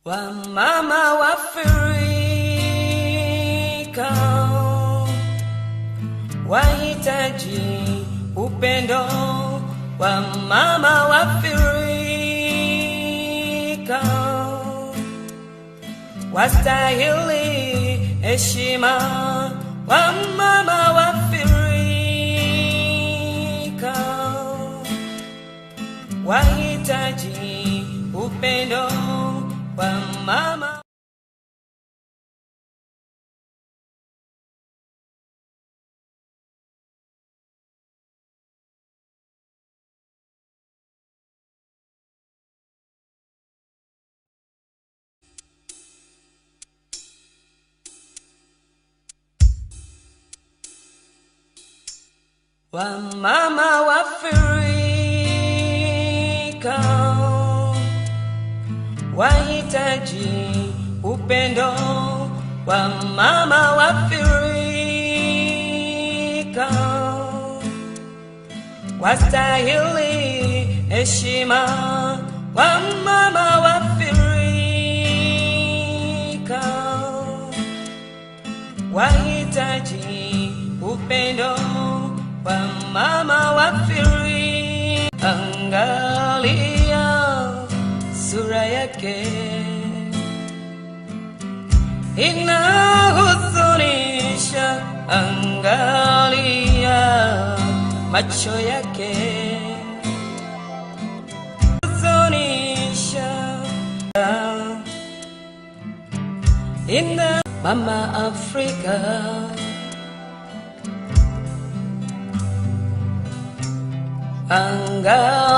Wamama wa Afrika wahitaji upendo. Wamama wa Afrika wastahili heshima. Wamama wa Afrika wahitaji upendo. Wamama Wamama wa Afrika wahitaji upendo. Wamama wa Afrika wastahili heshima. Wamama wa Afrika wahitaji upendo. Wamama wa Afrika, angalia sura yake inahuzunisha. Angalia macho yake huzunisha. Mama Afrika,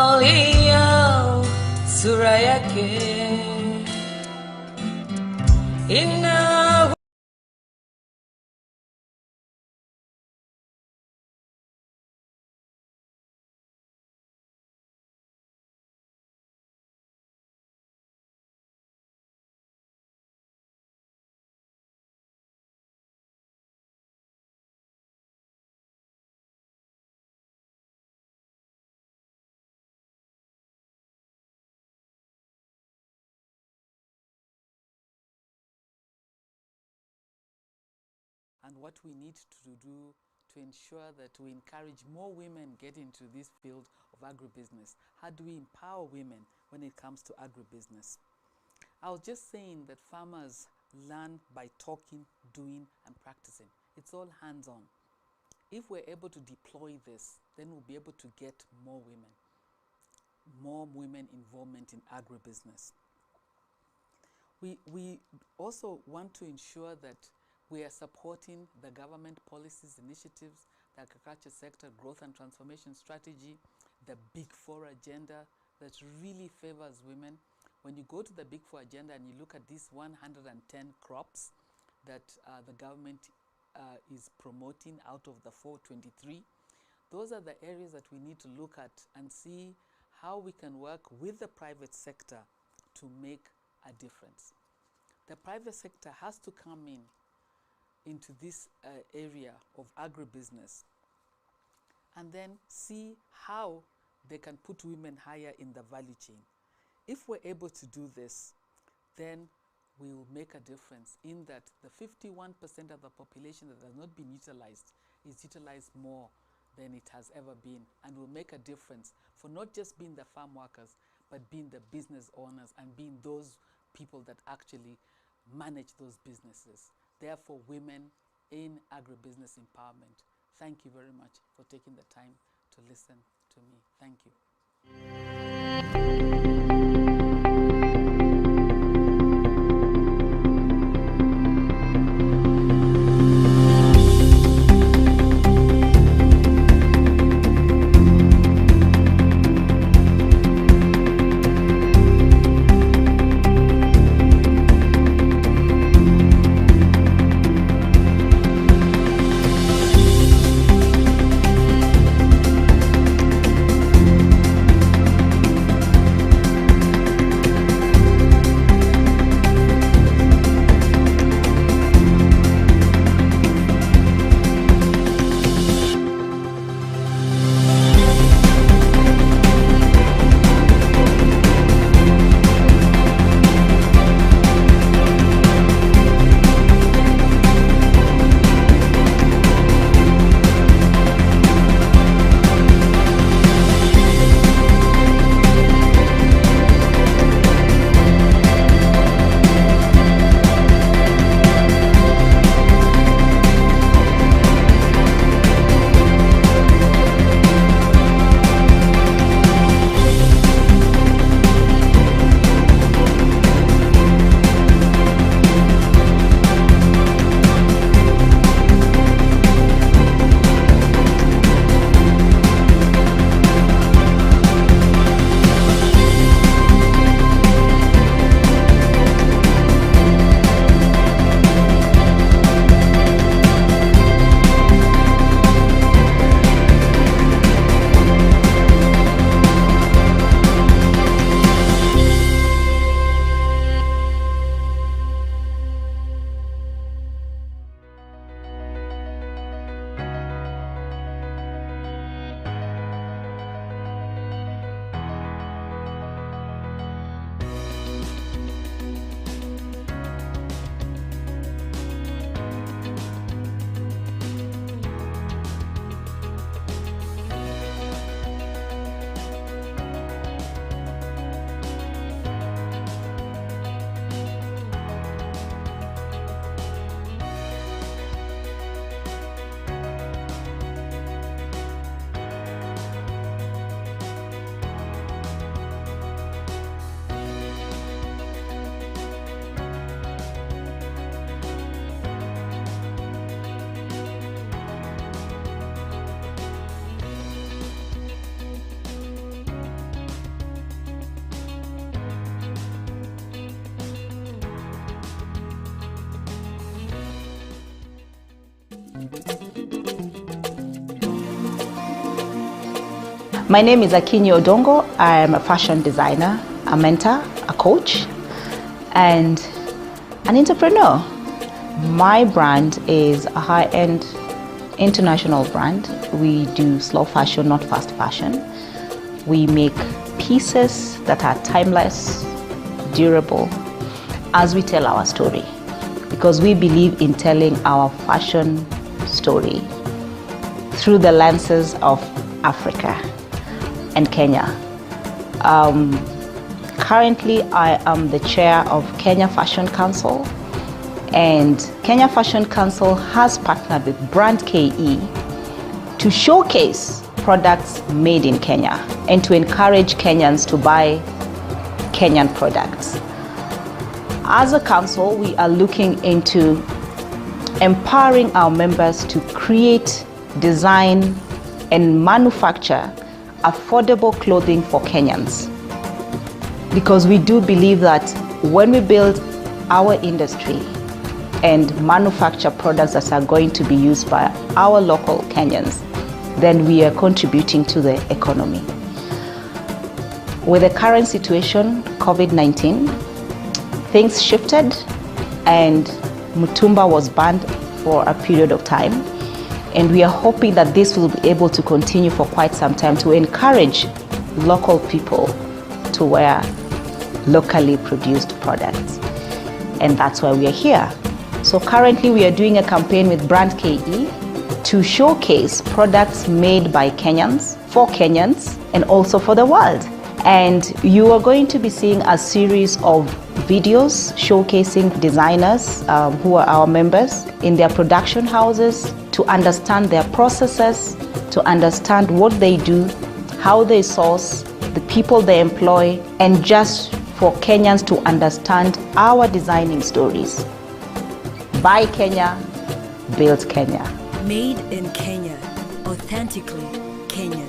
angalia sura yake and what we need to do to ensure that we encourage more women get into this field of agribusiness. How do we empower women when it comes to agribusiness? I was just saying that farmers learn by talking, doing, and practicing. It's all hands-on. If we're able to deploy this, then we'll be able to get more women involvement in agribusiness. We also want to ensure that we are supporting the government policies, initiatives, the agriculture sector growth and transformation strategy, the Big Four agenda that really favors women. When you go to the Big Four agenda and you look at these 110 crops that the government is promoting out of the 423, those are the areas that we need to look at and see how we can work with the private sector to make a difference. The private sector has to come into this area of agribusiness and then see how they can put women higher in the value chain. If we're able to do this, then we will make a difference in that the 51% of the population that has not been utilized is utilized more than it has ever been, and will make a difference for not just being the farm workers, but being the business owners and being those people that actually manage those businesses. Therefore, women in agribusiness empowerment. Thank you very much for taking the time to listen to me. Thank you. My name is Akinyi Odongo. I am a fashion designer, a mentor, a coach, and an entrepreneur. My brand is a high-end international brand. We do slow fashion, not fast fashion. We make pieces that are timeless, durable, as we tell our story, because we believe in telling our fashion story through the lenses of Africa and Kenya. Currently, I am the chair of Kenya Fashion Council, and Kenya Fashion Council has partnered with Brand KE to showcase products made in Kenya and to encourage Kenyans to buy Kenyan products. As a council, we are looking into empowering our members to create, design, and manufacture affordable clothing for Kenyans. Because we do believe that when we build our industry and manufacture products that are going to be used by our local Kenyans, then we are contributing to the economy. With the current situation, COVID-19, things shifted and Mutumba was banned for a period of time. And we are hoping that this will be able to continue for quite some time to encourage local people to wear locally produced products. And that's why we are here. So currently we are doing a campaign with Brand KE to showcase products made by Kenyans, for Kenyans, and also for the world. And you are going to be seeing a series of videos showcasing designers who are our members in their production houses to understand their processes, to understand what they do, how they source, the people they employ, and just for Kenyans to understand our designing stories. Buy Kenya, build Kenya. Made in Kenya, authentically Kenyan.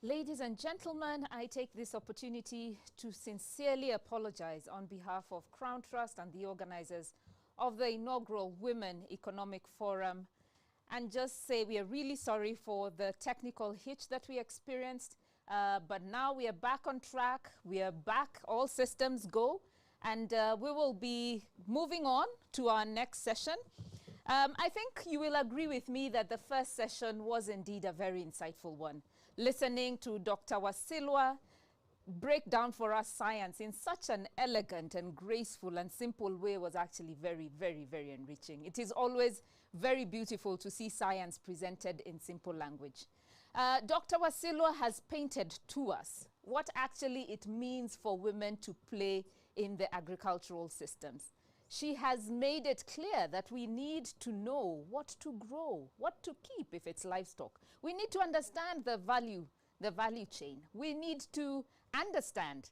Ladies and gentlemen, I take this opportunity to sincerely apologize on behalf of Crown Trust and the organizers of the inaugural Women Economic Forum, and just say we are really sorry for the technical hitch that we experienced, but now we are back on track. We are back, all systems go, and we will be moving on to our next session. I think you will agree with me that the first session was indeed a very insightful one. Listening to Dr. Wasilwa break down for us science in such an elegant and graceful and simple way was actually very, very, very enriching. It is always very beautiful to see science presented in simple language. Dr. Wasilwa has painted to us what actually it means for women to play in the agricultural systems. She has made it clear that we need to know what to grow, what to keep if it's livestock. We need to understand the value chain. We need to understand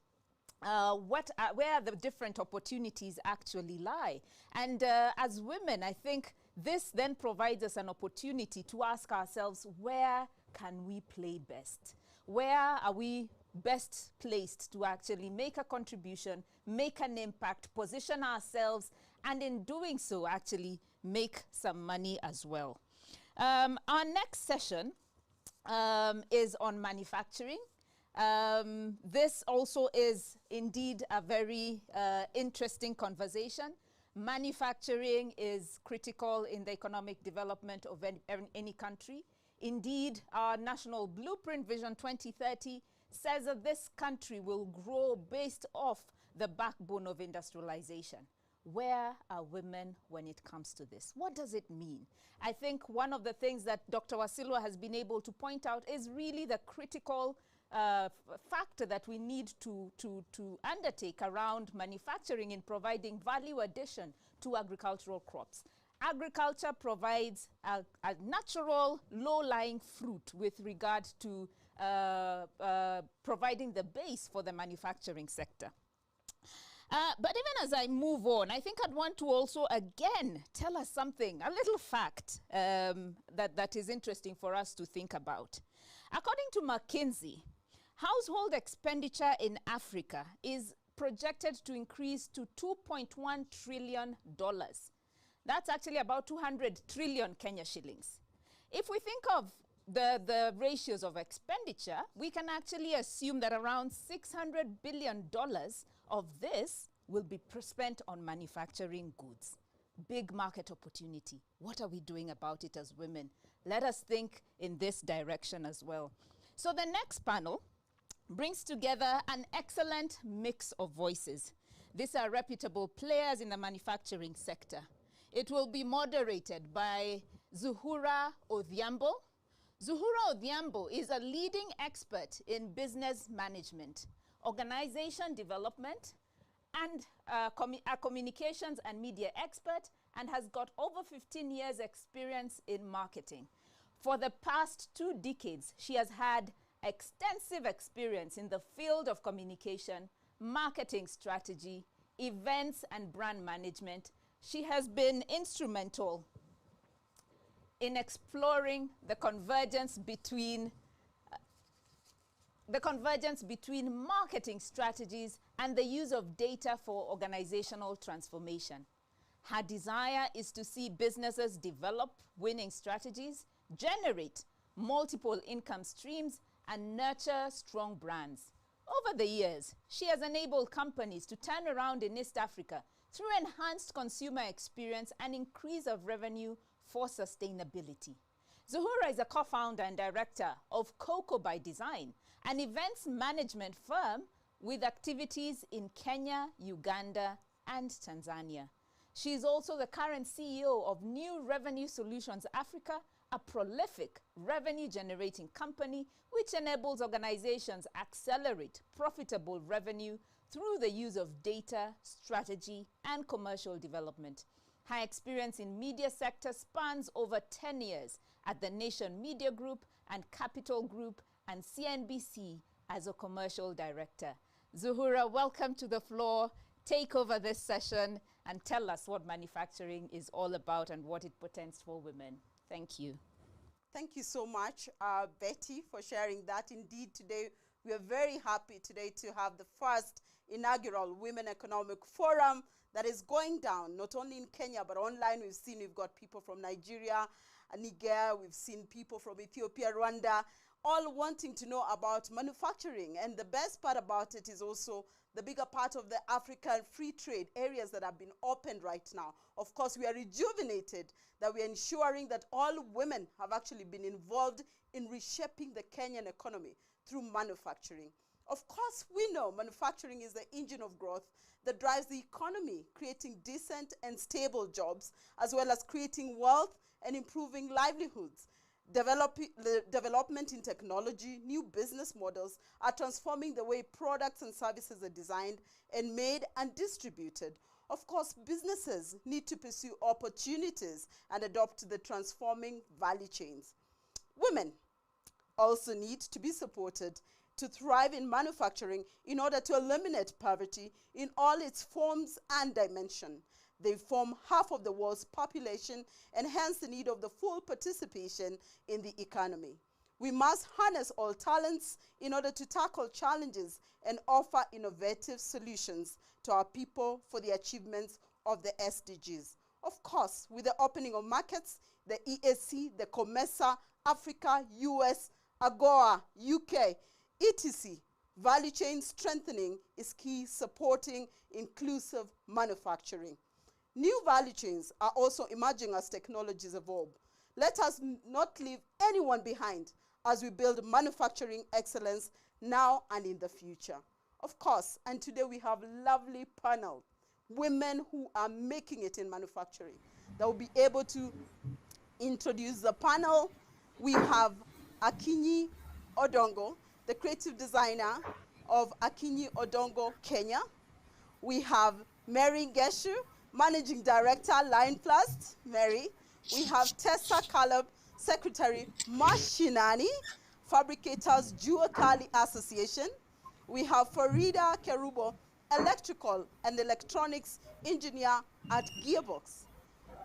where the different opportunities actually lie. And as women, I think this then provides us an opportunity to ask ourselves, where can we play best? Where are we best placed to actually make a contribution, make an impact, position ourselves, and in doing so actually make some money as well. Our next session is on manufacturing. This also is indeed a very interesting conversation. Manufacturing is critical in the economic development of any country. Indeed, our National Blueprint Vision 2030 says that this country will grow based off the backbone of industrialization. Where are women when it comes to this? What does it mean? I think one of the things that Dr. Wasilwa has been able to point out is really the critical factor that we need to undertake around manufacturing in providing value addition to agricultural crops. Agriculture provides a natural low-lying fruit with regard to providing the base for the manufacturing sector. But even as I move on, I think I'd want to also again tell us something, a little fact that is interesting for us to think about. According to McKinsey, household expenditure in Africa is projected to increase to $2.1 trillion. That's actually about 200 trillion Kenya shillings. If we think of the ratios of expenditure, we can actually assume that around $600 billion of this will be spent on manufacturing goods. Big market opportunity. What are we doing about it as women? Let us think in this direction as well. So the next panel brings together an excellent mix of voices. These are reputable players in the manufacturing sector. It will be moderated by Zuhura Odhiambo. Zuhura Odhiambo is a leading expert in business management, organization development, and a communications and media expert, and has got over 15 years experience in marketing. For the past 2 decades, she has had extensive experience in the field of communication, marketing strategy, events, and brand management. She has been instrumental in exploring the convergence between marketing strategies and the use of data for organizational transformation. Her desire is to see businesses develop winning strategies, generate multiple income streams, and nurture strong brands. Over the years, she has enabled companies to turn around in East Africa through enhanced consumer experience and increase of revenue for sustainability. Zuhura is a co-founder and director of Cocoa by Design, an events management firm with activities in Kenya, Uganda, and Tanzania. She is also the current CEO of New Revenue Solutions Africa, a prolific revenue-generating company which enables organizations accelerate profitable revenue through the use of data, strategy, and commercial development. Her experience in media sector spans over 10 years at the Nation Media Group and Capital Group and CNBC as a commercial director. Zuhura, welcome to the floor. Take over this session and tell us what manufacturing is all about and what it portends for women. Thank you. Thank you so much, Betty, for sharing that. Indeed, today we are very happy today to have the first inaugural Women Economic Forum that is going down, not only in Kenya, but online. We've got people from Nigeria, Niger, we've seen people from Ethiopia, Rwanda, all wanting to know about manufacturing. And the best part about it is also the bigger part of the African free trade areas that have been opened right now. Of course, we are rejuvenated, that we are ensuring that all women have actually been involved in reshaping the Kenyan economy through manufacturing. Of course, we know manufacturing is the engine of growth that drives the economy, creating decent and stable jobs, as well as creating wealth and improving livelihoods. The development in technology, new business models are transforming the way products and services are designed and made and distributed. Of course, businesses need to pursue opportunities and adopt the transforming value chains. Women also need to be supported to thrive in manufacturing in order to eliminate poverty in all its forms and dimension. They form half of the world's population and hence the need of the full participation in the economy. We must harness all talents in order to tackle challenges and offer innovative solutions to our people for the achievements of the SDGs. Of course, with the opening of markets, the EAC, the COMESA, Africa, US, AGOA, UK, etc., value chain strengthening is key, supporting inclusive manufacturing. New value chains are also emerging as technologies evolve. Let us not leave anyone behind as we build manufacturing excellence now and in the future. Of course, and today we have a lovely panel, women who are making it in manufacturing, that will be able to introduce the panel. We have Akinyi Odongo, the creative designer of Akinyi Odongo, Kenya. We have Mary Geshu, Managing Director, Lineplast, Mary. We have Tessa Caleb, Secretary, Mashinani, Fabricators Jua Kali Association. We have Farida Kerubo, Electrical and Electronics Engineer at Gearbox.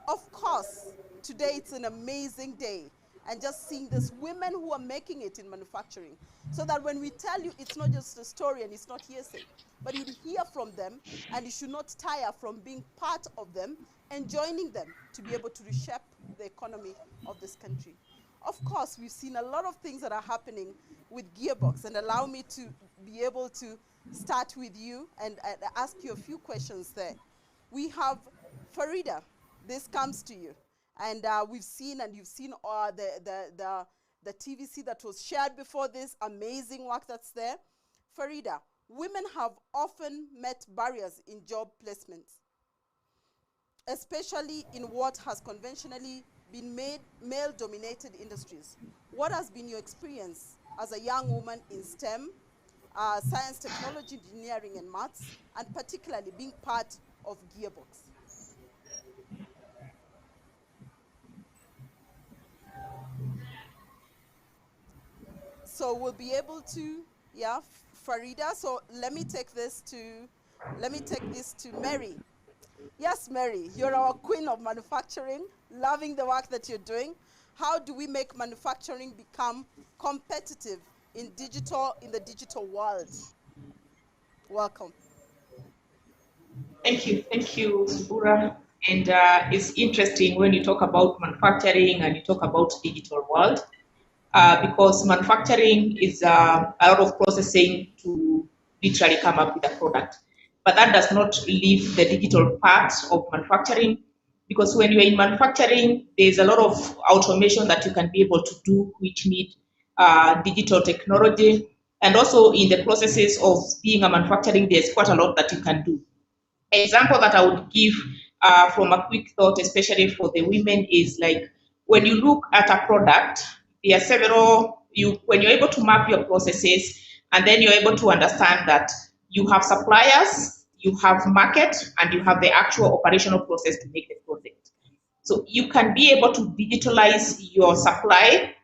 Of course, today it's an amazing day. And just seeing these women who are making it in manufacturing, so that when we tell you, it's not just a story and it's not hearsay, but you'll hear from them and you should not tire from being part of them and joining them to be able to reshape the economy of this country. Of course, we've seen a lot of things that are happening with Gearbox, and allow me to be able to start with you and ask you a few questions there. We have Farida, this comes to you. And we've seen, and you've seen the TVC that was shared before this, amazing work that's there. Farida, women have often met barriers in job placements, especially in what has conventionally been male-dominated industries. What has been your experience as a young woman in STEM, science, technology, engineering, and maths, and particularly being part of Gearbox? So we'll be able to, yeah, Farida. So let me take this to Mary. Yes, Mary, you're our queen of manufacturing, loving the work that you're doing. How do we make manufacturing become competitive in the digital world? Welcome. Thank you, Subura. And it's interesting when you talk about manufacturing and you talk about digital world. Because manufacturing is a lot of processing to literally come up with a product. But that does not leave the digital part of manufacturing, because when you're in manufacturing, there's a lot of automation that you can be able to do, which need digital technology. And also in the processes of being a manufacturing, there's quite a lot that you can do. An example that I would give from a quick thought, especially for the women, is like when you look at a product, there are several, when you're able to map your processes, and then you're able to understand that you have suppliers, you have market, and you have the actual operational process to make the product. So you can be able to digitalize your supply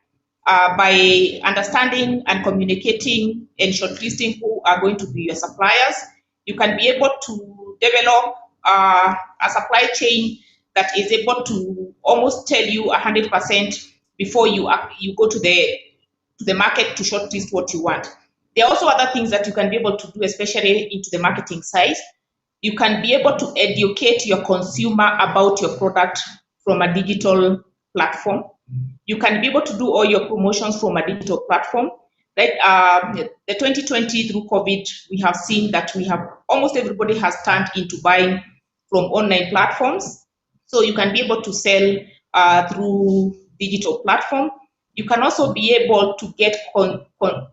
by understanding and communicating and shortlisting who are going to be your suppliers. You can be able to develop a supply chain that is able to almost tell you 100% before you go to the market to shortlist what you want. There are also other things that you can be able to do, especially into the marketing side. You can be able to educate your consumer about your product from a digital platform. You can be able to do all your promotions from a digital platform. Right? The 2020 through COVID, we have seen that almost everybody has turned into buying from online platforms. So you can be able to sell through digital platform. You can also be able to get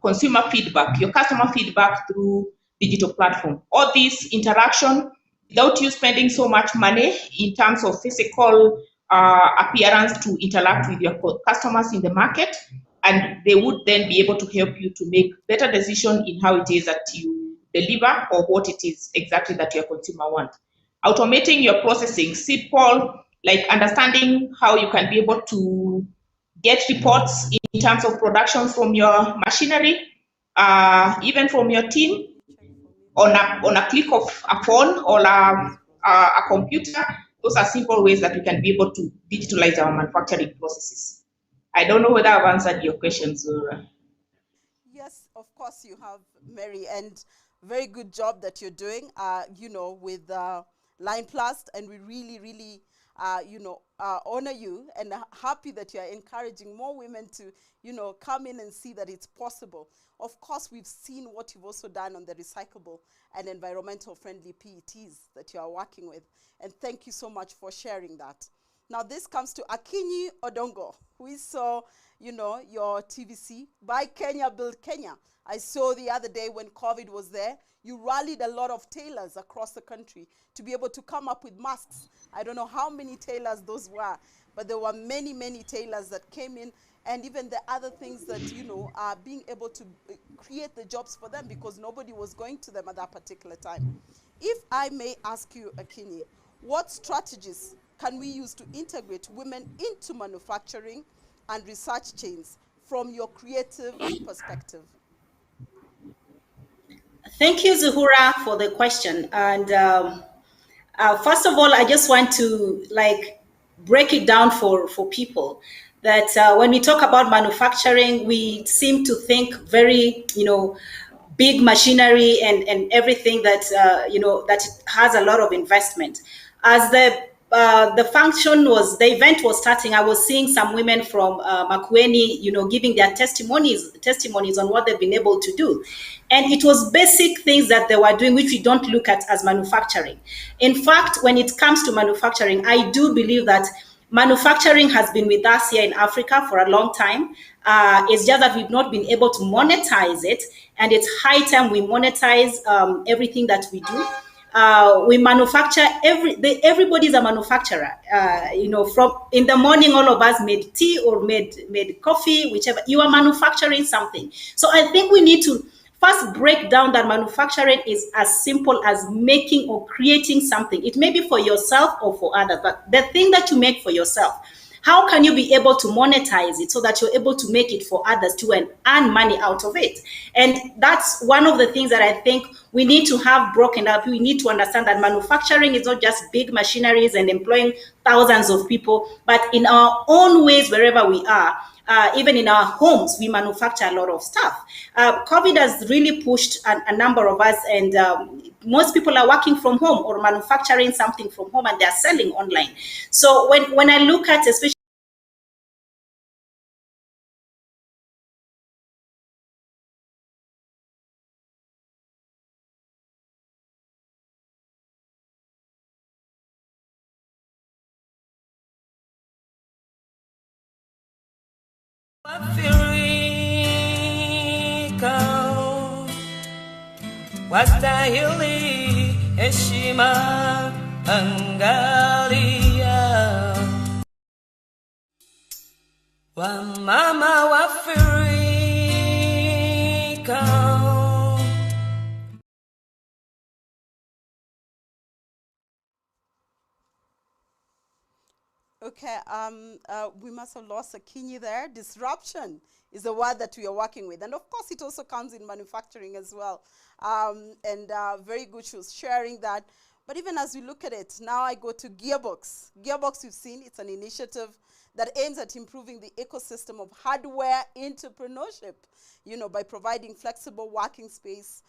consumer feedback, your customer feedback through digital platform. All this interaction without you spending so much money in terms of physical appearance to interact with your customers in the market, and they would then be able to help you to make better decision in how it is that you deliver or what it is exactly that your consumer wants. Automating your processing, simple, like understanding how you can be able to get reports in terms of production from your machinery, even from your team, on a click of a phone or a computer. Those are simple ways that we can be able to digitalize our manufacturing processes. I don't know whether I've answered your question, Zura. Yes, of course you have, Mary, and very good job that you're doing, with Line Plus, and we really, really, honor you and happy that you're encouraging more women to, come in and see that it's possible. Of course, we've seen what you've also done on the recyclable and environmental friendly PETs that you are working with, and thank you so much for sharing that. Now this comes to Akinyi Odongo. We saw, your TVC, Buy Kenya, Build Kenya. I saw the other day when COVID was there, you rallied a lot of tailors across the country to be able to come up with masks. I don't know how many tailors those were, but there were many, many tailors that came in, and even the other things that, are being able to create the jobs for them because nobody was going to them at that particular time. If I may ask you, Akinyi, what strategies can we use to integrate women into manufacturing and research chains from your creative perspective? Thank you, Zuhura, for the question. And first of all, I just want to break it down for people that when we talk about manufacturing, we seem to think very, big machinery and everything that that has a lot of investment. As the event was starting, I was seeing some women from Makueni, giving their testimonies on what they've been able to do. And it was basic things that they were doing, which we don't look at as manufacturing. In fact, when it comes to manufacturing, I do believe that manufacturing has been with us here in Africa for a long time. It's just that we've not been able to monetize it. And it's high time we monetize everything that we do. We manufacture everybody's a manufacturer. From in the morning, all of us made tea or made coffee, whichever. You are manufacturing something. So I think we need to first break down that manufacturing is as simple as making or creating something. It may be for yourself or for others, but the thing that you make for yourself, how can you be able to monetize it so that you're able to make it for others too and earn money out of it? And that's one of the things that I think we need to have broken up. We need to understand that manufacturing is not just big machineries and employing thousands of people, but in our own ways, wherever we are, even in our homes, we manufacture a lot of stuff. COVID has really pushed a number of us, and most people are working from home or manufacturing something from home, and they're selling online. So when I look at especially wastahili heshima angalia, wamama wa Afrika. Okay, we must have lost Akinyi there. Disruption is the word that we are working with. And of course, it also comes in manufacturing as well. Very good, she was sharing that But even as we look at it, now I go to Gearbox. Gearbox, you've seen, it's an initiative that aims at improving the ecosystem of hardware entrepreneurship, you know, by providing flexible working space,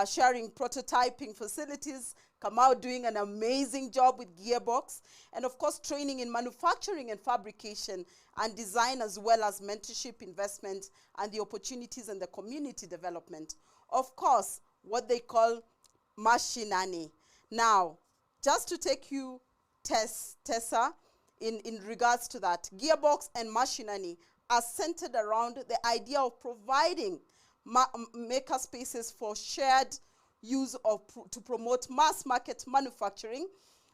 sharing prototyping facilities, Kamau doing an amazing job with Gearbox, and of course training in manufacturing and fabrication and design, as well as mentorship, investment, and the opportunities and the community development. Of course, what they call mashinani. Now, just to take you, Tessa, in regards to that, Gearbox and Mashinani are centered around the idea of providing maker spaces for shared use of to promote mass market manufacturing.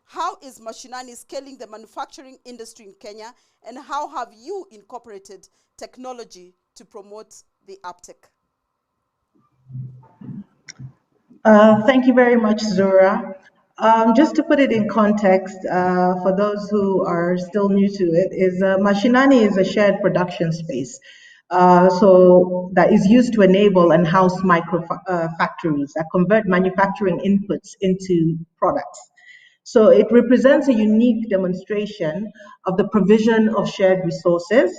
How is Mashinani scaling the manufacturing industry in Kenya, and how have you incorporated technology to promote the uptake? Thank you very much, Zura. Just to put it in context, for those who are still new to it, Mashinani is a shared production space. So that is used to enable and house micro factories that convert manufacturing inputs into products. So it represents a unique demonstration of the provision of shared resources,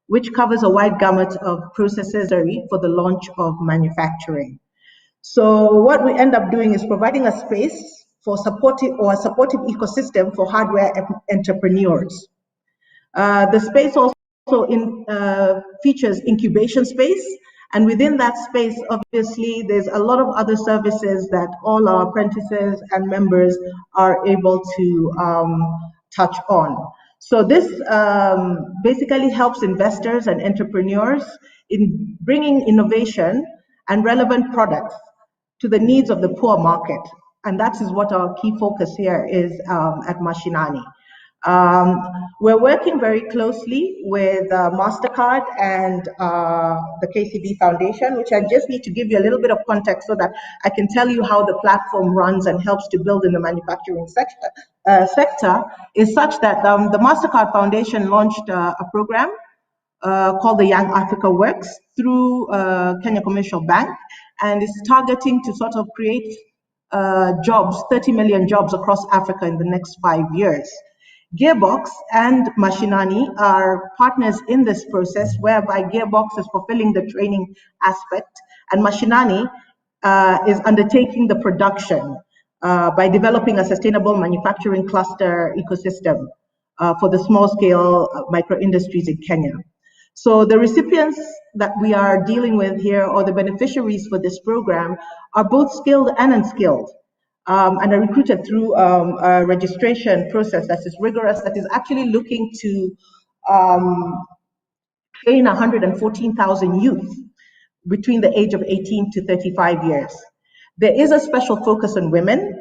which covers a wide gamut of processes for the launch of manufacturing. So what we end up doing is providing a space for a supportive ecosystem for hardware entrepreneurs. The space also features incubation space, and within that space, obviously, there's a lot of other services that all our apprentices and members are able to touch on. So this basically helps investors and entrepreneurs in bringing innovation and relevant products to the needs of the poor market. And that is what our key focus here is at Mashinani. We're working very closely with MasterCard and the KCB Foundation, which I just need to give you a little bit of context so that I can tell you how the platform runs and helps to build in the manufacturing sector is such that the MasterCard Foundation launched a program called the Young Africa Works through Kenya Commercial Bank, and it's targeting to sort of create jobs, 30 million jobs across Africa in the next 5 years. Gearbox and Mashinani are partners in this process, whereby Gearbox is fulfilling the training aspect, and Mashinani is undertaking the production by developing a sustainable manufacturing cluster ecosystem for the small-scale micro industries in Kenya. So the recipients that we are dealing with here, or the beneficiaries for this program, are both skilled and unskilled, and are recruited through a registration process that is rigorous, that is actually looking to train 114,000 youth between the age of 18 to 35 years. There is a special focus on women,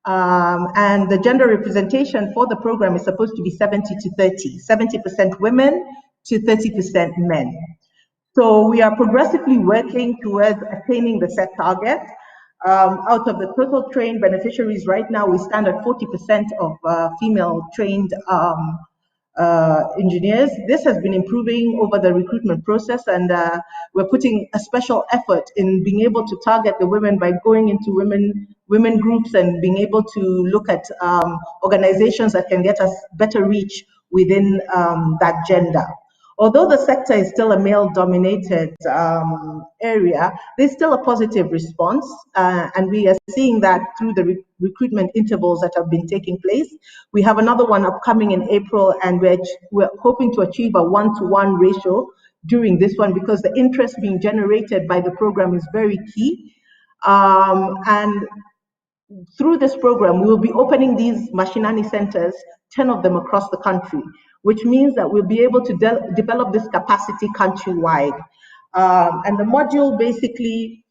and the gender representation for the program is supposed to be 70 to 30, 70% women to 30% men. So we are progressively working towards attaining the set target. Out of the total trained beneficiaries right now, we stand at 40% of female trained engineers. This has been improving over the recruitment process, and we're putting a special effort in being able to target the women by going into women groups and being able to look at organizations that can get us better reach within that gender. Although the sector is still a male-dominated area, there's still a positive response, and we are seeing that through the recruitment intervals that have been taking place. We have another one upcoming in April, and we're hoping to achieve a 1-to-1 ratio during this one, because the interest being generated by the program is very key. And through this program, we will be opening these Mashinani centers, 10 of them across the country, which means that we'll be able to develop this capacity countrywide. And the module basically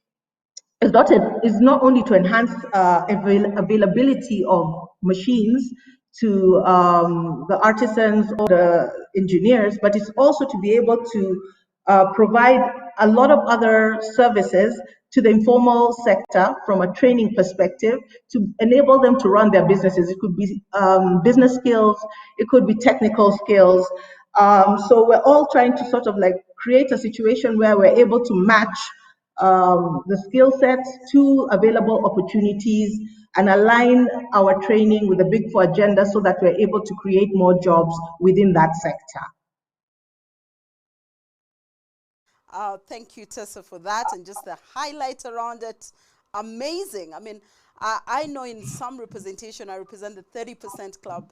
is not only to enhance availability of machines to the artisans or the engineers, but it's also to be able to provide a lot of other services to the informal sector from a training perspective to enable them to run their businesses. It could be business skills, it could be technical skills. So we're all trying to sort of like create a situation where we're able to match the skill sets to available opportunities and align our training with the Big Four agenda so that we're able to create more jobs within that sector. Thank you, Tessa, for that, and just the highlight around it. Amazing. I mean, I know in some representation, I represent the 30% club,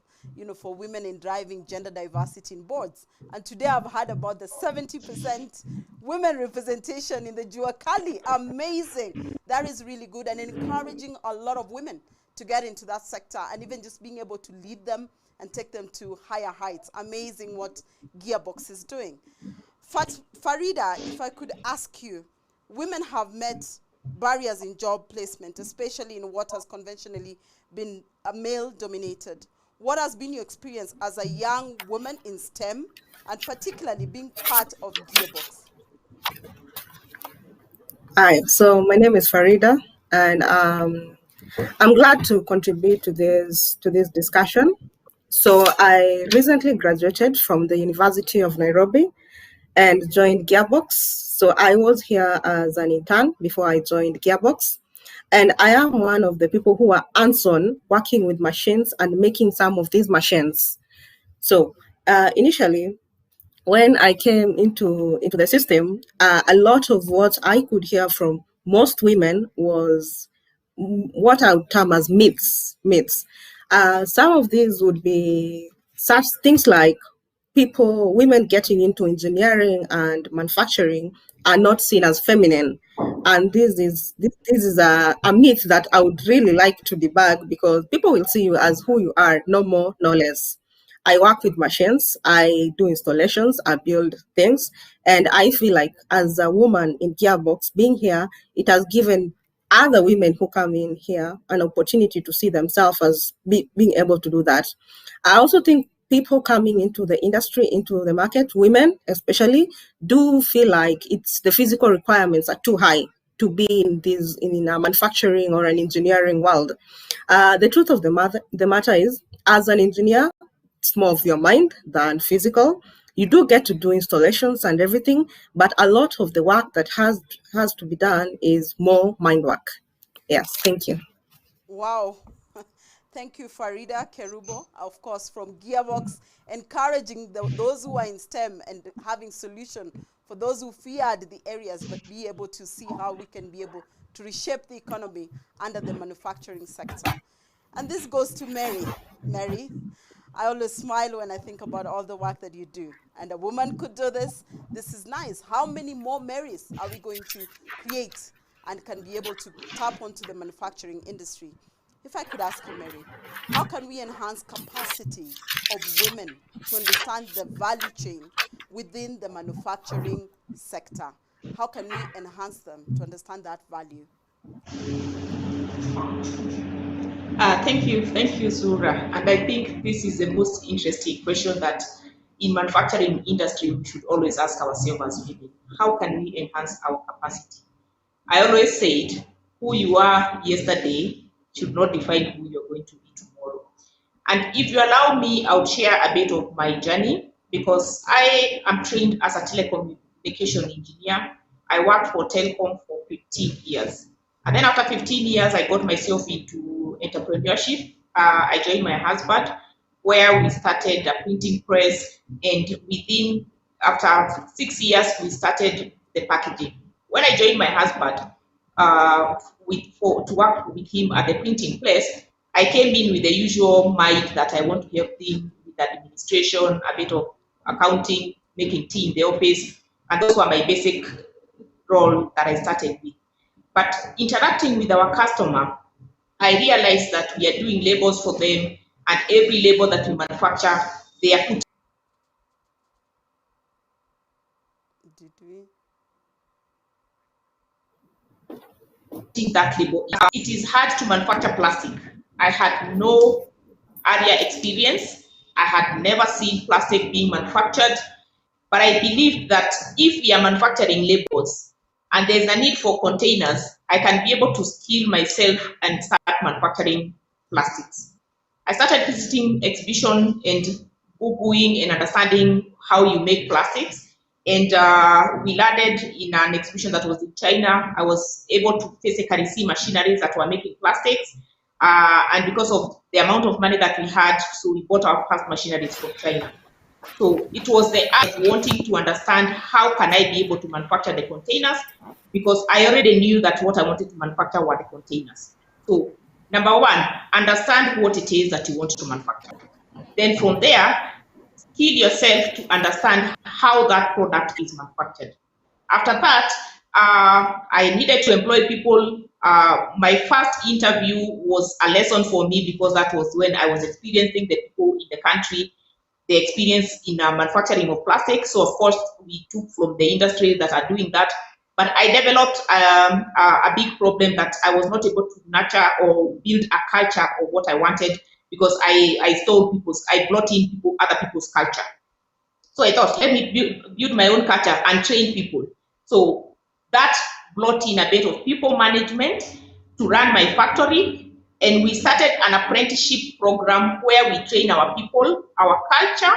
for women in driving gender diversity in boards. And today I've heard about the 70% women representation in the Jua Kali. Amazing. That is really good, and encouraging a lot of women to get into that sector, and even just being able to lead them and take them to higher heights. Amazing what Gearbox is doing. Farida, if I could ask you, women have met barriers in job placement, especially in what has conventionally been male-dominated. What has been your experience as a young woman in STEM, and particularly being part of Gearbox? Hi, so my name is Farida, and I'm glad to contribute to this discussion. So I recently graduated from the University of Nairobi and joined Gearbox. So I was here as an intern before I joined Gearbox. And I am one of the people who are hands-on working with machines and making some of these machines. So initially, when I came into the system, a lot of what I could hear from most women was what I would term as myths. Some of these would be such things like women getting into engineering and manufacturing are not seen as feminine. And this is a myth that I would really like to debug, because people will see you as who you are, no more, no less. I work with machines, I do installations, I build things, and I feel like as a woman in Gearbox, being here, it has given other women who come in here an opportunity to see themselves as being able to do that. I also think people coming into the industry, into the market, women especially, do feel like it's the physical requirements are too high to be in a manufacturing or an engineering world. The truth of the matter is, as an engineer, it's more of your mind than physical. You do get to do installations and everything, but a lot of the work that has to be done is more mind work. Yes, thank you. Wow. Thank you, Farida Kerubo, of course, from Gearbox, encouraging those who are in STEM and having solution for those who feared the areas, but be able to see how we can be able to reshape the economy under the manufacturing sector. And this goes to Mary. Mary, I always smile when I think about all the work that you do. And a woman could do this. This is nice. How many more Marys are we going to create and can be able to tap onto the manufacturing industry? If I could ask you, Mary, how can we enhance capacity of women to understand the value chain within the manufacturing sector? How can we enhance them to understand that value? Thank you, Zura. And I think this is the most interesting question that in manufacturing industry we should always ask ourselves as women. How can we enhance our capacity? I always said, who you are yesterday should not define who you're going to be tomorrow. And if you allow me, I'll share a bit of my journey, because I am trained as a telecommunication engineer. I worked for telecom for 15 years. And then after 15 years, I got myself into entrepreneurship. I joined my husband, where we started a printing press, and after 6 years, we started the packaging. When I joined my husband to work with him at the printing press, I came in with the usual mind that I want to help him with administration, a bit of accounting, making tea in the office, and those were my basic role that I started with. But interacting with our customer, I realized that we are doing labels for them, and every label that we manufacture, they are putting that label. It is hard to manufacture plastic. I had no earlier experience. I had never seen plastic being manufactured, but I believed that if we are manufacturing labels and there's a need for containers, I can be able to skill myself and start manufacturing plastics. I started visiting exhibition and Googling and understanding how you make plastics. And we landed in an exhibition that was in China. I was able to physically see machineries that were making plastics. And because of the amount of money that we had, so we bought our first machineries from China. So it was the act of wanting to understand how can I be able to manufacture the containers, because I already knew that what I wanted to manufacture were the containers. So number one, understand what it is that you want to manufacture. Then from there, skill yourself to understand how that product is manufactured. After that, I needed to employ people. My first interview was a lesson for me, because that was when I was experiencing the people in the country, the experience in manufacturing of plastic. So of course, we took from the industry that are doing that. But I developed a big problem that I was not able to nurture or build a culture of what I wanted, because I brought in other people's culture. So I thought, let me build my own culture and train people. So that brought in a bit of people management to run my factory. And we started an apprenticeship program where we train our people, our culture,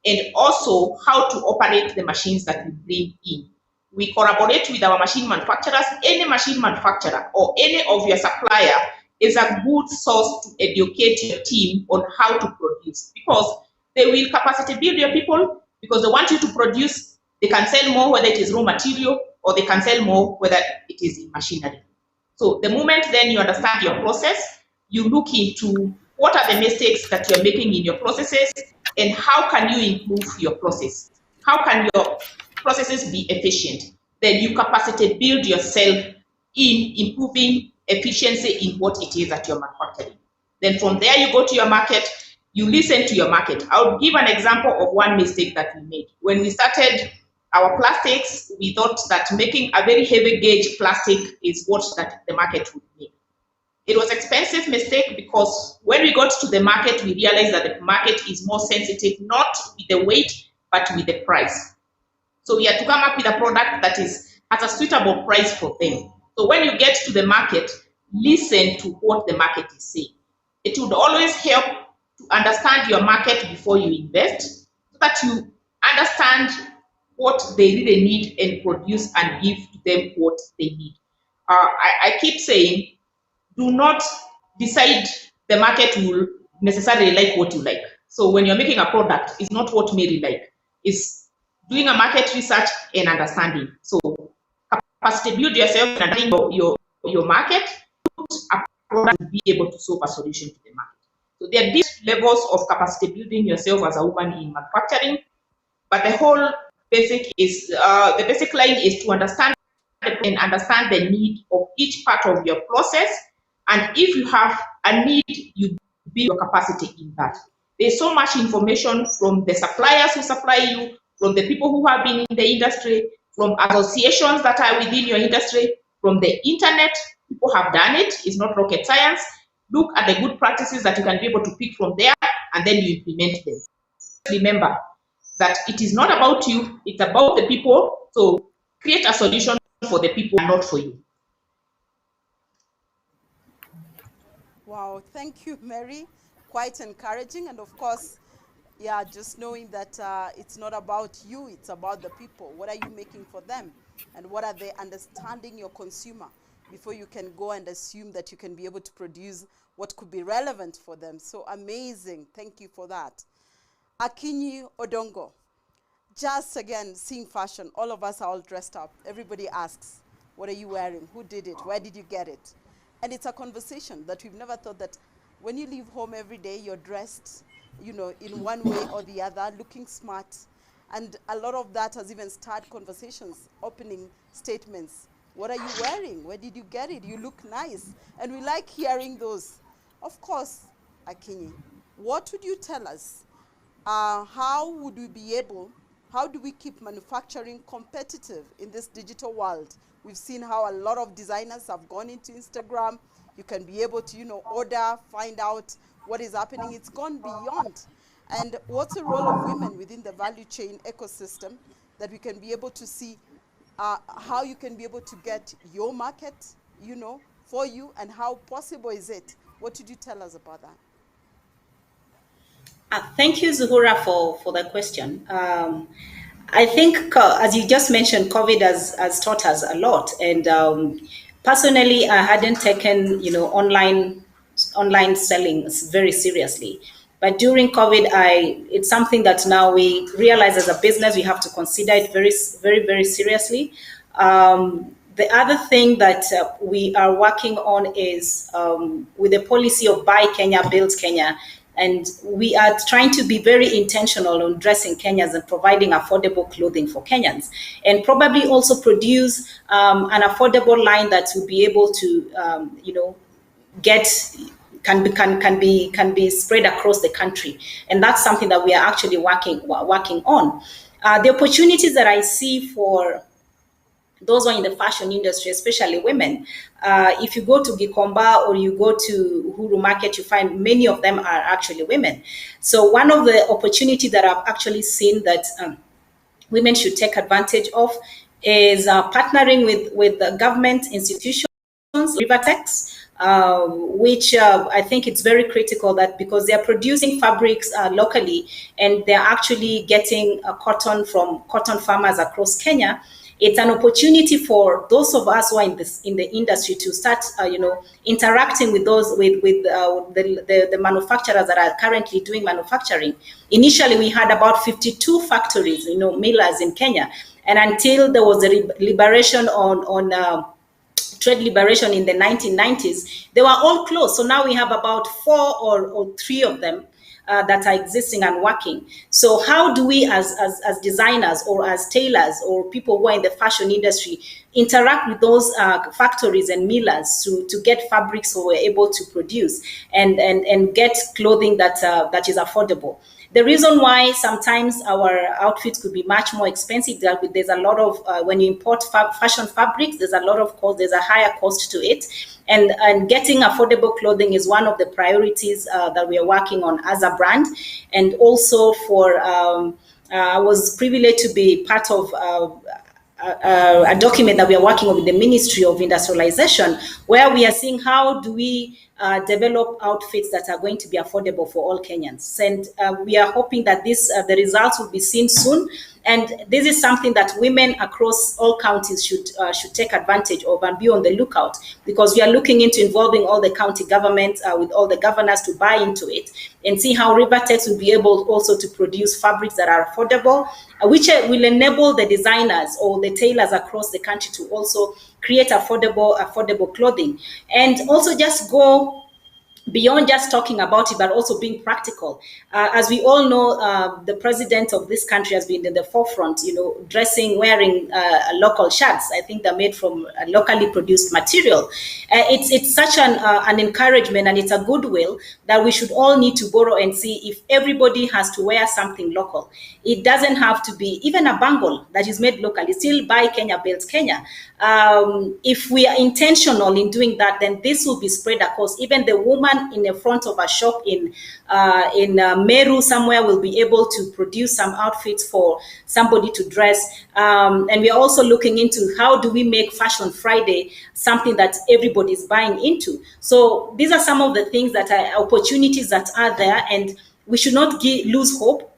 and also how to operate the machines that we bring in. We collaborate with our machine manufacturers. Any machine manufacturer or any of your supplier is a good source to educate your team on how to produce, because they will capacity build your people, because they want you to produce. They can sell more whether it is raw material, or they can sell more whether it is in machinery. So the moment then you understand your process, you look into what are the mistakes that you're making in your processes, and how can you improve your process? How can your processes be efficient? Then you capacity build yourself in improving efficiency in what it is that you're manufacturing. Then from there, you go to your market, you listen to your market. I'll give an example of one mistake that we made. When we started our plastics, we thought that making a very heavy gauge plastic is what that the market would make. It was an expensive mistake, because when we got to the market, we realized that the market is more sensitive, not with the weight, but with the price. So we had to come up with a product that has a suitable price for them. So when you get to the market, listen to what the market is saying. It would always help to understand your market before you invest, so that you understand what they really need and produce and give to them what they need. I keep saying, do not decide the market will necessarily like what you like. So when you're making a product, it's not what Mary like. It's doing a market research and understanding. So capacity build yourself and understanding your market, a product to be able to solve a solution to the market. So there are these levels of capacity building yourself as a woman in manufacturing, but the whole basic is the basic line is to understand and understand the need of each part of your process. And if you have a need, you build your capacity in that. There's so much information from the suppliers who supply you, from the people who have been in the industry, from associations that are within your industry, from the internet. People have done it. It's not rocket science. Look at the good practices that you can be able to pick from there, and then you implement them. Remember that it is not about you, it's about the people. So create a solution for the people and not for you. Wow, thank you, Mary. Quite encouraging. And of course, yeah, just knowing that it's not about you, it's about the people. What are you making for them? And what are they understanding your consumer before you can go and assume that you can be able to produce what could be relevant for them. So amazing. Thank you for that. Akinyi Odongo. Just again, seeing fashion, all of us are all dressed up. Everybody asks, what are you wearing? Who did it? Where did you get it? And it's a conversation that we've never thought that when you leave home every day, you're dressed, you know, in one way or the other, looking smart. And a lot of that has even started conversations, opening statements. What are you wearing? Where did you get it? You look nice. And we like hearing those. Of course, Akinyi, what would you tell us? How would we be able, how do we keep manufacturing competitive in this digital world? We've seen how a lot of designers have gone into Instagram. You can be able to, you know, order, find out what is happening. It's gone beyond. And what's the role of women within the value chain ecosystem that we can be able to see how you can be able to get your market, you know, for you, and how possible is it? What did you tell us about that? Thank you, Zuhura, for the question. I think, as you just mentioned, COVID has taught us a lot. And personally, I hadn't taken, online selling very seriously. But during COVID, it's something that now we realize as a business we have to consider it very, very, very seriously. The other thing that we are working on is with the policy of Buy Kenya, Build Kenya. And we are trying to be very intentional on dressing Kenyans and providing affordable clothing for Kenyans, and probably also produce an affordable line that will be able to, can be spread across the country. And that's something that we are actually working on. The opportunities that I see for those who are in the fashion industry, especially women. If you go to Gikomba or you go to Uhuru Market, you find many of them are actually women. So one of the opportunities that I've actually seen that women should take advantage of is partnering with the government institutions, Rivertex, which I think it's very critical that because they're producing fabrics locally and they're actually getting cotton from cotton farmers across Kenya. It's an opportunity for those of us who are in the industry to start, interacting with the manufacturers that are currently doing manufacturing. Initially, we had about 52 factories, millers in Kenya, and until there was a liberation on trade liberation in the 1990s, they were all closed. So now we have about 4 or 3 of them that are existing and working. So how do we as designers or as tailors or people who are in the fashion industry interact with those factories and millers to get fabrics so we're able to produce and get clothing that is affordable? The reason why sometimes our outfits could be much more expensive, there's a lot of, when you import fashion fabrics, there's a lot of cost, there's a higher cost to it. And getting affordable clothing is one of the priorities that we are working on as a brand. And also I was privileged to be part of a document that we are working on with the Ministry of Industrialization, where we are seeing how do we develop outfits that are going to be affordable for all Kenyans. And we are hoping that the results will be seen soon. And this is something that women across all counties should take advantage of and be on the lookout, because we are looking into involving all the county governments with all the governors to buy into it and see how Rivertex will be able also to produce fabrics that are affordable, which will enable the designers or the tailors across the country to also create affordable clothing, and also just go beyond just talking about it, but also being practical. As we all know, the president of this country has been in the forefront, wearing local shirts. I think they're made from locally produced material. It's such an encouragement, and it's a goodwill that we should all need to borrow and see if everybody has to wear something local. It doesn't have to be even a bangle that is made locally. Still Buy Kenya, Build Kenya. If we are intentional in doing that, then this will be spread across. Even the woman in the front of a shop in Meru somewhere will be able to produce some outfits for somebody to dress. And we are also looking into how do we make Fashion Friday something that everybody is buying into. So these are some of the things that are opportunities that are there, and we should not lose hope.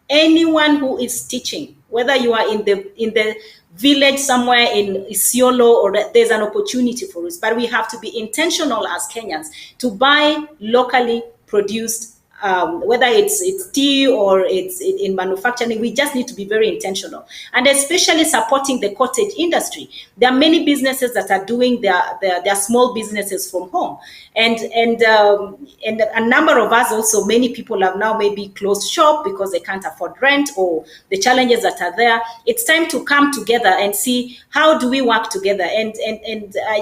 Anyone who is teaching, whether you are in the village somewhere in Isiolo, or there's an opportunity for us, but we have to be intentional as Kenyans to buy locally produced, whether it's tea or it's in manufacturing. We just need to be very intentional, and especially supporting the cottage industry. There are many businesses that are doing their small businesses from home, and a number of us also, many people have now maybe closed shop because they can't afford rent or the challenges that are there. It's time to come together and see how do we work together, and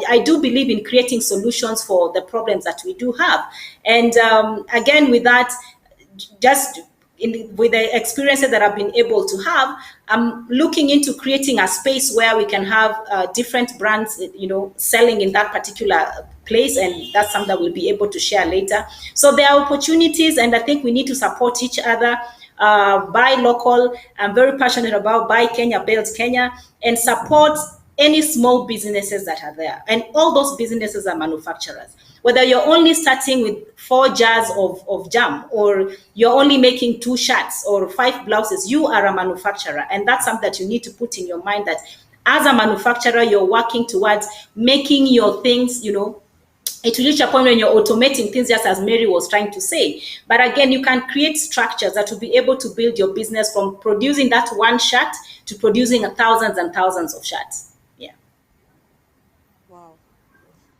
I do believe in creating solutions for the problems that we do have. And again, with that, just with the experiences that I've been able to have, I'm looking into creating a space where we can have different brands, selling in that particular place, and that's something that we'll be able to share later. So there are opportunities, and I think we need to support each other. Buy local. I'm very passionate about Buy Kenya, Build Kenya, and support any small businesses that are there. And all those businesses are manufacturers. Whether you're only starting with 4 jars of jam, or you're only making 2 shirts or 5 blouses, you are a manufacturer. And that's something that you need to put in your mind, that as a manufacturer, you're working towards making your things, you know, it will reach a point when you're automating things, just as Mary was trying to say. But again, you can create structures that will be able to build your business from producing that 1 shirt to producing thousands and thousands of shirts. Yeah. Wow.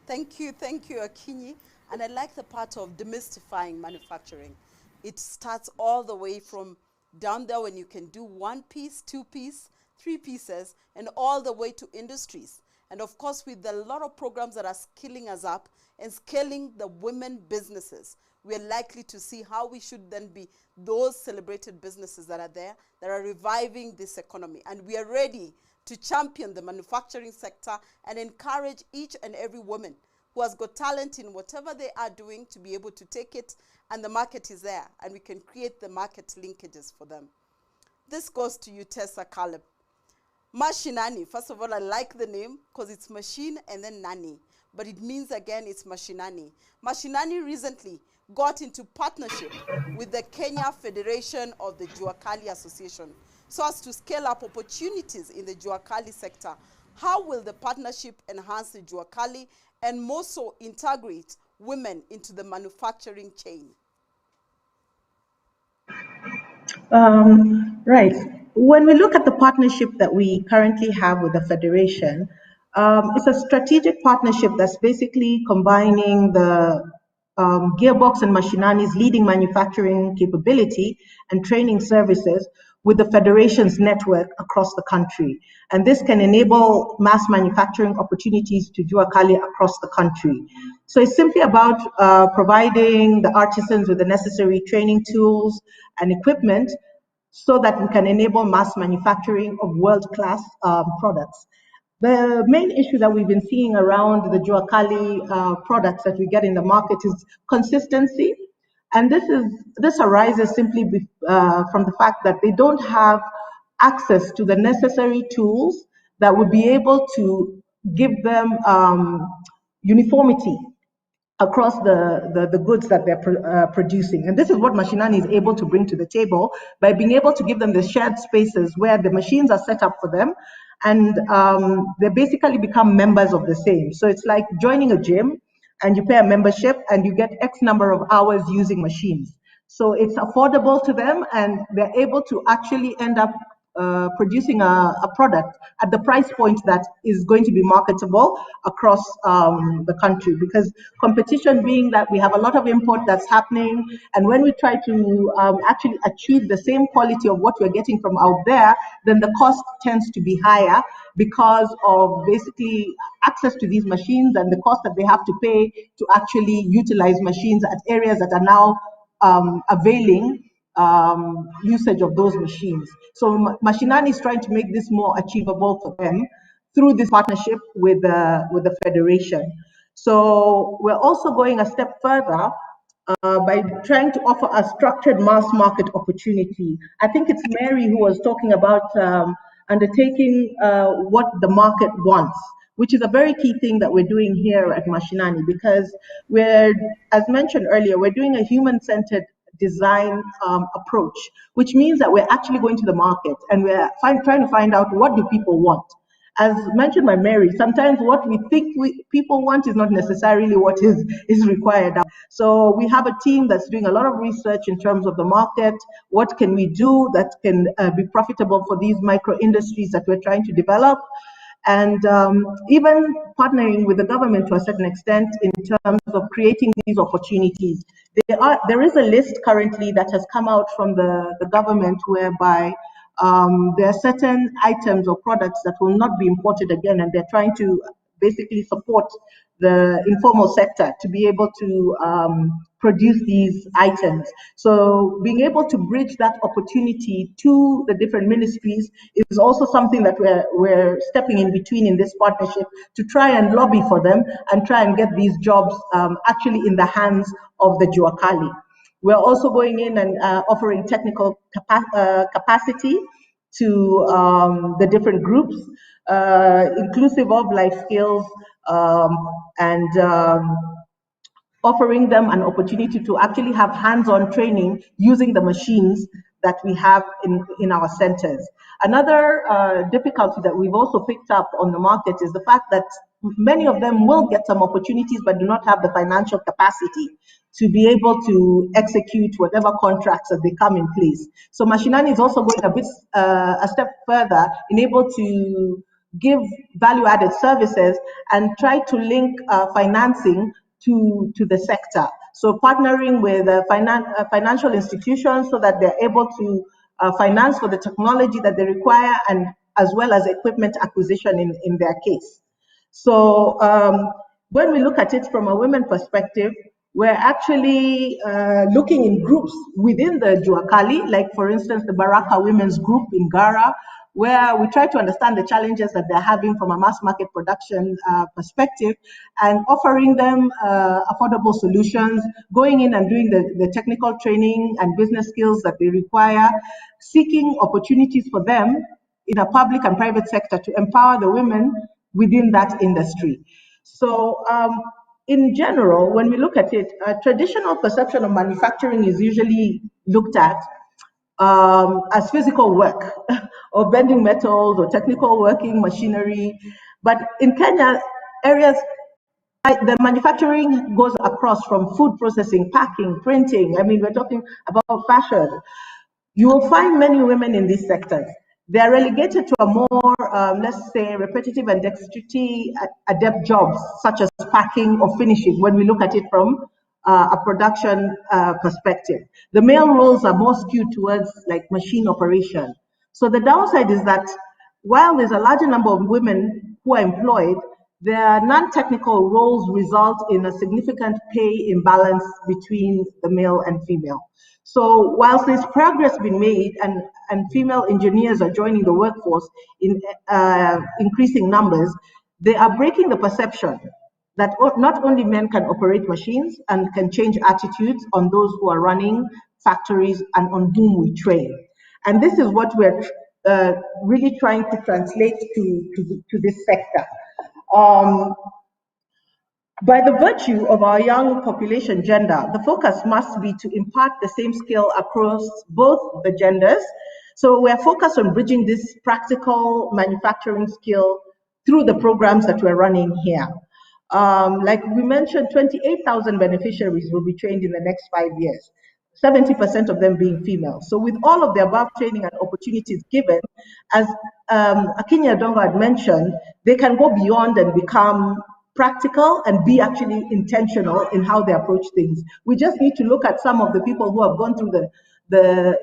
Thank you, Akinyi. And I like the part of demystifying manufacturing. It starts all the way from down there when you can do 1 piece, 2 piece, 3 pieces, and all the way to industries. And of course, with a lot of programs that are skilling us up and scaling the women businesses, we are likely to see how we should then be those celebrated businesses that are there, that are reviving this economy. And we are ready to champion the manufacturing sector and encourage each and every woman who has got talent in whatever they are doing to be able to take it, and the market is there, and we can create the market linkages for them. This goes to you, Tessa Caleb. Mashinani, first of all, I like the name because it's machine and then nani, but it means again it's Mashinani. Mashinani recently got into partnership with the Kenya Federation of the Juakali Association so as to scale up opportunities in the Juakali sector. How will the partnership enhance the Juakali and more so integrate women into the manufacturing chain? Right. When we look at the partnership that we currently have with the Federation, it's a strategic partnership that's basically combining the Gearbox and Machinani's leading manufacturing capability and training services with the Federation's network across the country. And this can enable mass manufacturing opportunities to Juakali across the country. So it's simply about providing the artisans with the necessary training tools and equipment so that we can enable mass manufacturing of world-class products. The main issue that we've been seeing around the Juakali products that we get in the market is consistency. And this arises simply from the fact that they don't have access to the necessary tools that would be able to give them uniformity across the goods that they're producing. And this is what Machinani is able to bring to the table by being able to give them the shared spaces where the machines are set up for them, and they basically become members of the same. So it's like joining a gym and you pay a membership and you get X number of hours using machines. So it's affordable to them and they're able to actually end up producing a product at the price point that is going to be marketable across the country, because competition being that we have a lot of import that's happening, and when we try to actually achieve the same quality of what we're getting from out there, then the cost tends to be higher because of basically access to these machines and the cost that they have to pay to actually utilize machines at areas that are now availing usage of those machines. So Machinani is trying to make this more achievable for them through this partnership with the Federation. So we're also going a step further by trying to offer a structured mass market opportunity. I think it's Mary who was talking about undertaking what the market wants, which is a very key thing that we're doing here at Machinani, because we're, as mentioned earlier, we're doing a human-centered design approach, which means that we're actually going to the market and we're trying to find out what do people want. As mentioned by Mary, sometimes what we think people want is not necessarily what is required. So we have a team that's doing a lot of research in terms of the market. What can we do that can be profitable for these micro industries that we're trying to develop? And even partnering with the government to a certain extent in terms of creating these opportunities. There is a list currently that has come out from the government whereby there are certain items or products that will not be imported again, and they're trying to basically support the informal sector to be able to produce these items. So being able to bridge that opportunity to the different ministries is also something that we're stepping in between in this partnership to try and lobby for them and try and get these jobs actually in the hands of the Juakali. We're also going in and offering technical capacity to the different groups, inclusive of life skills, and offering them an opportunity to actually have hands-on training using the machines that we have in our centers. Another difficulty that we've also picked up on the market is the fact that many of them will get some opportunities but do not have the financial capacity to be able to execute whatever contracts as they come in place. So Mashinani is also going a step further in able to give value-added services and try to link financing to the sector. So partnering with financial institutions so that they're able to finance for the technology that they require, and as well as equipment acquisition in their case. So when we look at it from a women perspective, we're actually looking in groups within the Juakali, like for instance, the Baraka Women's Group in Gara, where we try to understand the challenges that they're having from a mass market production perspective, and offering them affordable solutions, going in and doing the technical training and business skills that they require, seeking opportunities for them in a public and private sector to empower the women within that industry. So in general, when we look at it, a traditional perception of manufacturing is usually looked at as physical work or bending metals or technical working machinery. But in Kenya, areas the manufacturing goes across from food processing, packing, printing. I mean, we're talking about fashion. You will find many women in these sectors. They are relegated to a more, let's say, repetitive and dexterity adept jobs, such as packing or finishing, when we look at it from a production perspective. The male roles are more skewed towards like machine operation. So the downside is that while there's a larger number of women who are employed, their non-technical roles result in a significant pay imbalance between the male and female. So whilst there's progress been made and female engineers are joining the workforce in increasing numbers, they are breaking the perception that not only men can operate machines and can change attitudes on those who are running factories and on whom we train. And this is what we're really trying to translate to this sector. By the virtue of our young population gender, the focus must be to impart the same skill across both the genders. So we're focused on bridging this practical manufacturing skill through the programs that we're running here. Like we mentioned, 28,000 beneficiaries will be trained in the next 5 years, 70% of them being female. So with all of the above training and opportunities given, as Akinya Dongo had mentioned, they can go beyond and become practical and be actually intentional in how they approach things. We just need to look at some of the people who have gone through the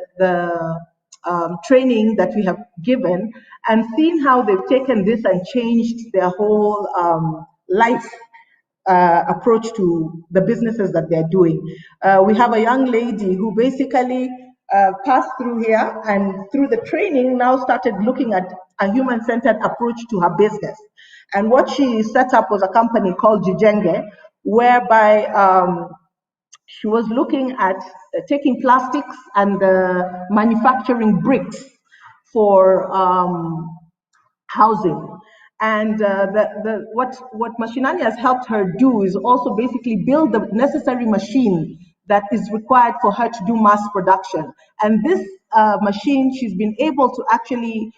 training that we have given and seen how they've taken this and changed their whole life approach to the businesses that they're doing. We have a young lady who basically passed through here and through the training now started looking at a human-centered approach to her business. And what she set up was a company called Jijenge, whereby she was looking at taking plastics and manufacturing bricks for housing. And what Mashinani has helped her do is also basically build the necessary machine that is required for her to do mass production. And this machine, she's been able to actually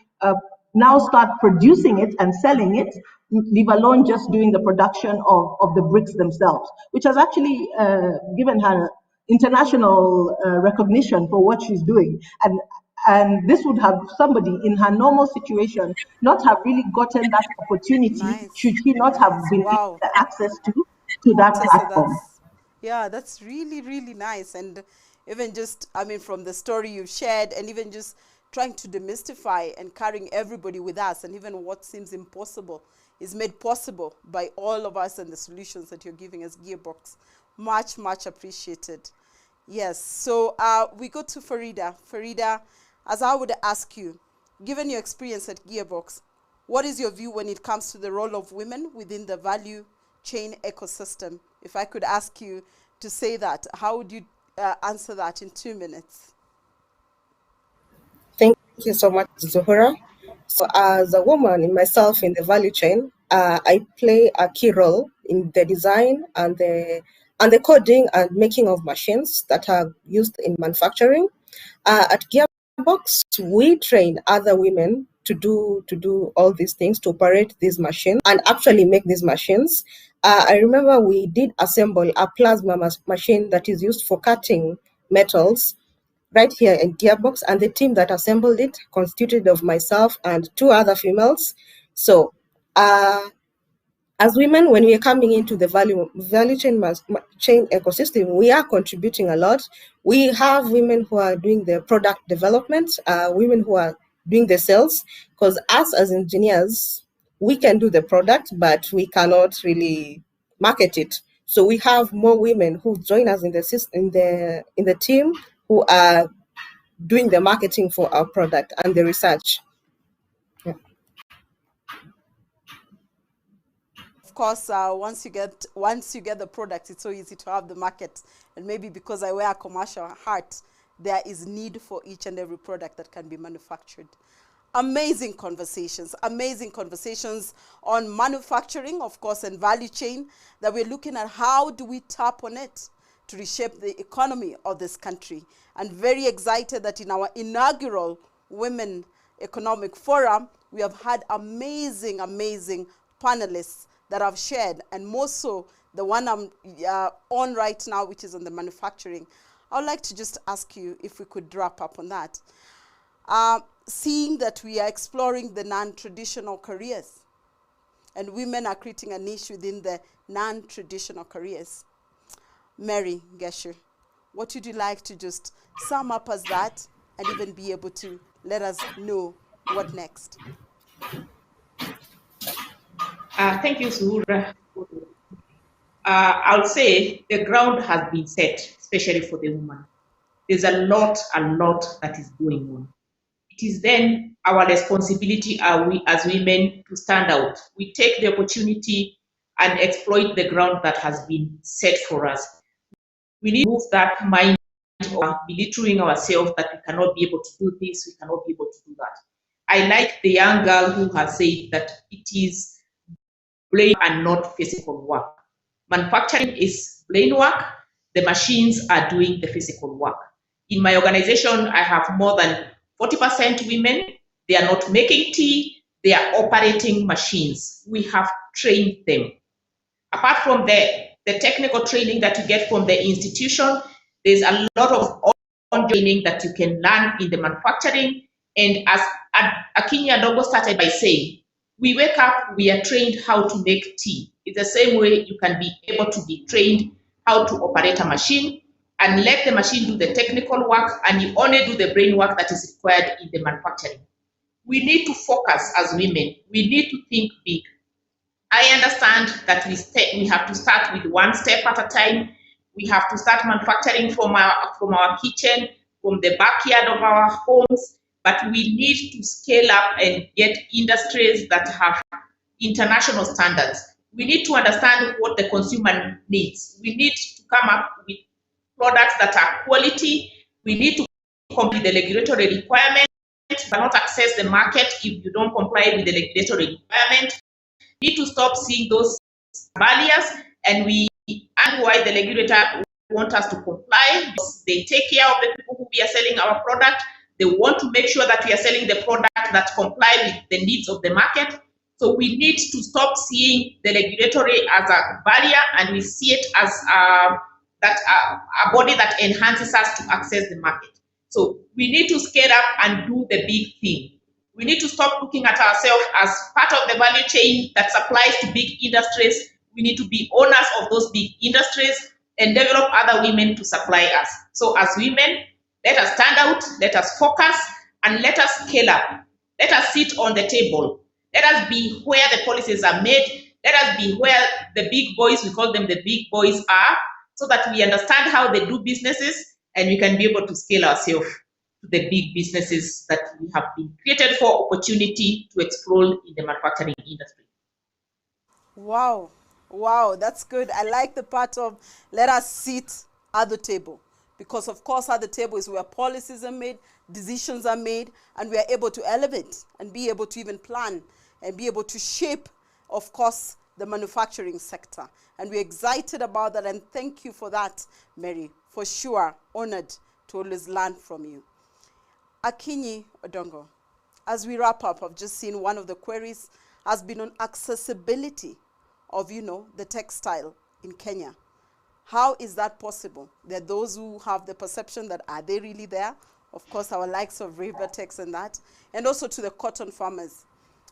now start producing it and selling it, leave alone just doing the production of the bricks themselves, which has actually given her international recognition for what she's doing. And this would have somebody in her normal situation not have really gotten that opportunity should she not have been given the access to that platform. Yeah, that's really, really nice. And even just, I mean, from the story you've shared, and even just trying to demystify and carrying everybody with us, and even what seems impossible is made possible by all of us and the solutions that you're giving as Gearbox. Much, much appreciated. Yes, so we go to Farida. Farida, as I would ask you, given your experience at Gearbox, what is your view when it comes to the role of women within the value chain ecosystem? If I could ask you to say that, how would you answer that in 2 minutes? Thank you so much, Zuhura. So, as a woman in myself in the value chain, I play a key role in the design and the coding and making of machines that are used in manufacturing. At Gearbox, we train other women to do all these things, to operate these machines and actually make these machines. I remember we did assemble a plasma machine that is used for cutting metals right here in Gearbox, and the team that assembled it constituted of myself and two other females. So, as women, when we are coming into the value chain ecosystem, we are contributing a lot. We have women who are doing the product development, women who are doing the sales, because us as engineers, we can do the product, but we cannot really market it. So we have more women who join us in the team who are doing the marketing for our product and the research. Yeah. Of course, once you get the product, it's so easy to have the market. And maybe because I wear a commercial hat, there is need for each and every product that can be manufactured. Amazing conversations on manufacturing, of course, and value chain, that we're looking at how do we tap on it to reshape the economy of this country. And very excited that in our inaugural Women Economic Forum, we have had amazing panelists that have shared, and more so the one I'm on right now, which is on the manufacturing. I would like to just ask you if we could wrap up on that. Seeing that we are exploring the non-traditional careers, and women are creating a niche within the non-traditional careers. Mary Gesher, what would you like to just sum up as that, and even be able to let us know what next? Thank you, Suhura. I'll say the ground has been set, especially for the woman. There's a lot that is going on. It is then our responsibility, we as women, to stand out. We take the opportunity and exploit the ground that has been set for us. We need to move that mind of belittling ourselves that we cannot be able to do this, we cannot be able to do that. I like the young girl who has said that it is brain and not physical work. Manufacturing is brain work. The machines are doing the physical work. In my organization, I have more than 40% women. They are not making tea, they are operating machines. We have trained them. Apart from the technical training that you get from the institution, there's a lot of training that you can learn in the manufacturing. And as Akinya Dogo started by saying, we wake up, we are trained how to make tea. It's the same way you can be able to be trained how to operate a machine and let the machine do the technical work, and you only do the brain work that is required in the manufacturing. We need to focus as women. We need to think big. I understand that we have to start with one step at a time. We have to start manufacturing from our kitchen, from the backyard of our homes, but we need to scale up and get industries that have international standards. We need to understand what the consumer needs. We need to come up with products that are quality. We need to complete the regulatory requirements. You cannot access the market if you don't comply with the regulatory requirement. We need to stop seeing those barriers, and why the regulator want us to comply, because they take care of the people who we are selling our product. They want to make sure that we are selling the product that comply with the needs of the market. So we need to stop seeing the regulatory as a barrier, and we see it as a body that enhances us to access the market. So we need to scale up and do the big thing. We need to stop looking at ourselves as part of the value chain that supplies to big industries. We need to be owners of those big industries and develop other women to supply us. So as women, let us stand out, let us focus, and let us scale up. Let us sit on the table. Let us be where the policies are made. Let us be where the big boys, we call them the big boys, are, so that we understand how they do businesses and we can be able to scale ourselves to the big businesses that we have been created for opportunity to explore in the manufacturing industry. Wow, that's good. I like the part of let us sit at the table. because of course at the table is where policies are made, decisions are made, and we are able to elevate and be able to even plan and be able to shape, of course, the manufacturing sector. And we're excited about that, and thank you for that, Mary. For sure, honored to always learn from you. Akinyi Odongo, as we wrap up, I've just seen one of the queries has been on accessibility of, the textile in Kenya. How is that possible? There are those who have the perception that are they really there? Of course, our likes of Rivertex and that. And also to the cotton farmers.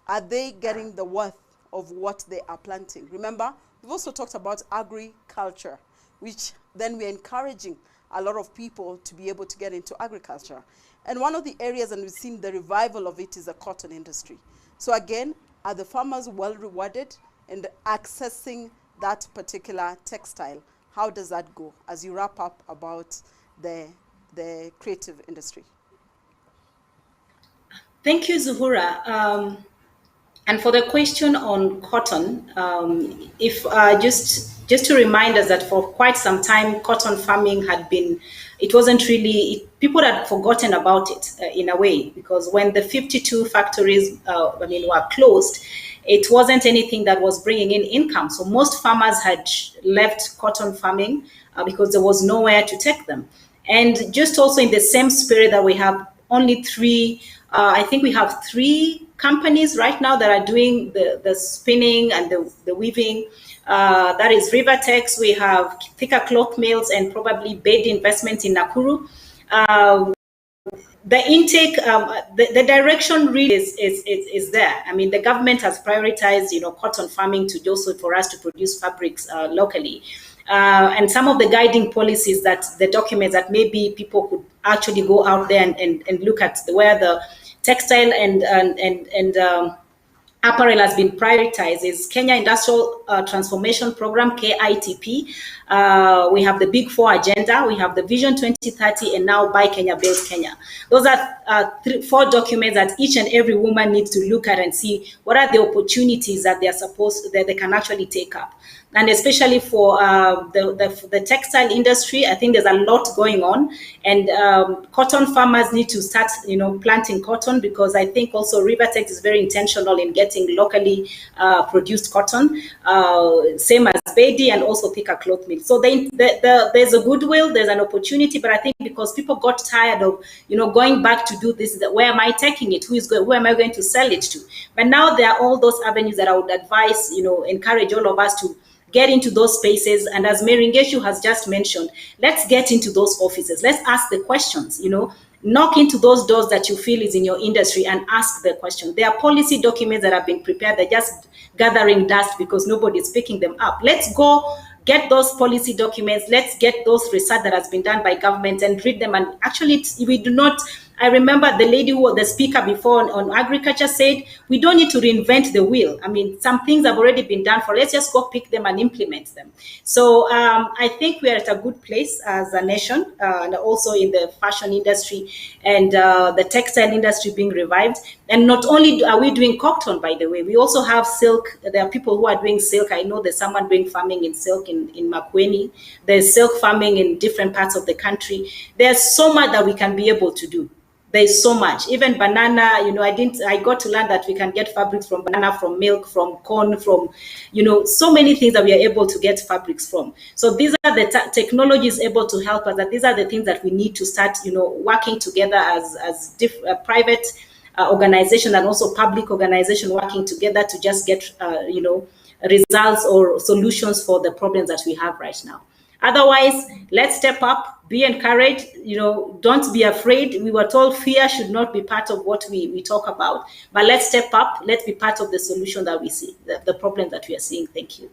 Are they getting the worth of what they are planting? Remember, we've also talked about agriculture, which then we're encouraging a lot of people to be able to get into agriculture. And one of the areas, and we've seen the revival of it, is the cotton industry. So again, are the farmers well rewarded in accessing that particular textile? How does that go as you wrap up about the creative industry? Thank you, Zuhura. And for the question on cotton, if just to remind us that for quite some time, cotton farming had been, it wasn't really, people had forgotten about it in a way, because when the 52 factories, were closed, it wasn't anything that was bringing in income. So most farmers had left cotton farming because there was nowhere to take them. And just also in the same spirit that we have only three, I think we have 3 companies right now that are doing the spinning and the weaving. That is Rivertex, we have thicker cloth mills, and probably Bedi Investment in Nakuru. The intake, the direction really is there. I mean, the government has prioritized, cotton farming to also for us to produce fabrics locally. And some of the guiding policies that the documents that maybe people could actually go out there and look at where the textile and apparel has been prioritized is Kenya Industrial Transformation Program, KITP. We have the Big 4 agenda, we have the Vision 2030, and now Buy Kenya, Build Kenya. Those are 4 documents that each and every woman needs to look at and see what are the opportunities that they can actually take up. And especially for the textile industry, I think there's a lot going on, and cotton farmers need to start, planting cotton, because I think also Rivertex is very intentional in getting locally produced cotton, same as Bedi and also thicker cloth mills. So there's a goodwill, there's an opportunity, but I think because people got tired of, going back to do this, where am I taking it? Who am I going to sell it to? But now there are all those avenues that I would advise, encourage all of us to get into those spaces. And as Mary Ngeshu has just mentioned, let's get into those offices. Let's ask the questions, knock into those doors that you feel is in your industry and ask the question. There are policy documents that have been prepared. They're just gathering dust because nobody is picking them up. Let's go get those policy documents. Let's get those research that has been done by government and read them. And actually, we do not, I remember the lady who was the speaker before on agriculture said, we don't need to reinvent the wheel. I mean, some things have already been done let's just go pick them and implement them. So I think we are at a good place as a nation, and also in the fashion industry and the textile industry being revived. And not only are we doing cotton, by the way, we also have silk. There are people who are doing silk. I know there's someone doing farming in silk in Makueni. There's silk farming in different parts of the country. There's so much that we can be able to do. There's so much. Even banana, I got to learn that we can get fabrics from banana, from milk, from corn, from, so many things that we are able to get fabrics from. So these are the technologies able to help us, and these are the things that we need to start, working together as private organization and also public organization working together to just get, results or solutions for the problems that we have right now. Otherwise, let's step up, be encouraged, don't be afraid. We were told fear should not be part of what we talk about, but let's step up, let's be part of the solution that we see, the problem that we are seeing. Thank you.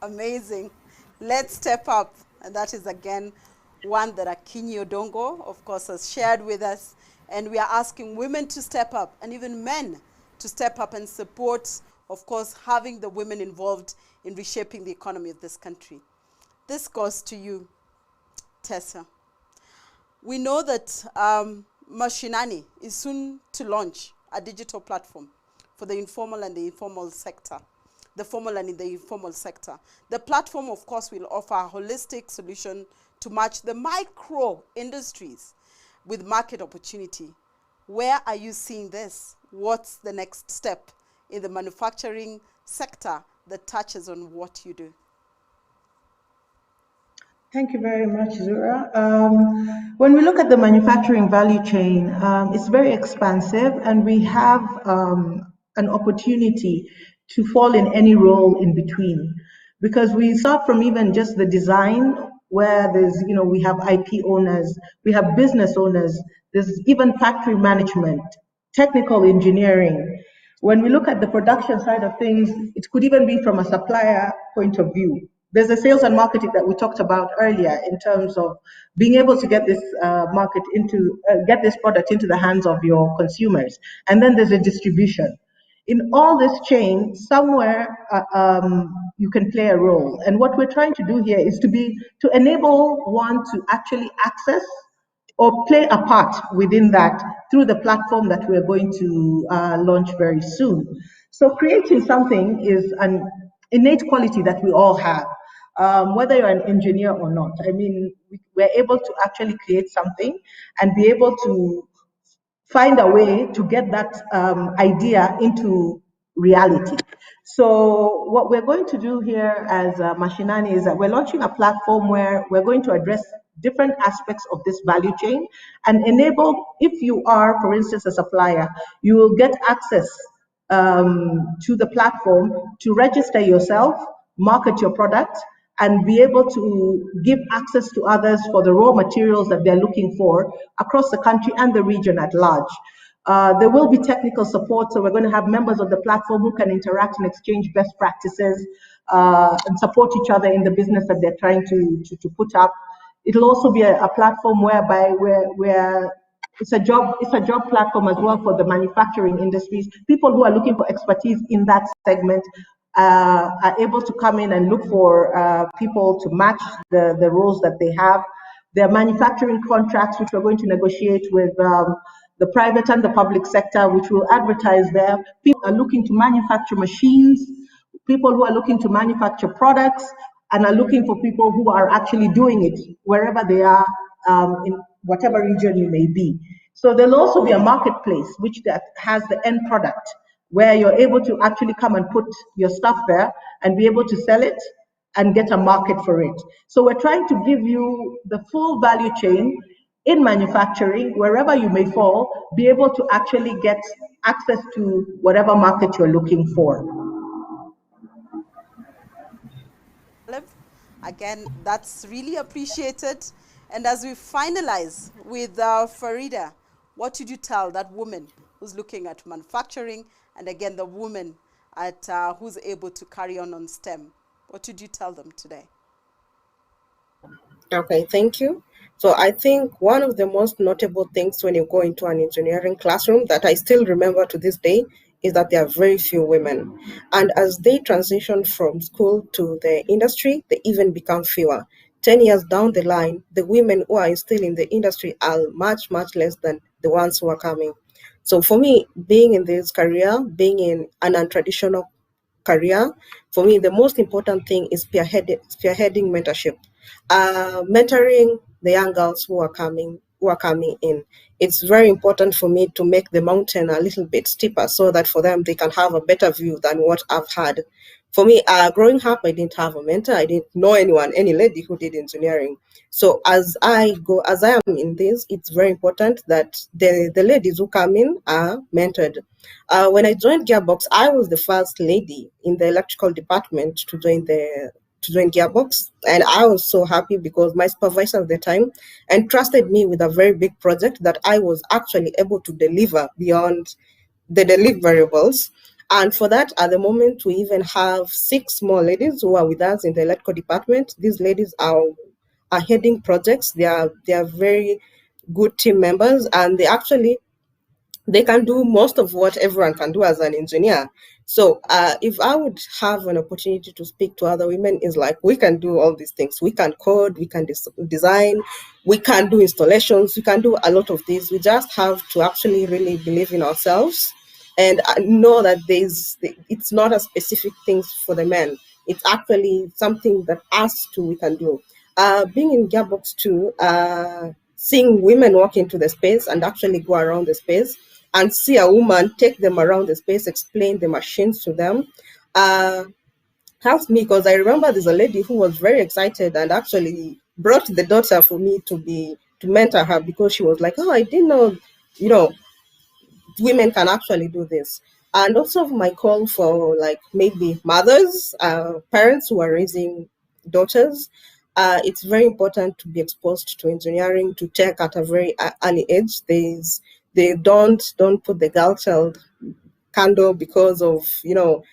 Amazing. Let's step up. And that is again one that Akinyi Odongo, of course, has shared with us. And we are asking women to step up and even men to step up and support, of course, having the women involved in reshaping the economy of this country. This goes to you, Tessa. We know that Mashinani is soon to launch a digital platform for the informal and the informal sector. the formal and in the informal sector. The platform, of course, will offer a holistic solution to match the micro industries with market opportunity. Where are you seeing this? What's the next step in the manufacturing sector that touches on what you do? Thank you very much, Zura. When we look at the manufacturing value chain, it's very expansive, and we have an opportunity to fall in any role in between, because we start from even just the design, where there's, we have IP owners, we have business owners, there's even factory management, technical engineering. When we look at the production side of things, it could even be from a supplier point of view. There's a sales and marketing that we talked about earlier in terms of being able to get this get this product into the hands of your consumers. And then there's a distribution. In all this chain, somewhere you can play a role. And what we're trying to do here is to enable one to actually access or play a part within that through the platform that we're going to launch very soon. So creating something is an innate quality that we all have, whether you're an engineer or not. I mean, we're able to actually create something and be able to find a way to get that idea into reality. So what we're going to do here as Mashinani is that we're launching a platform where we're going to address different aspects of this value chain and enable, if you are, for instance, a supplier, you will get access to the platform to register yourself, market your product, and be able to give access to others for the raw materials that they're looking for across the country and the region at large. There will be technical support, so we're going to have members of the platform who can interact and exchange best practices and support each other in the business that they're trying to put up. It'll also be a platform whereby it's a job platform as well for the manufacturing industries. People who are looking for expertise in that segment are able to come in and look for people to match the roles that they have. There are manufacturing contracts which we're going to negotiate with the private and the public sector, which will advertise there. People are looking to manufacture machines, people who are looking to manufacture products, and are looking for people who are actually doing it wherever they are, in whatever region you may be. So there'll also be a marketplace which that has the end product, where you're able to actually come and put your stuff there and be able to sell it and get a market for it. So we're trying to give you the full value chain in manufacturing, wherever you may fall, be able to actually get access to whatever market you're looking for. Again, that's really appreciated. And as we finalize with Farida, what would you tell that woman who's looking at manufacturing, and again, the woman at who's able to carry on STEM? What would you tell them today? Okay, thank you. So I think one of the most notable things when you go into an engineering classroom that I still remember to this day is that there are very few women. And as they transition from school to the industry, they even become fewer. 10 years down the line, the women who are still in the industry are much, much less than the ones who are coming. So for me, being in this career, being in an untraditional career, for me, the most important thing is spearheading mentorship. Mentoring the young girls who are coming in. It's very important for me to make the mountain a little bit steeper so that for them they can have a better view than what I've had. For me, growing up, I didn't have a mentor. I didn't know any lady who did engineering. So as I am in this, it's very important that the ladies who come in are mentored. When I joined Gearbox, I was the first lady in the electrical department to join Gearbox, and I was so happy because my supervisor at the time entrusted me with a very big project that I was actually able to deliver beyond the deliverables. And for that, at the moment, we even have 6 more ladies who are with us in the electrical department. These ladies are heading projects. They are very good team members, and they can do most of what everyone can do as an engineer. So if I would have an opportunity to speak to other women, is like, we can do all these things. We can code, we can design, we can do installations, we can do a lot of these. We just have to actually really believe in ourselves and I know that it's not a specific thing for the men. It's actually something that us too we can do. Being in Gearbox too, seeing women walk into the space and actually go around the space and see a woman take them around the space, explain the machines to them, helps me, because I remember there's a lady who was very excited and actually brought the daughter for me to mentor her, because she was like, oh, I didn't know, you know, women can actually do this. And also my call for like maybe mothers, parents who are raising daughters, it's very important to be exposed to engineering, to tech at a very early age. They don't put the girl child candle because of, you know,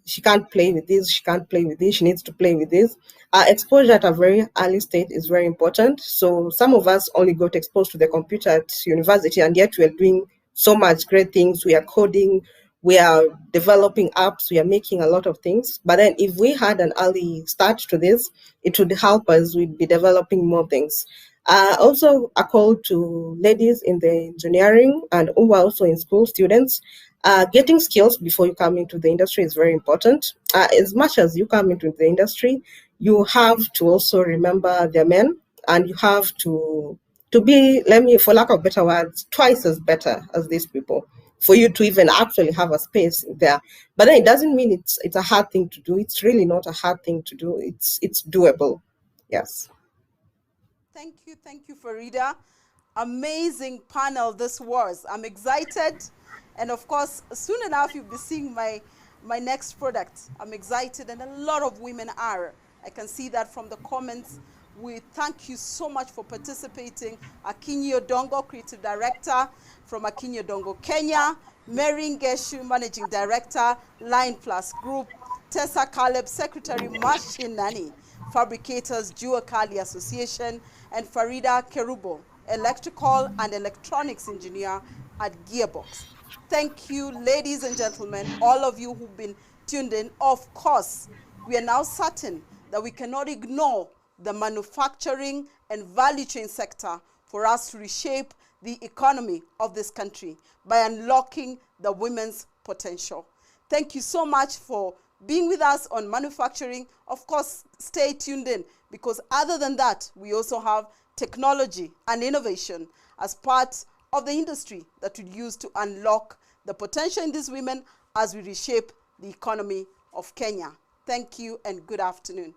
she can't play with this, she can't play with this, she needs to play with this. Exposure at a very early stage is very important. So some of us only got exposed to the computer at university, and yet we are doing so much great things. We are coding, we are developing apps, we are making a lot of things. But then if we had an early start to this, it would help us, we'd be developing more things. Also a call to ladies in the engineering and who are also in school, students. Getting skills before you come into the industry is very important. As much as you come into the industry, you have to also remember the men, and you have to be, for lack of better words, twice as better as these people for you to even actually have a space there. But then it doesn't mean it's a hard thing to do. It's really not a hard thing to do. It's doable. Yes. Thank you, Farida. Amazing panel this was. I'm excited. And of course, soon enough, you'll be seeing my next product. I'm excited, and a lot of women are. I can see that from the comments. We thank you so much for participating. Akinyi Odongo, Creative Director from Akinyi Odongo, Kenya. Mary Ngeshu, Managing Director, Line Plus Group. Tessa Caleb, Secretary, Mashinani, Fabricators, Juakali Association. And Farida Kerubo, Electrical and Electronics Engineer at Gearbox. Thank you, ladies and gentlemen, all of you who've been tuned in. Of course, we are now certain that we cannot ignore the manufacturing and value chain sector for us to reshape the economy of this country by unlocking the women's potential. Thank you so much for being with us on manufacturing. Of course, stay tuned in, because other than that, we also have technology and innovation as part of the industry that we use to unlock the potential in these women as we reshape the economy of Kenya. Thank you and good afternoon.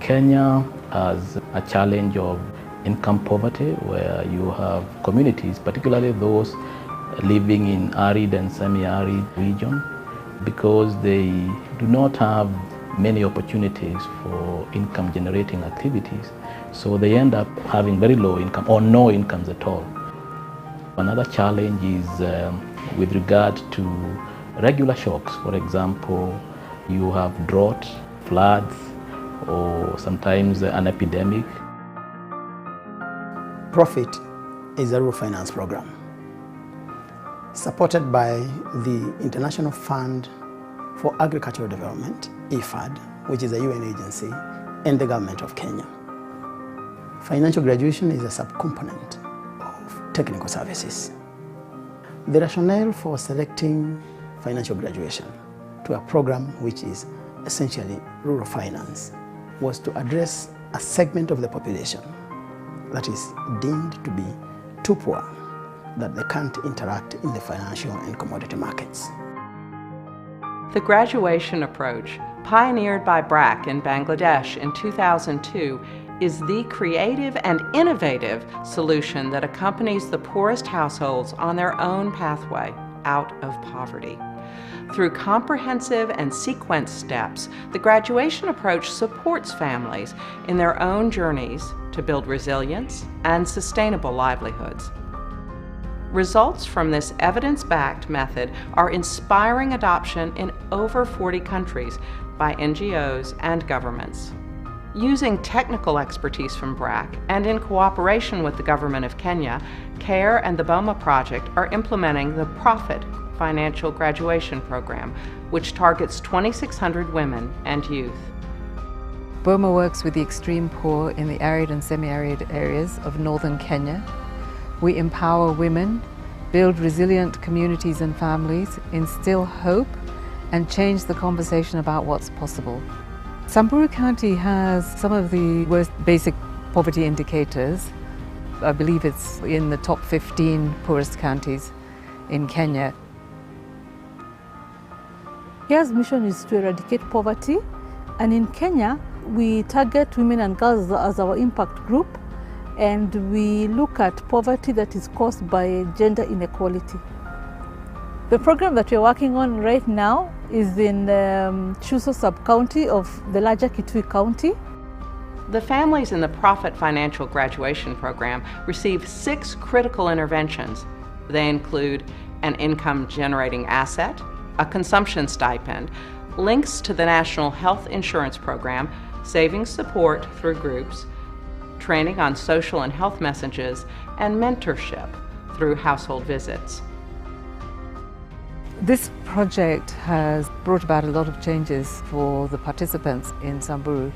Kenya has a challenge of income poverty, where you have communities, particularly those living in arid and semi-arid region, because they do not have many opportunities for income generating activities. So they end up having very low income or no incomes at all. Another challenge is with regard to regular shocks. For example, you have drought, floods, or sometimes an epidemic. Profit is a rural finance program supported by the International Fund for Agricultural Development, IFAD, which is a UN agency, and the government of Kenya. Financial graduation is a subcomponent of technical services. The rationale for selecting financial graduation to a program which is essentially rural finance was to address a segment of the population that is deemed to be too poor, that they can't interact in the financial and commodity markets. The graduation approach, pioneered by BRAC in Bangladesh in 2002, is the creative and innovative solution that accompanies the poorest households on their own pathway out of poverty. Through comprehensive and sequenced steps, the graduation approach supports families in their own journeys to build resilience and sustainable livelihoods. Results from this evidence-backed method are inspiring adoption in over 40 countries by NGOs and governments. Using technical expertise from BRAC and in cooperation with the Government of Kenya, CARE and the BOMA project are implementing the Profit Financial Graduation Program, which targets 2,600 women and youth. BOMA works with the extreme poor in the arid and semi-arid areas of northern Kenya. We empower women, build resilient communities and families, instill hope, and change the conversation about what's possible. Samburu County has some of the worst basic poverty indicators. I believe it's in the top 15 poorest counties in Kenya. CARE's mission is to eradicate poverty, and in Kenya we target women and girls as our impact group, and we look at poverty that is caused by gender inequality. The program that we're working on right now is in Chuso sub-county of the larger Kitui County. The families in the Profit Financial Graduation Program receive 6 critical interventions. They include an income-generating asset, a consumption stipend, links to the National Health Insurance Program, savings support through groups, training on social and health messages, and mentorship through household visits. This project has brought about a lot of changes for the participants in Samburu.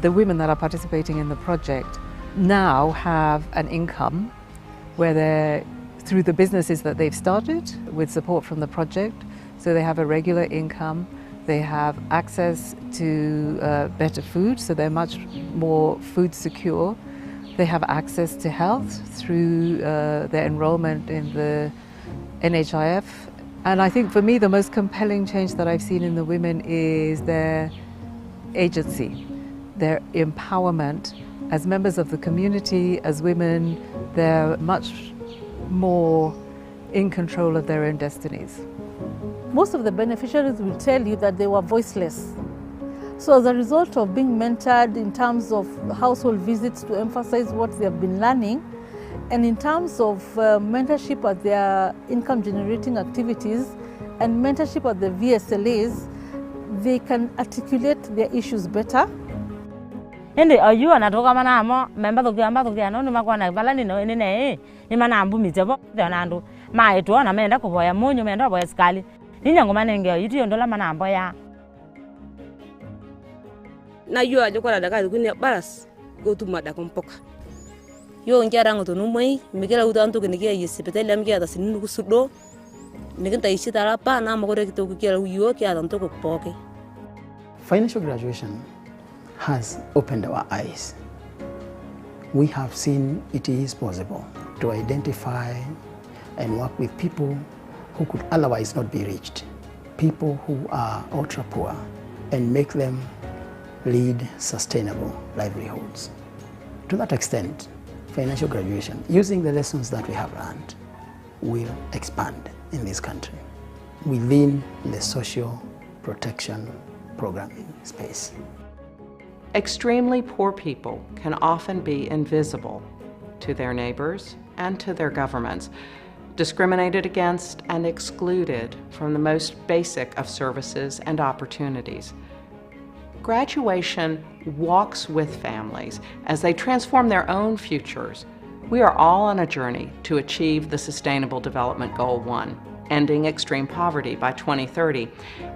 The women that are participating in the project now have an income where they're, through the businesses that they've started with support from the project, so they have a regular income, they have access to better food, so they're much more food secure. They have access to health through their enrollment in the NHIF. And I think for me the most compelling change that I've seen in the women is their agency, their empowerment. As members of the community, as women, they're much more in control of their own destinies. Most of the beneficiaries will tell you that they were voiceless. So as a result of being mentored in terms of household visits to emphasize what they have been learning, and in terms of mentorship at their income generating activities and mentorship at the VSLAs, they can articulate their issues better. Ende ayu anatoka mana amo memba tokia no makwana bala ni no ni mana ambu mitebo danandu ma eto na menda kuboya monyo menda boya skali ninyango manenge yitu yondola mana ambo ya na yu ajo kwa daga kuni baras go tu mada kompoka yo ngara ngoto numai mikela utanto kinikia yisipetele amkia ta sinu kusudo nikinta ishitara pa na makore kitokukia uyo kia tanto kupoke. Financial graduation has opened our eyes. We have seen it is possible to identify and work with people who could otherwise not be reached, people who are ultra poor, and make them lead sustainable livelihoods. To that extent, financial graduation, using the lessons that we have learned, will expand in this country within the social protection programming space. Extremely poor people can often be invisible to their neighbors and to their governments, discriminated against and excluded from the most basic of services and opportunities. Graduation walks with families as they transform their own futures. We are all on a journey to achieve the Sustainable Development Goal 1, ending extreme poverty by 2030,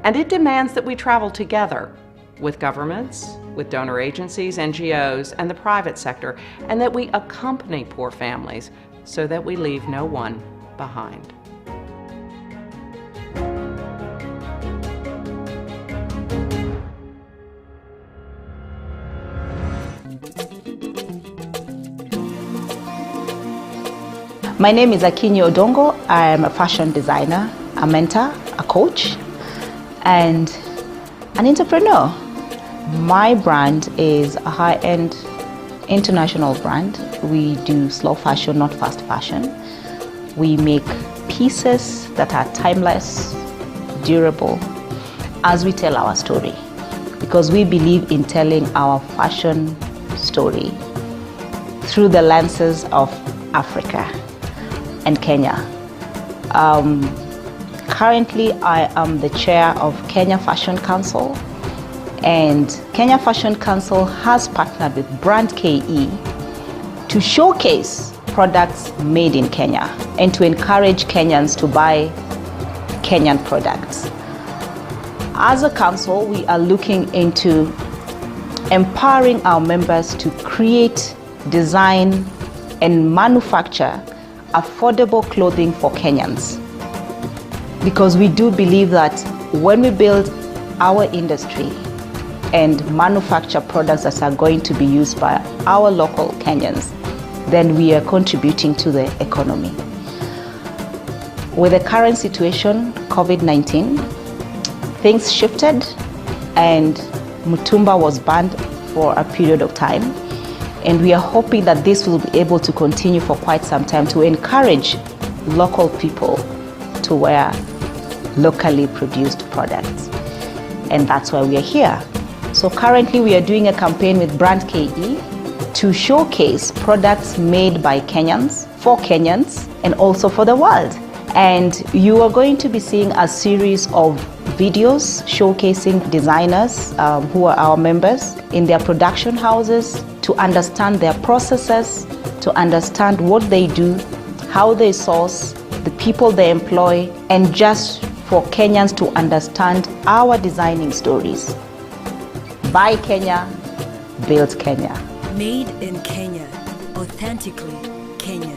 and it demands that we travel together with governments, with donor agencies, NGOs, and the private sector, and that we accompany poor families so that we leave no one behind. My name is Akinyi Odongo. I am a fashion designer, a mentor, a coach, and an entrepreneur. My brand is a high-end international brand. We do slow fashion, not fast fashion. We make pieces that are timeless, durable, as we tell our story, because we believe in telling our fashion story through the lenses of Africa and Kenya. Currently, I am the chair of Kenya Fashion Council, and Kenya Fashion Council has partnered with Brand KE to showcase products made in Kenya and to encourage Kenyans to buy Kenyan products. As a council, we are looking into empowering our members to create, design, and manufacture affordable clothing for Kenyans. Because we do believe that when we build our industry and manufacture products that are going to be used by our local Kenyans, then we are contributing to the economy. With the current situation, COVID-19, things shifted and Mutumba was banned for a period of time. And we are hoping that this will be able to continue for quite some time to encourage local people to wear locally produced products. And that's why we are here. So currently we are doing a campaign with Brand KE to showcase products made by Kenyans, for Kenyans, and also for the world. And you are going to be seeing a series of videos showcasing designers who are our members in their production houses to understand their processes, to understand what they do, how they source, the people they employ, and just for Kenyans to understand our designing stories. Buy Kenya, build Kenya. Made in Kenya, authentically Kenyan.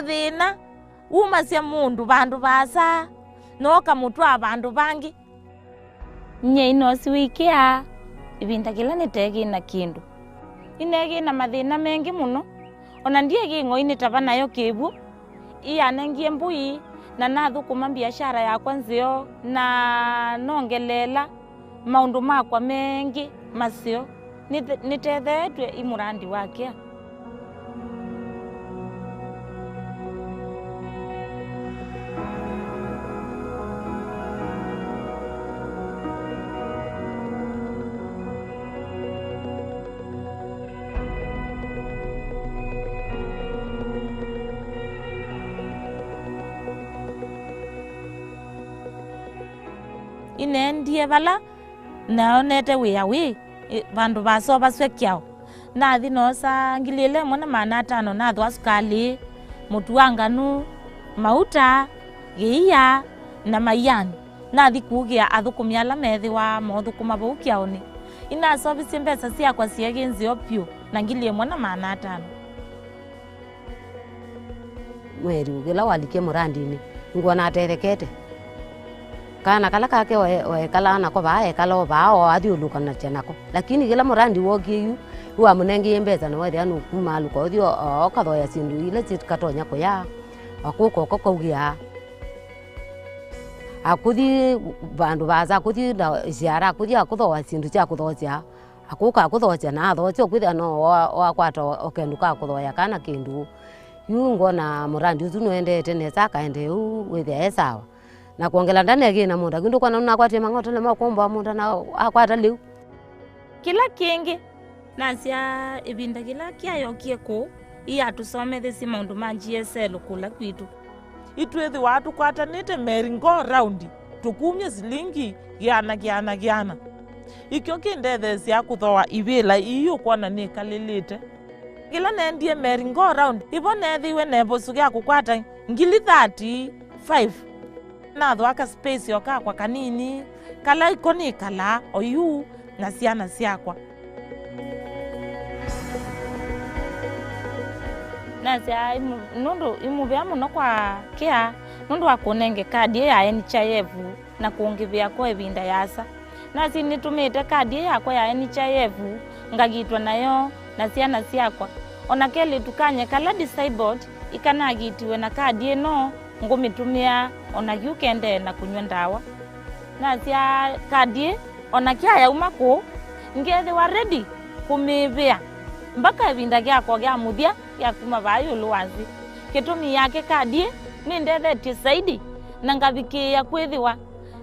Thina uma cia mundu bandu basa no kamutwa abandu bangi nye ino siwikia ibinda kila nitegi na kindu inegi na mathina mengi muno ona ndiegi ngoini tabana yo kibu iyanengie mbui na nathukuma biashara yakwa nzio na nongelela maundu makwa mengi masio nitethetwe imurandi wake inendie bala naonete wiyawi bandu baso baswekyao nathi nosa ngilile mwana manatano nathwa sukali mutuanganu mauta giya na mayani nathi kugia athukumia ala methi wa mothukuma baukiaoni inasobisi mbesa siakwa siegi opio na ngilie mwana manatano mweri ugila walikie murandini ngona aterekete kana kala kake o kala na ko ba kala ba o adiuluka na chenako lakini kila murandi wogiyu wa munengi mbeza na wadi anu kumalu ko dio o kadho ya sindu ile chitkatonya ko ya akuko ko kogia akudi bandu baza akudi da ziara akudi akudho wa sindu cha kudho cha akuka akudho cha na adho cho kudi no wa kwato okenduka akudho ya kana kindu yungo na murandi uzunoende teneza kaende u with sawa na kuongela ndani yake na munda kindu kwana unakwate mangoto na makomba munda na akwata liu kila kingi nasia ibinda kila kiayo kieko iya tusome thesi maundu manjie selo kula kwitu itwethi watu kwatanite meringo round tukumye silingi giana ikyo kindethe cia kuthoa ibila iyo kwana ni kalilite kila nendie meringo round ibo nethiwe nebo sugia kukwata ngili 35 na thwaka space yoka kwa kanini kala ikoni kala oyu na ciana ciakwa na cia nundu imuvya muno kwa kia nundu akunenge kadi ya NHIF na kuongithia kwa ibinda yasa na sinitumite kadi yakwa ya NHIF ngagitwa nayo na ciana ciakwa ona kele tukanye kala disabled ikanagitiwe na kadi ino ngumitumia ona yukende na kunywa ndawa na cia kadi ona kia ya umako ngethe wa ready kumivia mpaka ibinda gyakwa gya muthia gya kuma bayo luwazi kitumi yake kadi ni ndethetie zaidi na ngavikia kwithiwa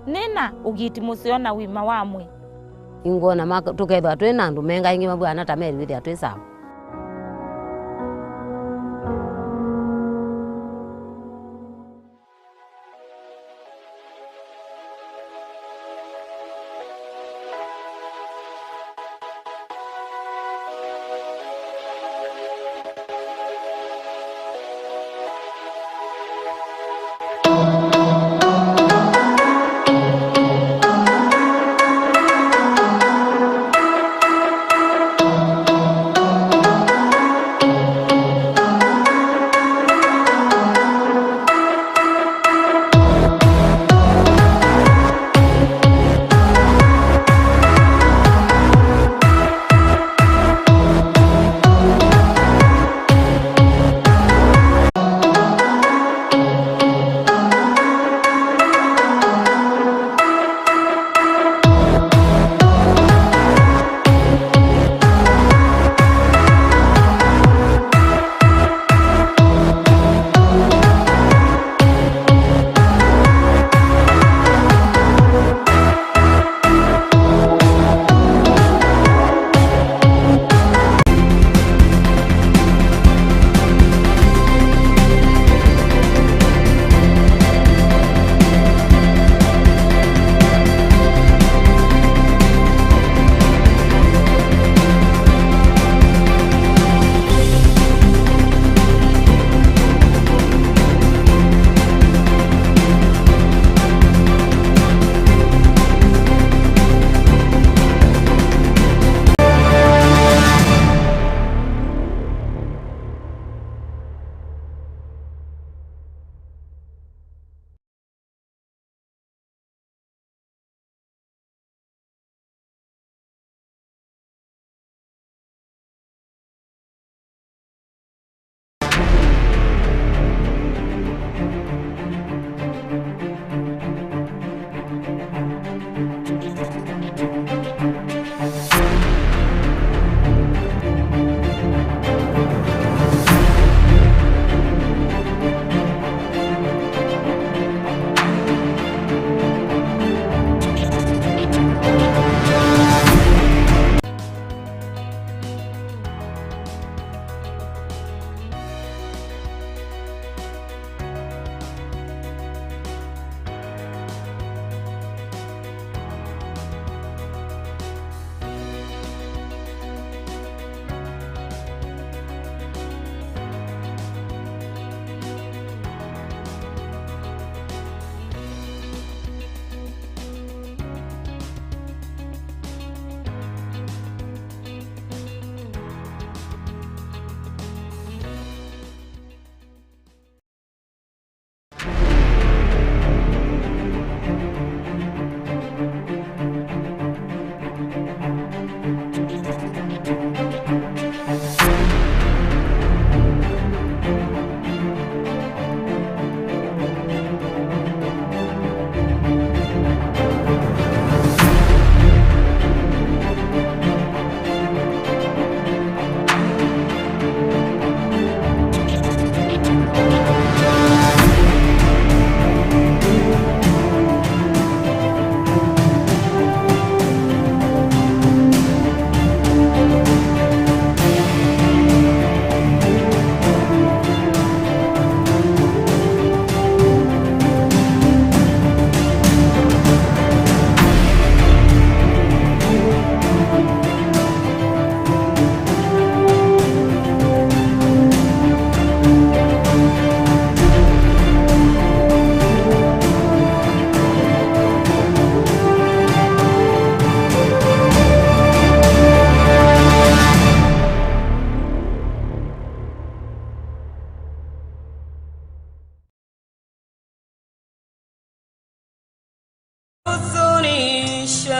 nina ugiti musiona wima wamwe ingona maka tukethwa twina andu menga ingi mabwana tameri withi atwisawa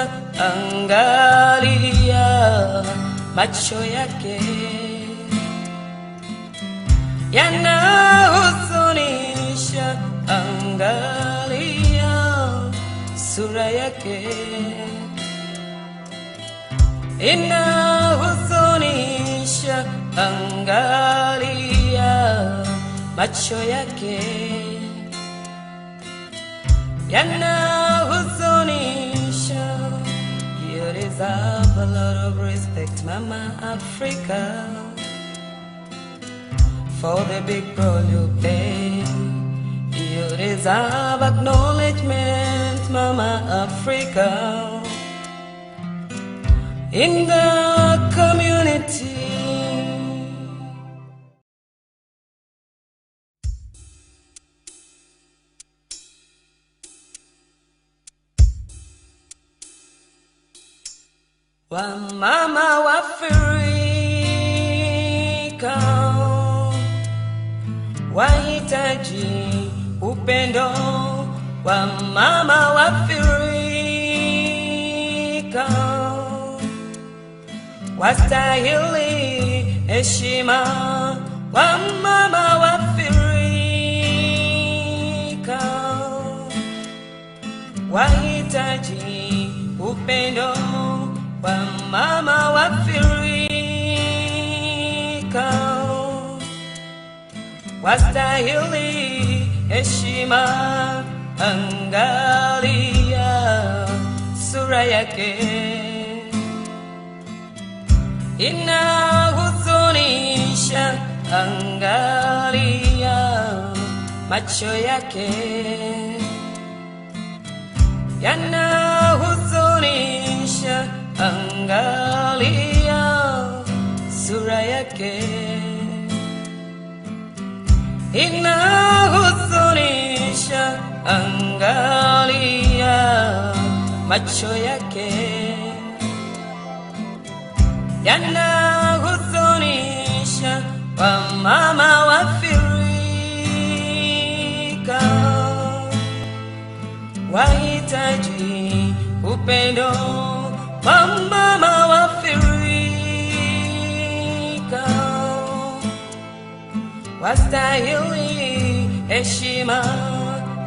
yanahuzunisha, angalia macho yake. Yanahuzunisha, angalia sura yake. Inahuzunisha, angalia macho yake. Yanahuzunisha. You deserve a lot of respect, Mama Africa, for the big role you play. You deserve acknowledgement, Mama Africa, in the community. Wamama wa Afrika wahitaji upendo. Wamama wa Afrika wastahili heshima. Wamama wa Afrika wahitaji upendo. Wamama wa Afrika wastahili heshima. Angalia sura yake. Inahuzunisha, angalia macho yake. Yanahuzunisha, angalia sura yake. Inahuzunisha, angalia macho yake. Yanahuzunisha, wamama wa Afrika wahitaji upendo. Wamama wa Afrika wastahili heshima.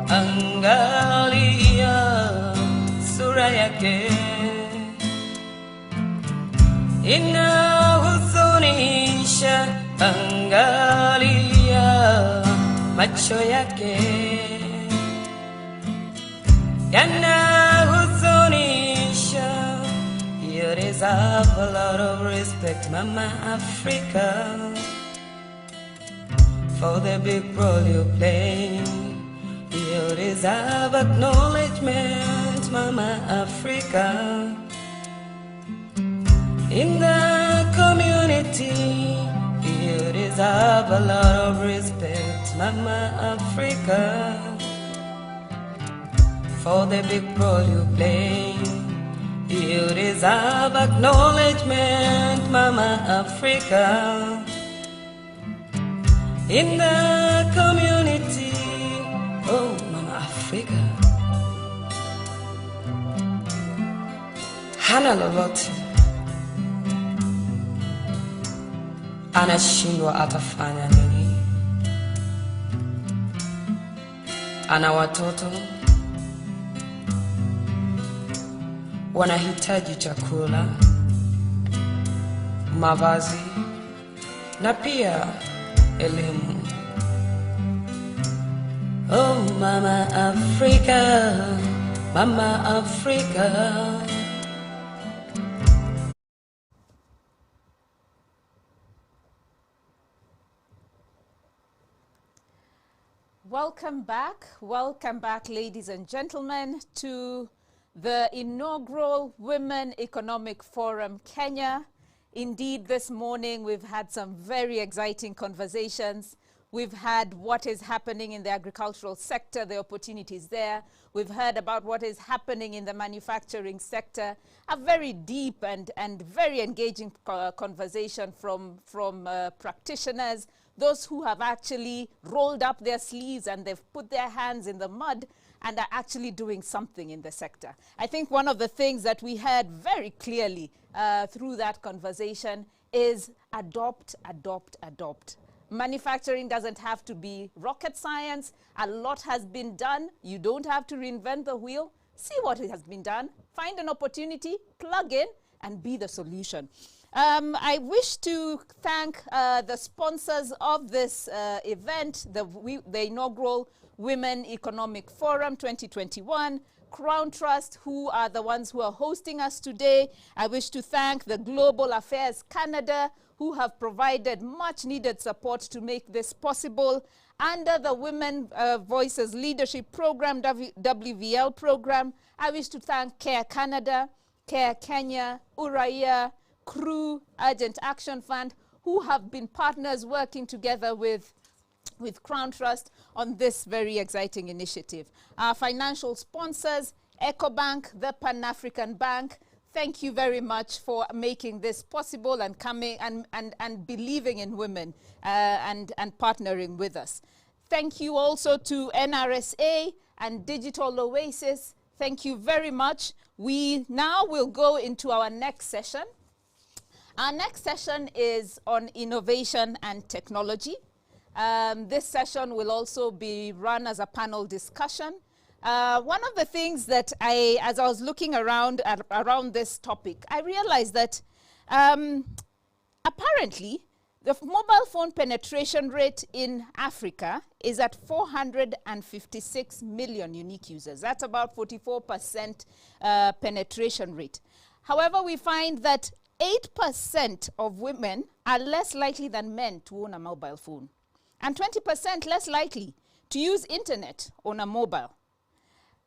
Angalia sura yake. Inahuzunisha, angalia macho yake. Yanahuzunisha. You deserve a lot of respect, Mama Africa, for the big role you play. You deserve acknowledgement, Mama Africa, in the community. You deserve a lot of respect, Mama Africa, for the big role you play. You deserve acknowledgement, Mama Africa, in the community. Oh, Mama Africa hana lolote, anashindwa atafanya nini. Ana watoto wanahitaji chakula, mavazi na pia elimu. Oh, Mama Africa, Mama Africa. Welcome back, ladies and gentlemen, to the inaugural Women Economic Forum Kenya. Indeed, this morning we've had some very exciting conversations. We've had what is happening in the agricultural sector, the opportunities there. We've heard about what is happening in the manufacturing sector. A very deep and very engaging conversation from practitioners, those who have actually rolled up their sleeves and they've put their hands in the mud and are actually doing something in the sector. I think one of the things that we heard very clearly through that conversation is adopt, adopt, adopt. Manufacturing doesn't have to be rocket science. A lot has been done. You don't have to reinvent the wheel. See what has been done. Find an opportunity, plug in, and be the solution. I wish to thank the sponsors of this event, the inaugural Women Economic Forum 2021, Crown Trust, who are the ones who are hosting us today. I wish to thank the Global Affairs Canada, who have provided much needed support to make this possible. Under the Women Voices Leadership Program, WVL program, I wish to thank CARE Canada, CARE Kenya, Uraia, CRU, Urgent Action Fund, who have been partners working together with Crown Trust on this very exciting initiative. Our financial sponsors, EcoBank, the Pan-African Bank, thank you very much for making this possible and coming and believing in women and partnering with us. Thank you also to NRSA and Digital Oasis. Thank you very much. We now will go into our next session. Our next session is on innovation and technology. This session will also be run as a panel discussion. One of the things that as I was looking around this topic, I realized that apparently the mobile phone penetration rate in Africa is at 456 million unique users. That's about 44% penetration rate. However, we find that 8% of women are less likely than men to own a mobile phone, and 20% less likely to use internet on a mobile.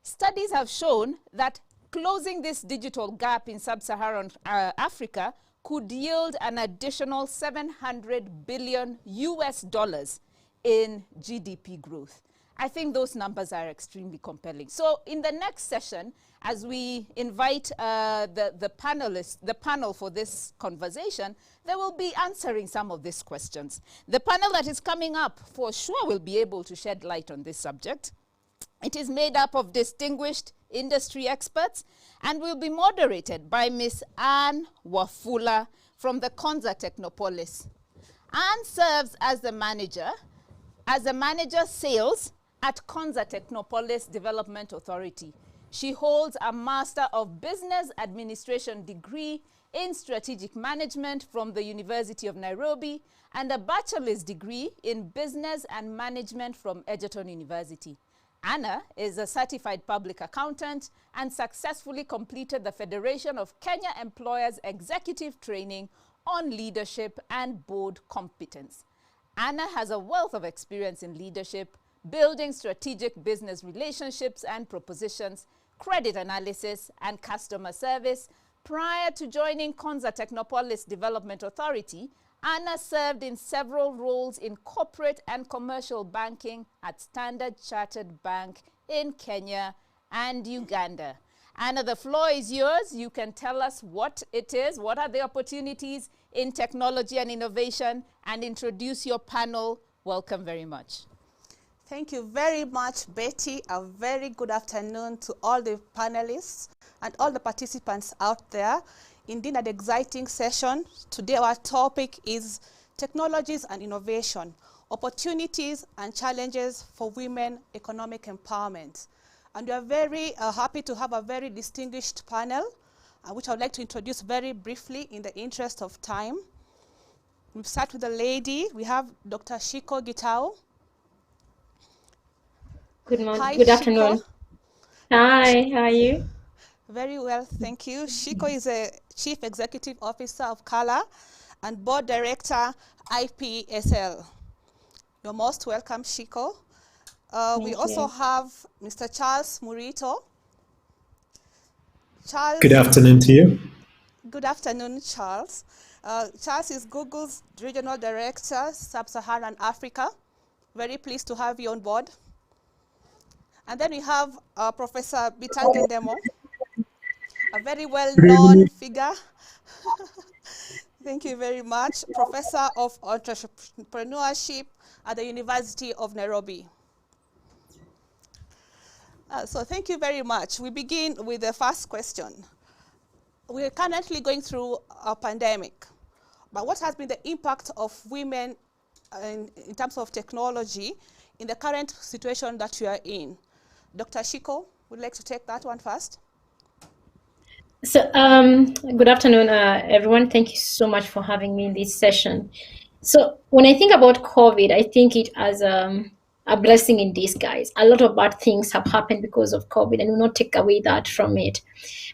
Studies have shown that closing this digital gap in sub-Saharan Africa could yield an additional $700 billion in GDP growth. I think those numbers are extremely compelling. So in the next session, as we invite the panel for this conversation, they will be answering some of these questions. The panel that is coming up for sure will be able to shed light on this subject. It is made up of distinguished industry experts and will be moderated by Ms. Anne Wafula from the Konza Technopolis. Anne serves as the manager sales at Konza Technopolis Development Authority. She holds a Master of Business Administration degree in Strategic Management from the University of Nairobi and a bachelor's degree in Business and Management from Egerton University. Anna is a certified public accountant and successfully completed the Federation of Kenya Employers Executive Training on Leadership and Board Competence. Anna has a wealth of experience in leadership, building strategic business relationships and propositions, credit analysis, and customer service. Prior to joining Konza Technopolis Development Authority, Anna served in several roles in corporate and commercial banking at Standard Chartered Bank in Kenya and Uganda. Anna, the floor is yours. You can tell us what it is, what are the opportunities in technology and innovation, and introduce your panel. Welcome very much. Thank you very much, Betty. A very good afternoon to all the panelists and all the participants out there. Indeed, an exciting session. Today, our topic is technologies and innovation, opportunities and challenges for women economic empowerment. And we are very happy to have a very distinguished panel, which I would like to introduce very briefly in the interest of time. We'll start with the lady. We have Dr. Shiko Gitau. Good morning. Hi, Good Shiko. afternoon. Hi, how are you? Very well, thank you. Shiko is a Chief Executive Officer of CALA and Board Director, IPSL. You're most welcome, Shiko. We also have Mr. Charles Murito. Charles. Good afternoon to you. Good afternoon, Charles. Charles is Google's Regional Director, Sub-Saharan Africa. Very pleased to have you on board. And then we have Professor Bitangendemo, a very well-known figure. Thank you very much. Professor of Entrepreneurship at the University of Nairobi. So thank you very much. We begin with the first question. We're currently going through a pandemic, but what has been the impact of women in terms of technology in the current situation that we are in? Dr. Shiko, would you like to take that one first? So, good afternoon, everyone. Thank you so much for having me in this session. So, when I think about COVID, I think it as a blessing in disguise. A lot of bad things have happened because of COVID, and we will not take away that from it.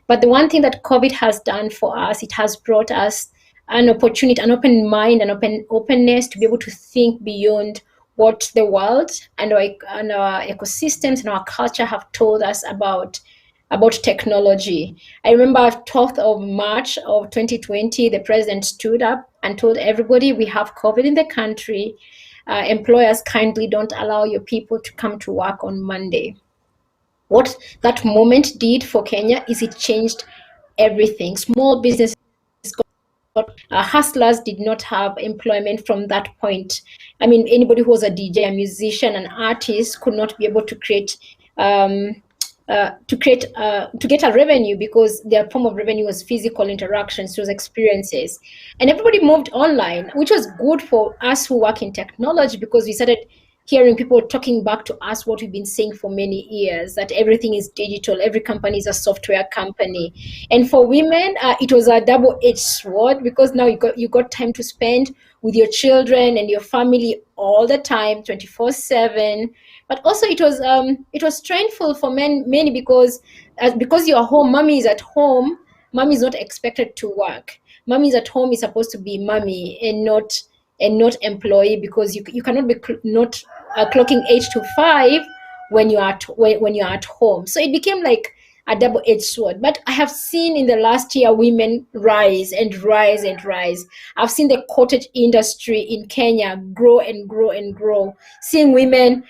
But the one thing that COVID has done for us, it has brought us an opportunity, an open mind, an openness to be able to think beyond what the world and our ecosystems and our culture have told us about technology. I remember 12th of March of 2020, the president stood up and told everybody we have COVID in the country. Employers kindly don't allow your people to come to work on Monday. What that moment did for Kenya is it changed everything. Small businesses hustlers did not have employment from that point. I mean, anybody who was a DJ, a musician, an artist could not be able to create to get a revenue because their form of revenue was physical interactions, was experiences, and everybody moved online, which was good for us who work in technology because we started hearing people talking back to us what we've been saying for many years, that everything is digital, every company is a software company. And for women, it was a double-edged sword because now you got time to spend with your children and your family all the time, 24/7. But also it was stressful for many because you're home, mommy is at home, mommy is not expected to work. Mommy is at home is supposed to be mommy and not employee because you cannot be not clocking 8 to 5 when you're at home. So it became like a double-edged sword. But I have seen in the last year women rise and rise and rise. I've seen the cottage industry in Kenya grow and grow and grow. Seeing women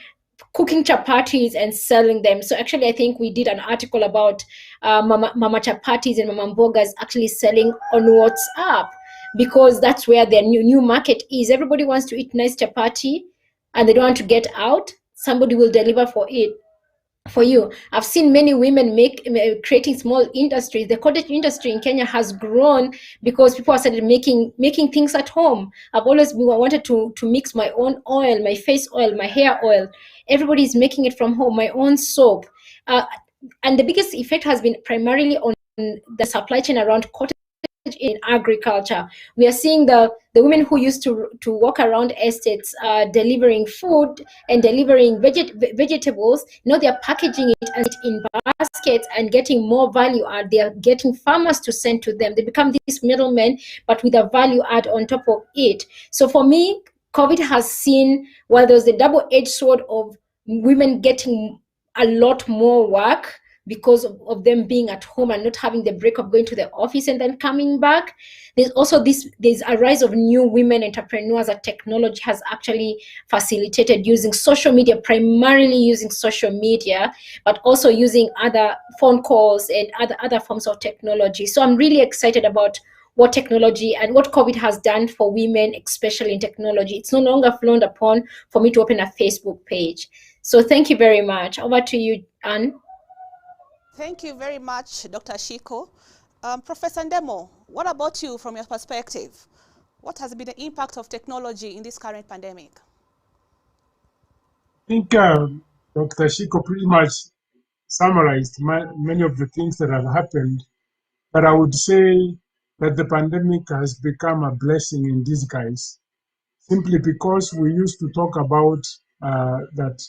cooking chapatis and selling them. So actually, I think we did an article about mama chapatis and mama mbogas actually selling on WhatsApp because that's where their new market is. Everybody wants to eat nice chapati and they don't want to get out. Somebody will deliver for you. I've seen many women creating small industries. The cottage industry in Kenya has grown because people have started making things at home. I've always wanted to mix my own oil, my face oil, my hair oil. Everybody's making it from home, my own soap. And the biggest effect has been primarily on the supply chain around cottage in agriculture. We are seeing the women who used to walk around estates delivering food and delivering vegetables. Now they are packaging it in baskets and getting more value add. They are getting farmers to send to them. They become these middlemen, but with a value add on top of it. So for me, COVID has seen, while there's the double-edged sword of women getting a lot more work because of them being at home and not having the break of going to the office and then coming back. There's also there's a rise of new women entrepreneurs that technology has actually facilitated using social media, primarily using social media, but also using other phone calls and other forms of technology. So I'm really excited about what technology and what COVID has done for women, especially in technology. It's no longer frowned upon for me to open a Facebook page. So thank you very much. Over to you, Anne. Thank you very much, Dr. Shiko. Professor Ndemo, what about you from your perspective? What has been the impact of technology in this current pandemic? I think Dr. Shiko pretty much summarized many of the things that have happened, but I would say that the pandemic has become a blessing in disguise, simply because we used to talk about that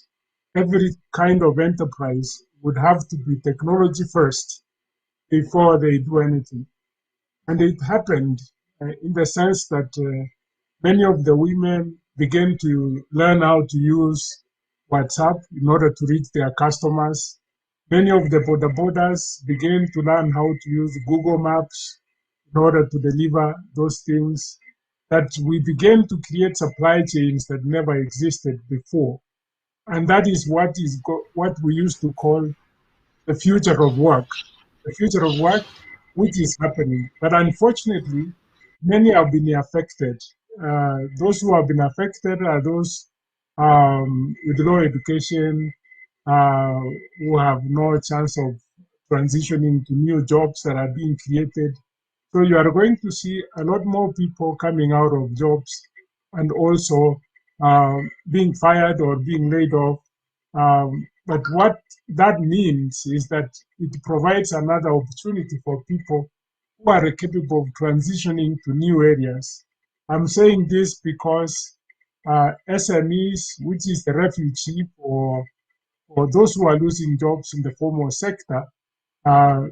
every kind of enterprise would have to be technology first before they do anything. And it happened in the sense that many of the women began to learn how to use WhatsApp in order to reach their customers. Many of the boarders began to learn how to use Google Maps in order to deliver those things. That we began to create supply chains that never existed before. And that is what we used to call the future of work. The future of work, which is happening. But unfortunately, many have been affected. Those who have been affected are those with low education, who have no chance of transitioning to new jobs that are being created. So you are going to see a lot more people coming out of jobs and also being fired or being laid off. But what that means is that it provides another opportunity for people who are capable of transitioning to new areas. I'm saying this because SMEs, which is the refugee for those who are losing jobs in the formal sector,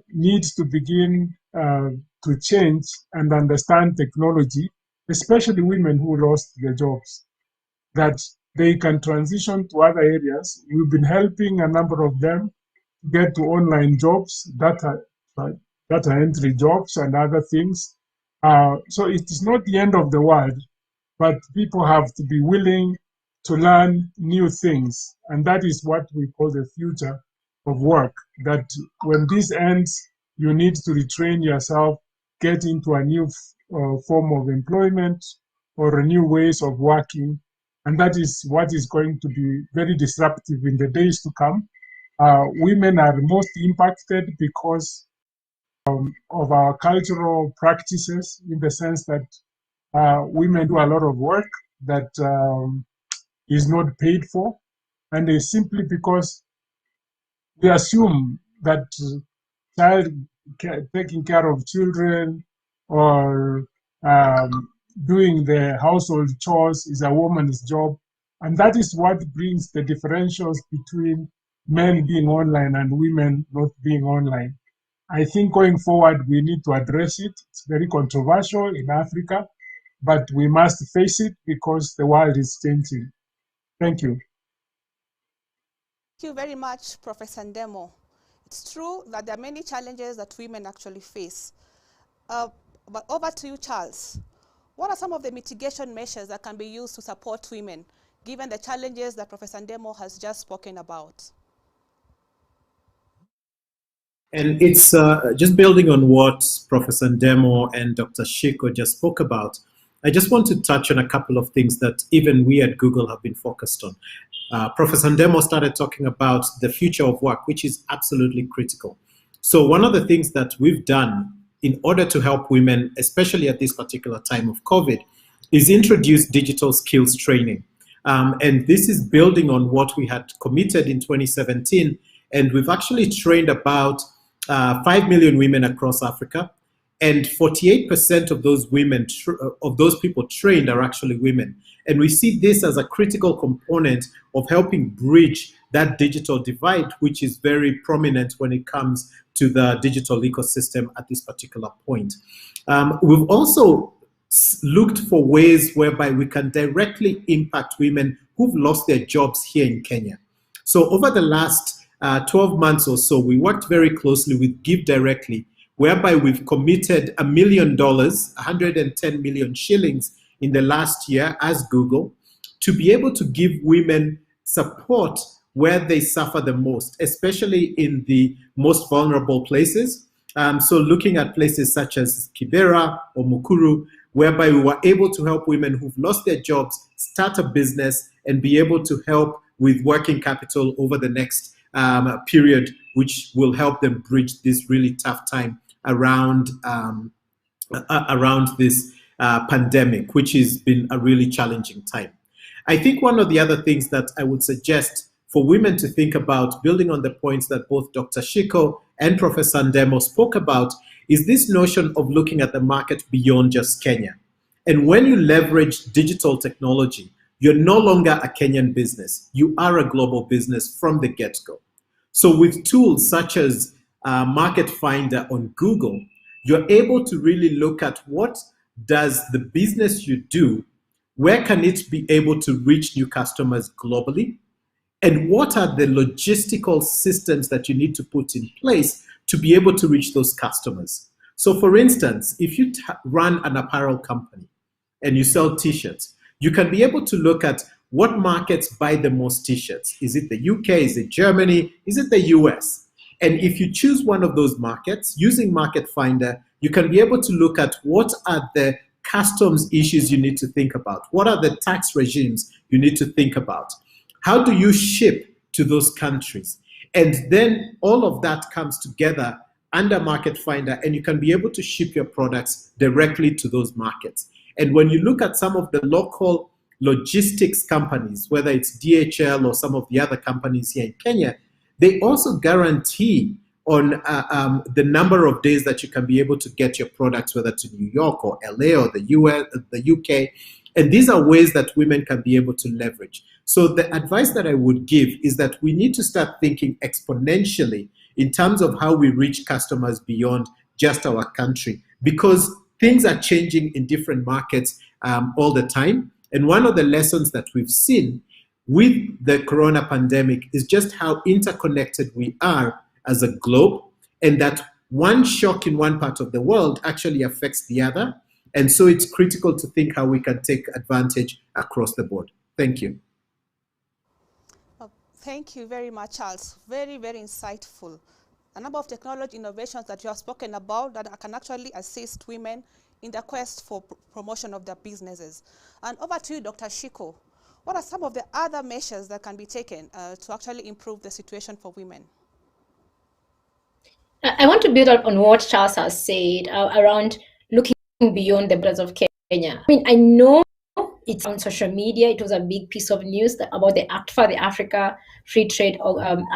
needs to begin to change and understand technology, especially women who lost their jobs, that they can transition to other areas. We've been helping a number of them get to online jobs, data entry jobs and other things. So it is not the end of the world, but people have to be willing to learn new things. And that is what we call the future of work, that when this ends, you need to retrain yourself, get into a new form of employment or a new ways of working. And that is what is going to be very disruptive in the days to come. Women are most impacted because of our cultural practices, in the sense that women do a lot of work that is not paid for, and it's simply because we assume that taking care of children or doing the household chores is a woman's job, and that is what brings the differentials between men being online and women not being online. I think going forward, we need to address it. It's very controversial in Africa, but we must face it because the world is changing. Thank you. Thank you very much, Professor Ndemo. It's true that there are many challenges that women actually face. But over to you, Charles. What are some of the mitigation measures that can be used to support women, given the challenges that Professor Ndemo has just spoken about? And it's just building on what Professor Ndemo and Dr. Shiko just spoke about. I just want to touch on a couple of things that even we at Google have been focused on. Professor Ndemo started talking about the future of work, which is absolutely critical. So one of the things that we've done in order to help women, especially at this particular time of COVID, is introduce digital skills training. And this is building on what we had committed in 2017. And we've actually trained about 5 million women across Africa. And 48% of those women, of those people trained, are actually women. And we see this as a critical component of helping bridge that digital divide, which is very prominent when it comes to the digital ecosystem at this particular point. We've also looked for ways whereby we can directly impact women who've lost their jobs here in Kenya. So over the last 12 months or so, we worked very closely with Give Directly, whereby we've committed $1 million, 110 million shillings in the last year as Google, to be able to give women support where they suffer the most, especially in the most vulnerable places. So looking at places such as Kibera or Mukuru, whereby we were able to help women who've lost their jobs start a business and be able to help with working capital over the next period, which will help them bridge this really tough time around this pandemic, which has been a really challenging time. I think one of the other things that I would suggest for women to think about, building on the points that both Dr. Shiko and Professor Ndemo spoke about, is this notion of looking at the market beyond just Kenya. And when you leverage digital technology, you're no longer a Kenyan business. You are a global business from the get-go. So with tools such as Market Finder on Google, you're able to really look at what does the business you do, where can it be able to reach new customers globally, and what are the logistical systems that you need to put in place to be able to reach those customers. So for instance, if you run an apparel company and you sell t-shirts, you can be able to look at what markets buy the most t-shirts. Is it the UK? Is it Germany? Is it the US? And if you choose one of those markets, using Market Finder, you can be able to look at what are the customs issues you need to think about. What are the tax regimes you need to think about? How do you ship to those countries. And then all of that comes together under Market Finder, and you can be able to ship your products directly to those markets. And when you look at some of the local logistics companies, whether it's DHL or some of the other companies here in Kenya, they also guarantee on the number of days that you can be able to get your products, whether to New York or LA or the US, the UK. And these are ways that women can be able to leverage. So the advice that I would give is that we need to start thinking exponentially in terms of how we reach customers beyond just our country, because things are changing in different markets all the time. And one of the lessons that we've seen with the corona pandemic is just how interconnected we are as a globe, and that one shock in one part of the world actually affects the other. And so it's critical to think how we can take advantage across the board. Thank you. Thank you very much, Charles. Very, very insightful. A number of technology innovations that you have spoken about that can actually assist women in the quest for promotion of their businesses. And over to you, Dr. Shiko. What are some of the other measures that can be taken to actually improve the situation for women? I want to build on what Charles has said around looking beyond the borders of Kenya. I mean, I know it's on social media. It was a big piece of news about the ACTFA, the Africa Free Trade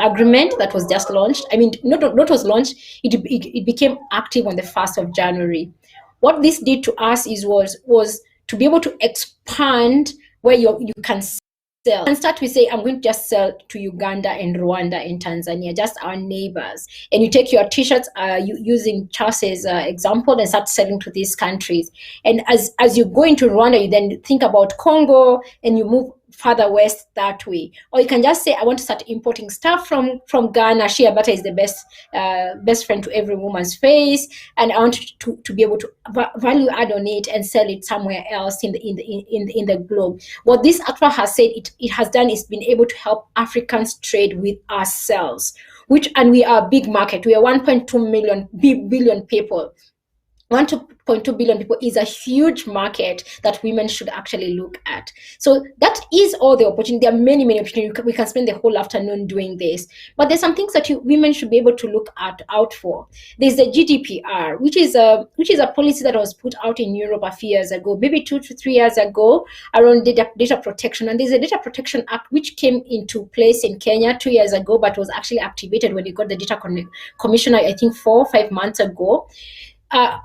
Agreement that was just launched. I mean, not was launched, it became active on the 1st of January. What this did to us was to be able to expand where you can sell. And start with say, I'm going to just sell to Uganda and Rwanda and Tanzania, just our neighbors. And you take your t-shirts using Charles's example and start selling to these countries. And as you go into Rwanda, you then think about Congo and you move further west that way. Or you can just say, I want to start importing stuff from Ghana. Shea butter is the best friend to every woman's face, and I want to be able to value add on it and sell it somewhere else in the globe. What this ACTFA has said it has done is been able to help Africans trade with ourselves, and we are a big market. We are 1.2 billion people. 1.2 billion people is a huge market that women should actually look at. So that is all the opportunity. There are many opportunities. We can spend the whole afternoon doing this. But there's some things that women should be able to look out for. There's the GDPR, which is a policy that was put out in Europe a few years ago, maybe 2 to 3 years ago, around data protection. And there's a Data Protection Act which came into place in Kenya 2 years ago, but was actually activated when you got the Data Commissioner, I think 4 or 5 months ago.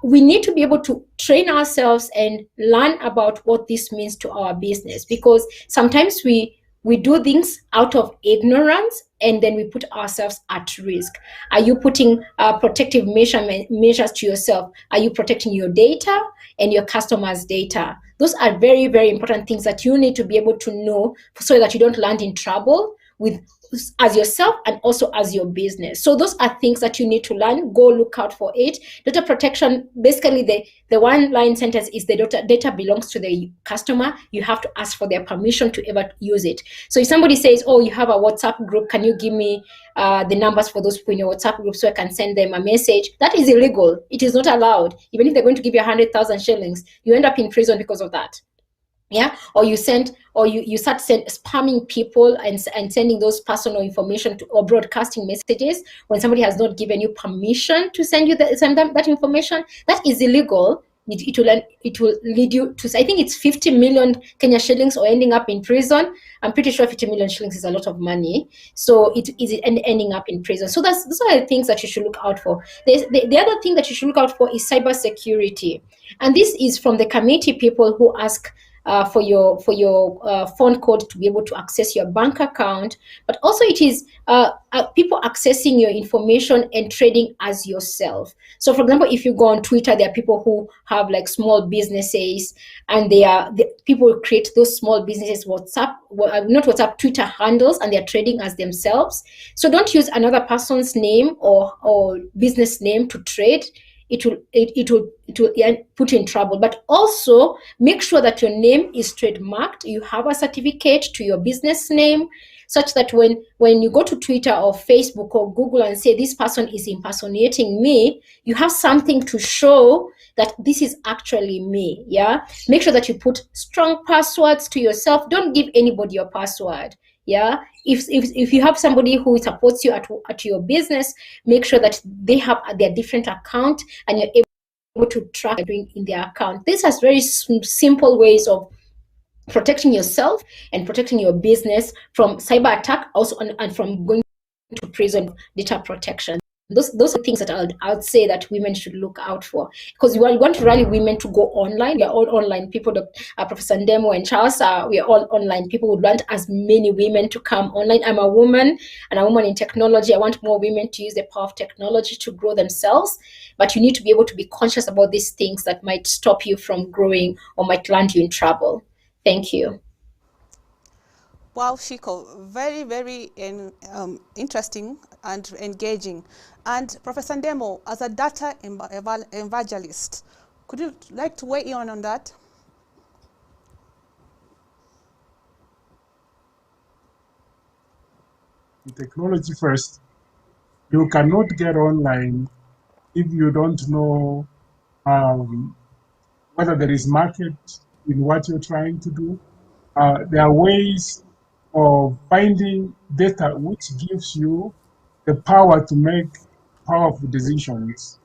We need to be able to train ourselves and learn about what this means to our business, because sometimes we do things out of ignorance and then we put ourselves at risk. Are you putting protective measures to yourself? Are you protecting your data and your customers' data? Those are very, very important things that you need to be able to know so that you don't land in trouble as yourself and also as your business. So those are things that you need to learn. Go look out for it. Data protection, basically the one line sentence is the data belongs to the customer. You have to ask for their permission to ever use it. So if somebody says, oh, you have a WhatsApp group, can you give me the numbers for those people in your WhatsApp group so I can send them a message? That is illegal. It is not allowed. Even if they're going to give you 100,000 shillings, you end up in prison because of that. Yeah, or you start spamming people and sending those personal information or broadcasting messages when somebody has not given you permission to send that information. That is illegal. It will lead you to, I think it's 50 million Kenya shillings or ending up in prison. I'm pretty sure 50 million shillings is a lot of money. So it is ending up in prison. So those are the things that you should look out for. The other thing that you should look out for is cybersecurity. And this is from the committee people who ask for your phone code to be able to access your bank account, but also it is people accessing your information and trading as yourself. So for example, if you go on Twitter, there are people who have like small businesses, and people create those small businesses Twitter handles, and they're trading as themselves. So don't use another person's name or business name to trade. It will put you in trouble. But also make sure that your name is trademarked. You have a certificate to your business name, such that when you go to Twitter or Facebook or Google and say this person is impersonating me, you have something to show that this is actually me. Yeah. Make sure that you put strong passwords to yourself. Don't give anybody your password. Yeah, if you have somebody who supports you at your business, make sure that they have their different account and you're able to track what they're doing in their account. This has very simple ways of protecting yourself and protecting your business from cyber attack, also and from going to prison. Data protection. Those are things that I would say that women should look out for, because we want to rally women to go online. We are all online people. Professor Ndemo and Charles, we are all online people. Would want as many women to come online. I'm a woman and a woman in technology. I want more women to use the power of technology to grow themselves. But you need to be able to be conscious about these things that might stop you from growing or might land you in trouble. Thank you. Wow, Shiko, very, very interesting and engaging. And Professor Ndemo, as a data evangelist, could you like to weigh in on that? Technology first. You cannot get online if you don't know whether there is market in what you're trying to do. There are ways of finding data which gives you the power to make powerful decisions.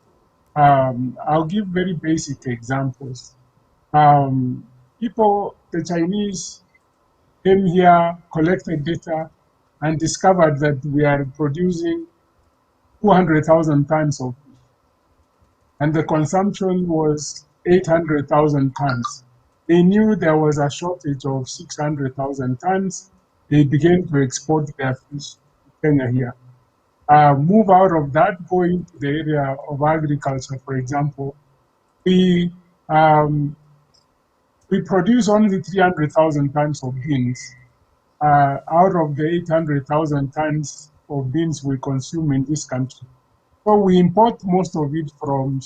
I'll give very basic examples. The Chinese came here, collected data, and discovered that we are producing 200,000 tons of fish, and the consumption was 800,000 tons. They knew there was a shortage of 600,000 tons. They began to export their fish to Kenya here. Move out of that, go into the area of agriculture, for example. We produce only 300,000 tons of beans out of the 800,000 tons of beans we consume in this country. So we import most of it from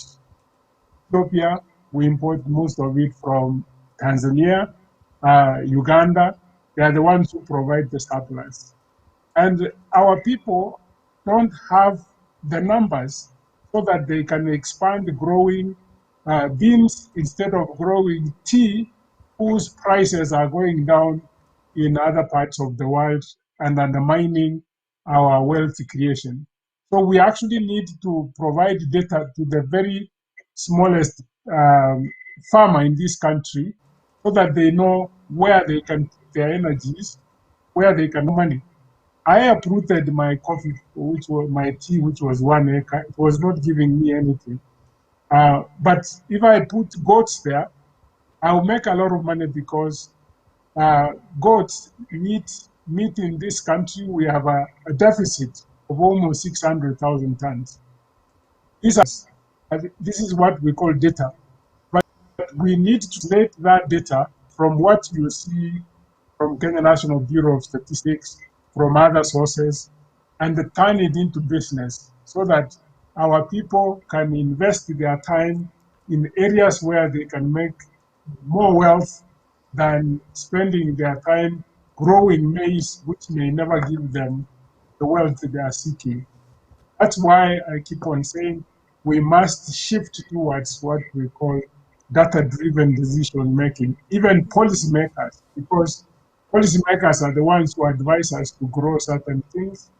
Ethiopia, we import most of it from Tanzania, Uganda. They are the ones who provide the surplus. And our people don't have the numbers so that they can expand growing beans instead of growing tea, whose prices are going down in other parts of the world and undermining our wealth creation. So we actually need to provide data to the very smallest farmer in this country so that they know where they can put their energies, where they can make money. I uprooted my coffee, which was my tea, which was 1 acre. It was not giving me anything. But if I put goats there, I'll make a lot of money because goats need meat in this country. We have a deficit of almost 600,000 tons. This is what we call data. But we need to take that data from what you see from Kenya National Bureau of Statistics, from other sources, and turn it into business so that our people can invest their time in areas where they can make more wealth than spending their time growing maize, which may never give them the wealth they are seeking. That's why I keep on saying we must shift towards what we call data-driven decision making, even policymakers, because policymakers are the ones who advise us to grow certain things,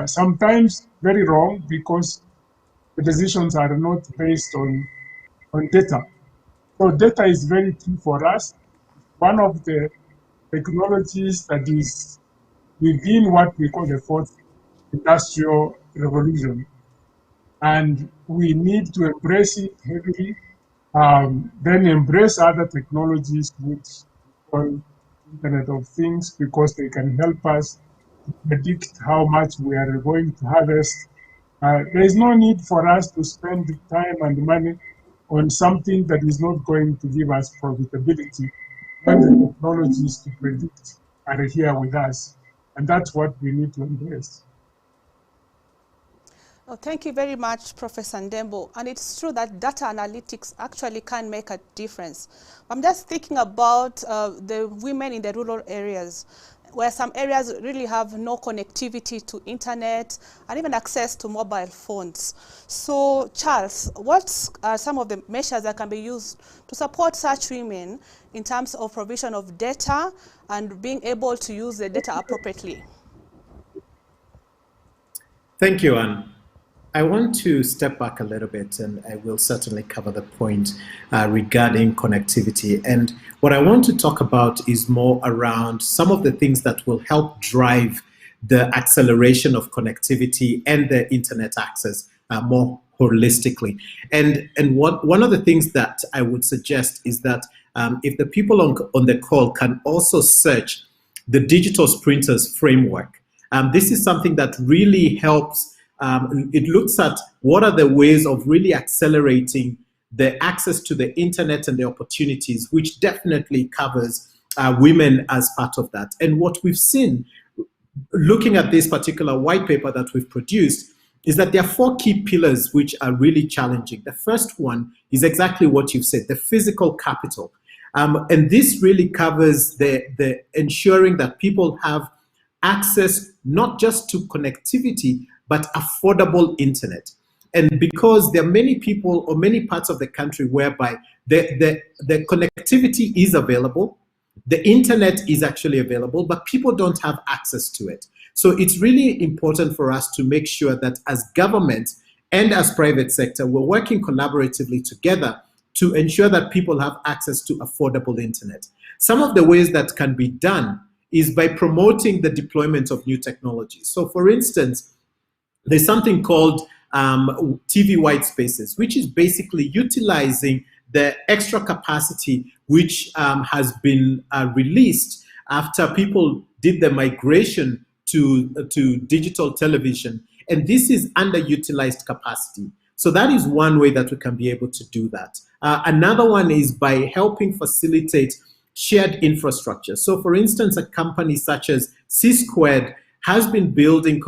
sometimes very wrong because the decisions are not based on data. So data is very key for us. One of the technologies that is within what we call the fourth industrial revolution. And we need to embrace it heavily, then embrace other technologies which we call Internet of Things, because they can help us to predict how much we are going to harvest. There is no need for us to spend time and money on something that is not going to give us profitability when the technologies to predict are here with us. And that's what we need to embrace. Oh, thank you very much, Professor Ndemo. And it's true that data analytics actually can make a difference. I'm just thinking about the women in the rural areas. where some areas really have no connectivity to internet and even access to mobile phones. So, Charles, what are some of the measures that can be used to support such women in terms of provision of data and being able to use the data appropriately? Thank you, Anne. I want to step back a little bit, and I will certainly cover the point regarding connectivity. And what I want to talk about is more around some of the things that will help drive the acceleration of connectivity and the internet access more holistically. And one of the things that I would suggest is that if the people on the call can also search the Digital Sprinters framework, this is something that really helps. It looks at what are the ways of really accelerating the access to the internet and the opportunities, which definitely covers women as part of that. And what we've seen, looking at this particular white paper that we've produced, is that there are 4 key pillars which are really challenging. The first one is exactly what you've said, the physical capital. And this really covers the ensuring that people have access not just to connectivity, but affordable internet. And because there are many people or many parts of the country whereby the connectivity is available, the internet is actually available, but people don't have access to it. So it's really important for us to make sure that as government and as private sector, we're working collaboratively together to ensure that people have access to affordable internet. Some of the ways that can be done is by promoting the deployment of new technologies. So for instance, there's something called TV white spaces, which is basically utilizing the extra capacity which has been released after people did the migration to digital television. And this is underutilized capacity. So that is one way that we can be able to do that. Another one is by helping facilitate shared infrastructure. So for instance, a company such as C-Squared has been building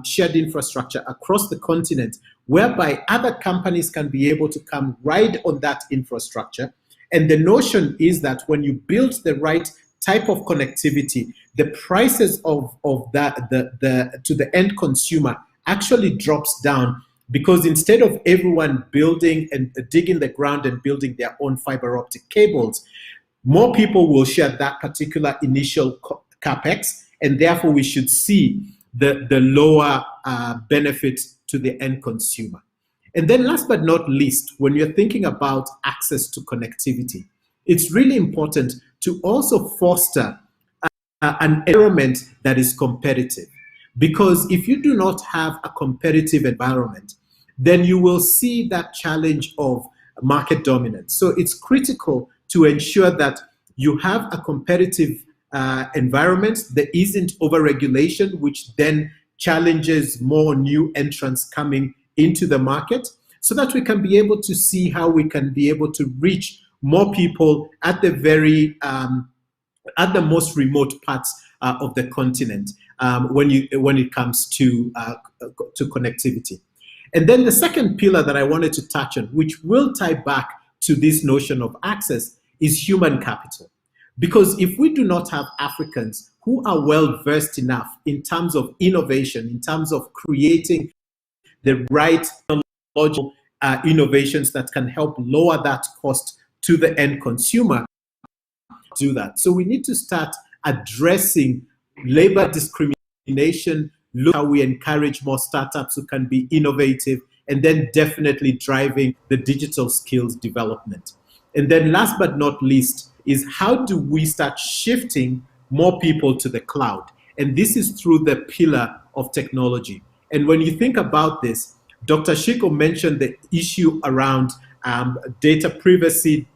shared infrastructure across the continent, whereby other companies can be able to come ride on that infrastructure. And the notion is that when you build the right type of connectivity, the prices of that to the end consumer actually drops down, because instead of everyone building and digging the ground and building their own fiber optic cables, more people will share that particular initial capex, and therefore we should see the lower benefit to the end consumer. And then last but not least, when you're thinking about access to connectivity, it's really important to also foster an environment that is competitive. Because if you do not have a competitive environment, then you will see that challenge of market dominance. So it's critical to ensure that you have a competitive environment. There isn't overregulation, which then challenges more new entrants coming into the market, so that we can be able to see how we can be able to reach more people at the very at the most remote parts of the continent when it comes to connectivity. And then the second pillar that I wanted to touch on, which will tie back to this notion of access, is human capital. Because if we do not have Africans who are well versed enough in terms of innovation, in terms of creating the right technological innovations that can help lower that cost to the end consumer, do that. So we need to start addressing labor discrimination, look how we encourage more startups who can be innovative, and then definitely driving the digital skills development. And then last but not least is how do we start shifting more people to the cloud? And this is through the pillar of technology. And when you think about this, Dr. Shiko mentioned the issue around data privacy.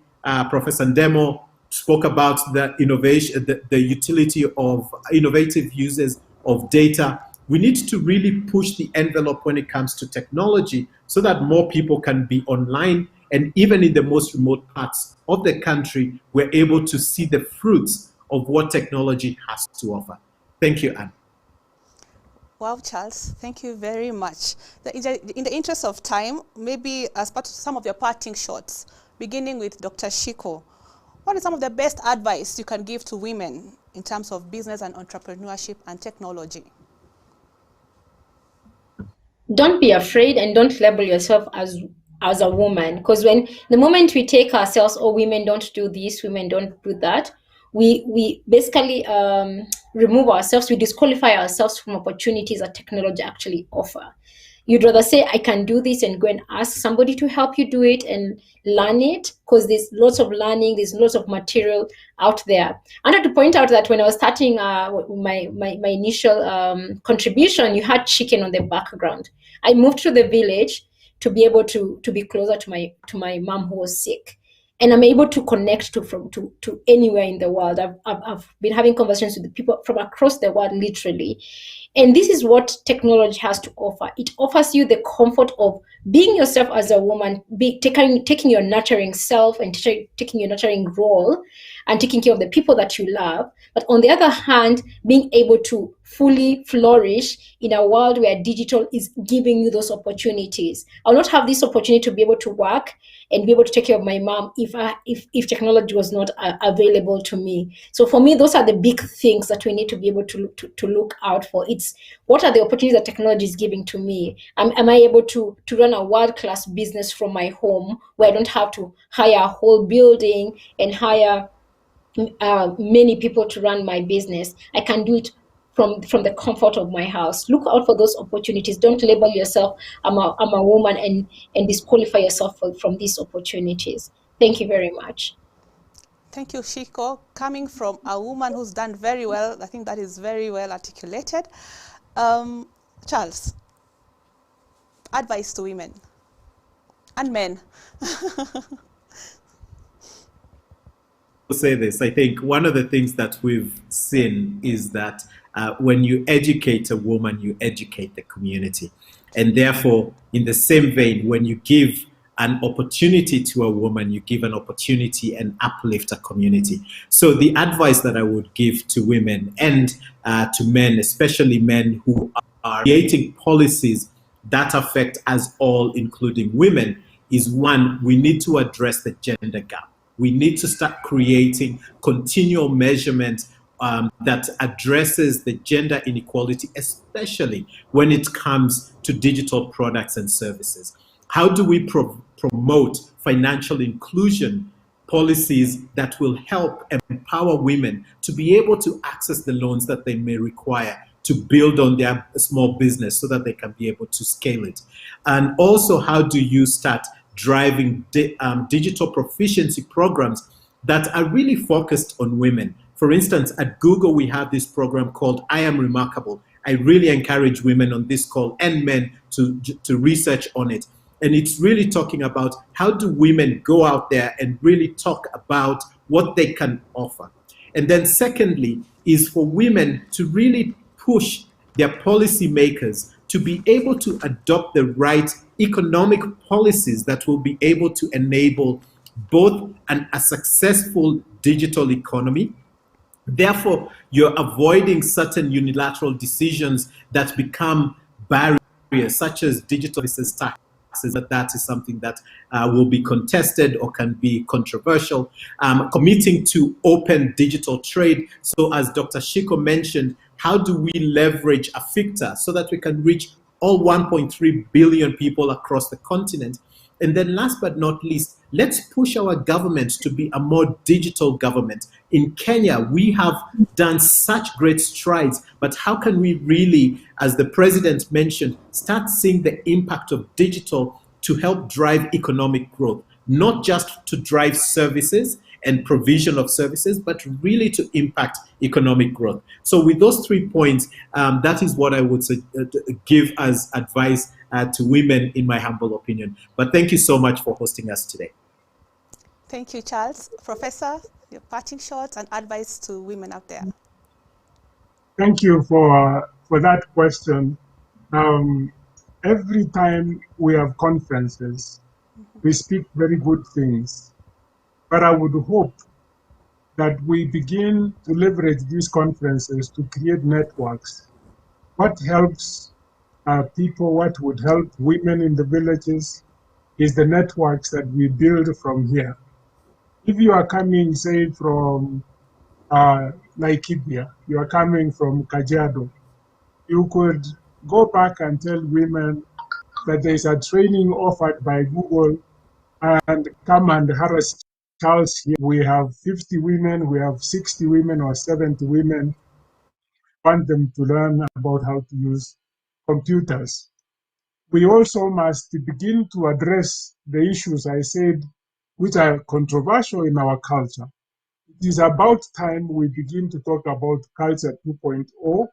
Professor Ndemo spoke about the innovation, the utility of innovative uses of data. We need to really push the envelope when it comes to technology so that more people can be online, and even in the most remote parts of the country, we're able to see the fruits of what technology has to offer. Thank you, Anne. Wow, Charles, thank you very much. In the interest of time, maybe as part of some of your parting shots, beginning with Dr. Shiko, What is some of the best advice you can give to women in terms of business and entrepreneurship and technology? Don't be afraid and don't label yourself as a woman, because when the moment we take ourselves, oh, women don't do this, women don't do that, we basically remove ourselves, we disqualify ourselves from opportunities that technology actually offer. You'd rather say, I can do this, and go and ask somebody to help you do it and learn it, because there's lots of learning, there's lots of material out there. I wanted to point out that when I was starting my initial contribution, you had chicken on the background. I moved to the village to be able to be closer to my mom who was sick. And I'm able to connect to anywhere in the world. I've been having conversations with people from across the world, literally. And this is what technology has to offer. It offers you the comfort of being yourself as a woman, taking your nurturing self and taking your nurturing role and taking care of the people that you love. But on the other hand, being able to fully flourish in a world where digital is giving you those opportunities. I'll not have this opportunity to be able to work and be able to take care of my mom if technology was not available to me. So for me, those are the big things that we need to be able to look out for. It's what are the opportunities that technology is giving to me? Am I able to run a world-class business from my home where I don't have to hire a whole building and hire many people to run my business? I can do it from the comfort of my house. Look out for those opportunities. Don't label yourself, I'm a woman, and disqualify yourself from these opportunities. Thank you very much. Thank you, Shiko. Coming from a woman who's done very well, I think that is very well articulated. Charles, advice to women and men. Say this, I think one of the things that we've seen is that when you educate a woman, you educate the community. And therefore, in the same vein, when you give an opportunity to a woman, you give an opportunity and uplift a community. So the advice that I would give to women and to men, especially men who are creating policies that affect us all, including women, is one, we need to address the gender gap. We need to start creating continual measurement that addresses the gender inequality, especially when it comes to digital products and services. How do we promote financial inclusion policies that will help empower women to be able to access the loans that they may require to build on their small business so that they can be able to scale it? And also, how do you start driving digital proficiency programs that are really focused on women? For instance, at Google, we have this program called I Am Remarkable. I really encourage women on this call and men to research on it. And it's really talking about how do women go out there and really talk about what they can offer. And then secondly is for women to really push their policymakers to be able to adopt the right economic policies that will be able to enable both a successful digital economy. Therefore, you're avoiding certain unilateral decisions that become barriers, such as digital services taxes. That is something that will be contested or can be controversial. Committing to open digital trade. So as Dr. Shiko mentioned, how do we leverage AFICTA so that we can reach all 1.3 billion people across the continent? And then last but not least, let's push our government to be a more digital government. In Kenya, we have done such great strides, but how can we really, as the president mentioned, start seeing the impact of digital to help drive economic growth, not just to drive services and provision of services, but really to impact economic growth. So with those 3 points, that is what I would give as advice to women, in my humble opinion. But thank you so much for hosting us today. Thank you, Charles. Professor, your parting shots and advice to women out there. Thank you for that question. Every time we have conferences, we speak very good things. But I would hope that we begin to leverage these conferences to create networks. What helps people, what would help women in the villages is the networks that we build from here. If you are coming, say, from Laikipia, you are coming from Kajiado, you could go back and tell women that there is a training offered by Google and come and harass Charles here. We have 50 women, we have 60 women or 70 women, want them to learn about how to use computers. We also must begin to address the issues I said, which are controversial in our culture. It is about time we begin to talk about Culture 2.0,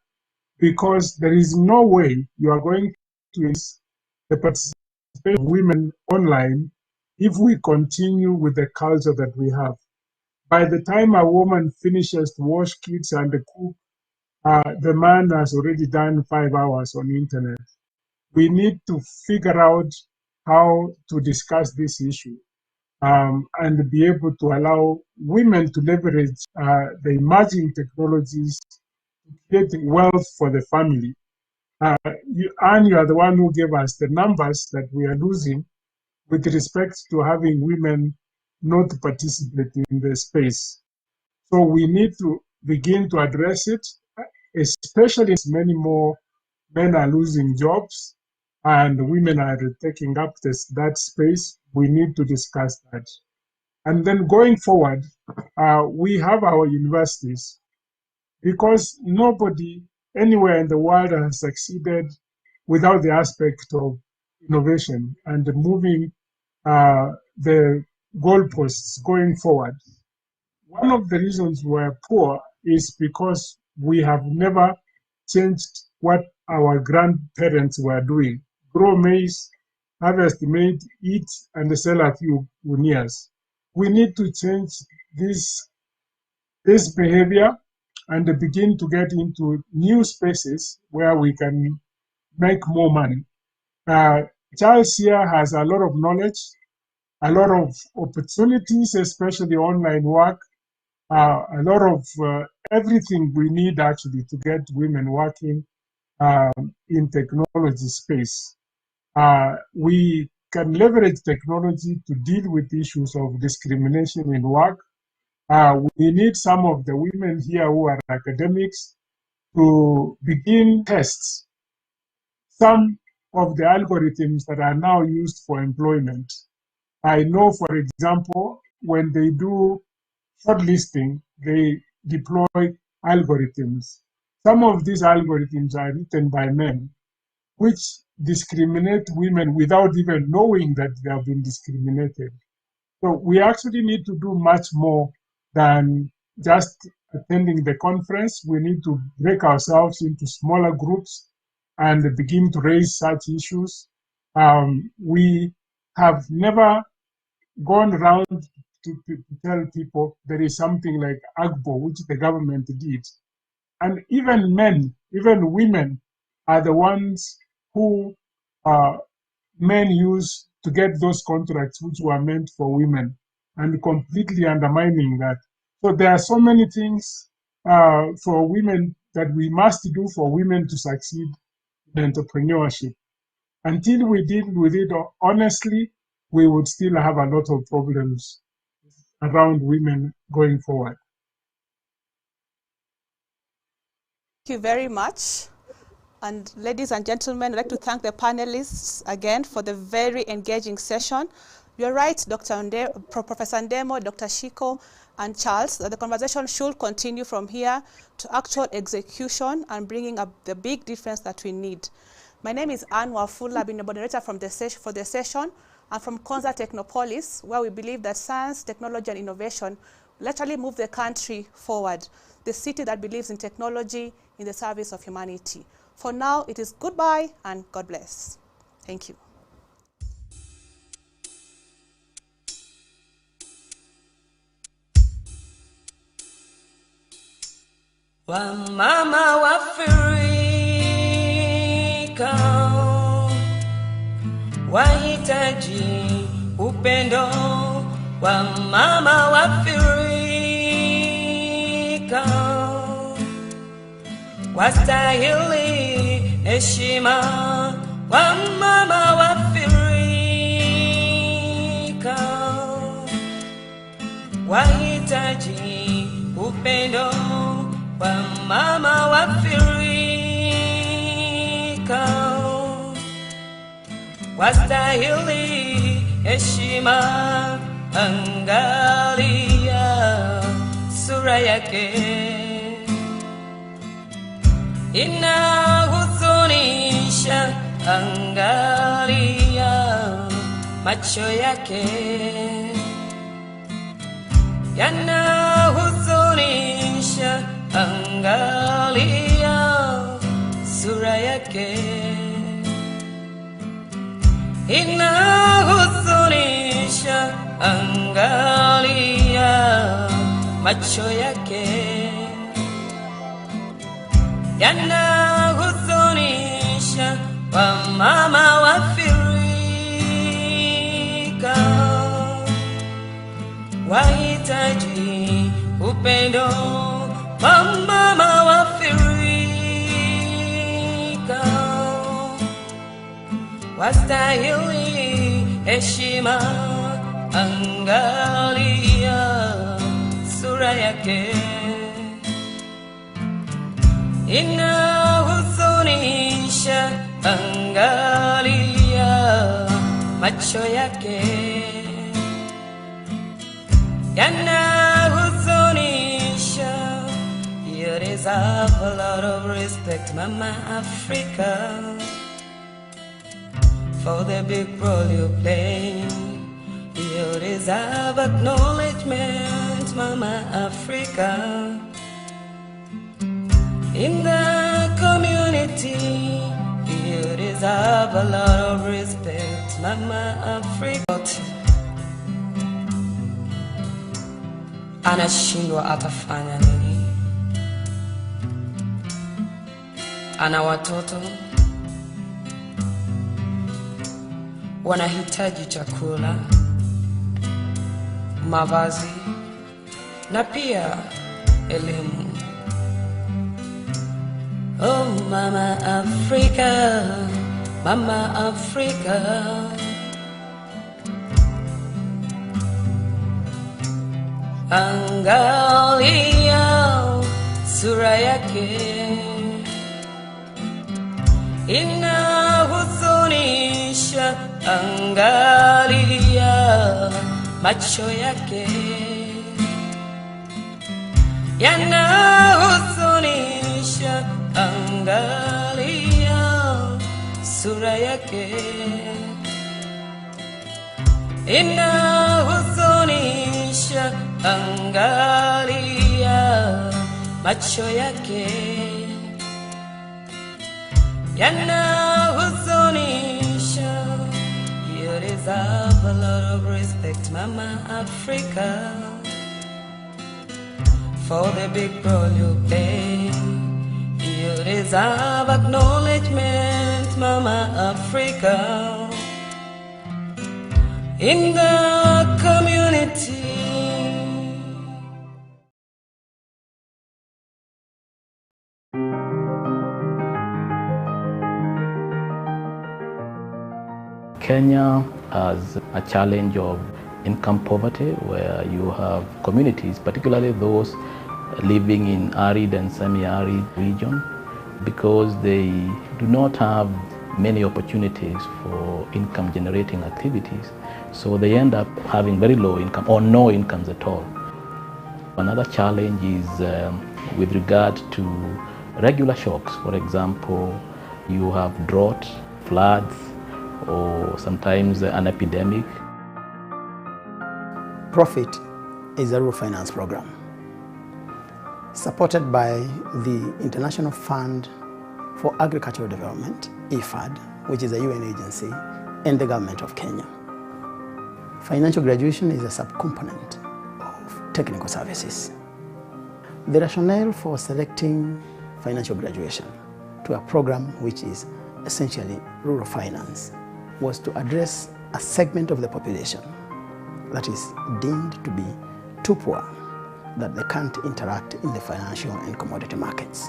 because there is no way you are going to increase the participation of women online if we continue with the culture that we have. By the time a woman finishes to wash kids and cook, the man has already done 5 hours on the internet. We need to figure out how to discuss this issue and be able to allow women to leverage the emerging technologies to create wealth for the family. You are the one who gave us the numbers that we are losing with respect to having women not participating in the space. So we need to begin to address it, especially as many more men are losing jobs and women are taking up that space. We need to discuss that. And then going forward, we have our universities, because nobody anywhere in the world has succeeded without the aspect of innovation and moving the goalposts going forward. One of the reasons we're poor is because we have never changed what our grandparents were doing. Grow maize, harvest meat, eat, and sell a few unias. We need to change this behavior and begin to get into new spaces where we can make more money. Charles here has a lot of knowledge, a lot of opportunities, especially online work, a lot of everything we need actually to get women working in technology space. We can leverage technology to deal with issues of discrimination in work. We need some of the women here who are academics to begin tests. Some of the algorithms that are now used for employment. I know, for example, when they do shortlisting, they deploy algorithms. Some of these algorithms are written by men, which discriminate women without even knowing that they have been discriminated. So we actually need to do much more than just attending the conference. We need to break ourselves into smaller groups and begin to raise such issues. We have never gone around to tell people there is something like AGBO, which the government did. And even men, even women are the ones who men use to get those contracts which were meant for women, and completely undermining that. So there are so many things for women that we must do for women to succeed in entrepreneurship. Until we deal with it honestly, we would still have a lot of problems around women going forward. Thank you very much. And ladies and gentlemen, I'd like to thank the panelists again for the very engaging session. You're right, Professor Ndemo, Dr. Shiko, and Charles, that the conversation should continue from here to actual execution and bringing up the big difference that we need. My name is Anne Wafula. I've been the moderator for the session. I'm from Konza Technopolis, where we believe that science, technology, and innovation will actually move the country forward. The city that believes in technology in the service of humanity. For now, it is goodbye and God bless. Thank you. Wamama Waafrika wahitaji upendo. Wamama Waafrika wastahili heshima. Wamama Waafrika wahitaji upendo wa mama wafirika, wastahili heshima, angalia sura yake, inahuzunisha, angalia macho yake, yanahuzunisha, angalia sura yake, inahuzunisha, angalia macho yake, yanahuzunisha, wamama wafirika, wahitaji upendo wa mama wafirika, wastahili heshima, angalia sura yake, inahuzunisha, angalia macho yake, yanahuzunisha. You deserve a lot of respect, Mama Africa, for the big role you play. You deserve acknowledgement, Mama Africa, in the community. You deserve a lot of respect, Mama Africa. Anashindwa atafanya nini? Ana watoto wanahitaji chakula, mavazi na pia elimu. Oh Mama Africa, Mama Africa, angalia sura yake, inahuzunisha, angalia macho yake, yanahuzunisha, angalia sura yake, inahuzunisha, angalia macho yake, yanahuzunisha. You deserve a lot of respect, Mama Africa, for the big role you play. You deserve acknowledgement, Mama Africa, in the community. Kenya has a challenge of income poverty, where you have communities, particularly those living in arid and semi-arid region, because they do not have many opportunities for income generating activities. So they end up having very low income or no incomes at all. Another challenge is with regard to regular shocks. For example, you have drought, floods, or sometimes an epidemic. Profit is a rural finance program supported by the International Fund for Agricultural Development, IFAD, which is a UN agency, and the government of Kenya. Financial graduation is a subcomponent of technical services. The rationale for selecting financial graduation to a program which is essentially rural finance was to address a segment of the population that is deemed to be too poor, that they can't interact in the financial and commodity markets.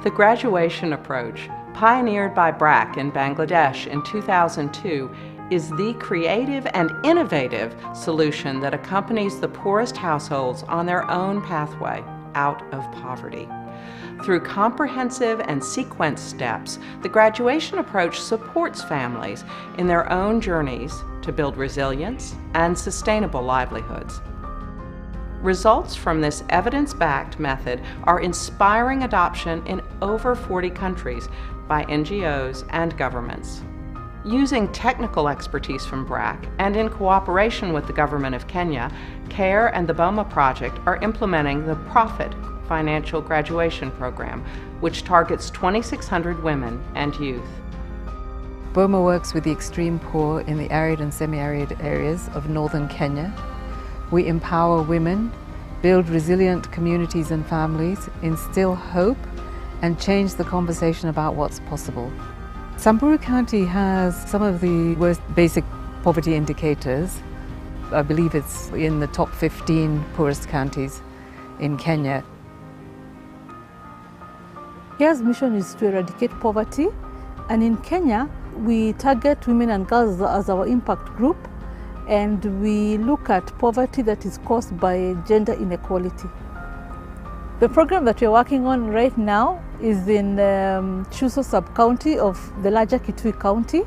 The graduation approach, pioneered by BRAC in Bangladesh in 2002, is the creative and innovative solution that accompanies the poorest households on their own pathway out of poverty. Through comprehensive and sequenced steps, the graduation approach supports families in their own journeys to build resilience and sustainable livelihoods. Results from this evidence-backed method are inspiring adoption in over 40 countries by NGOs and governments. Using technical expertise from BRAC and in cooperation with the Government of Kenya, CARE and the BOMA project are implementing the Profit Financial Graduation Program, which targets 2,600 women and youth. BOMA works with the extreme poor in the arid and semi-arid areas of northern Kenya. We empower women, build resilient communities and families, instill hope, and change the conversation about what's possible. Samburu County has some of the worst basic poverty indicators. I believe it's in the top 15 poorest counties in Kenya. CARE's mission is to eradicate poverty, and in Kenya, we target women and girls as our impact group, and we look at poverty that is caused by gender inequality. The program that we're working on right now is in Chuso sub-county of the larger Kitui County.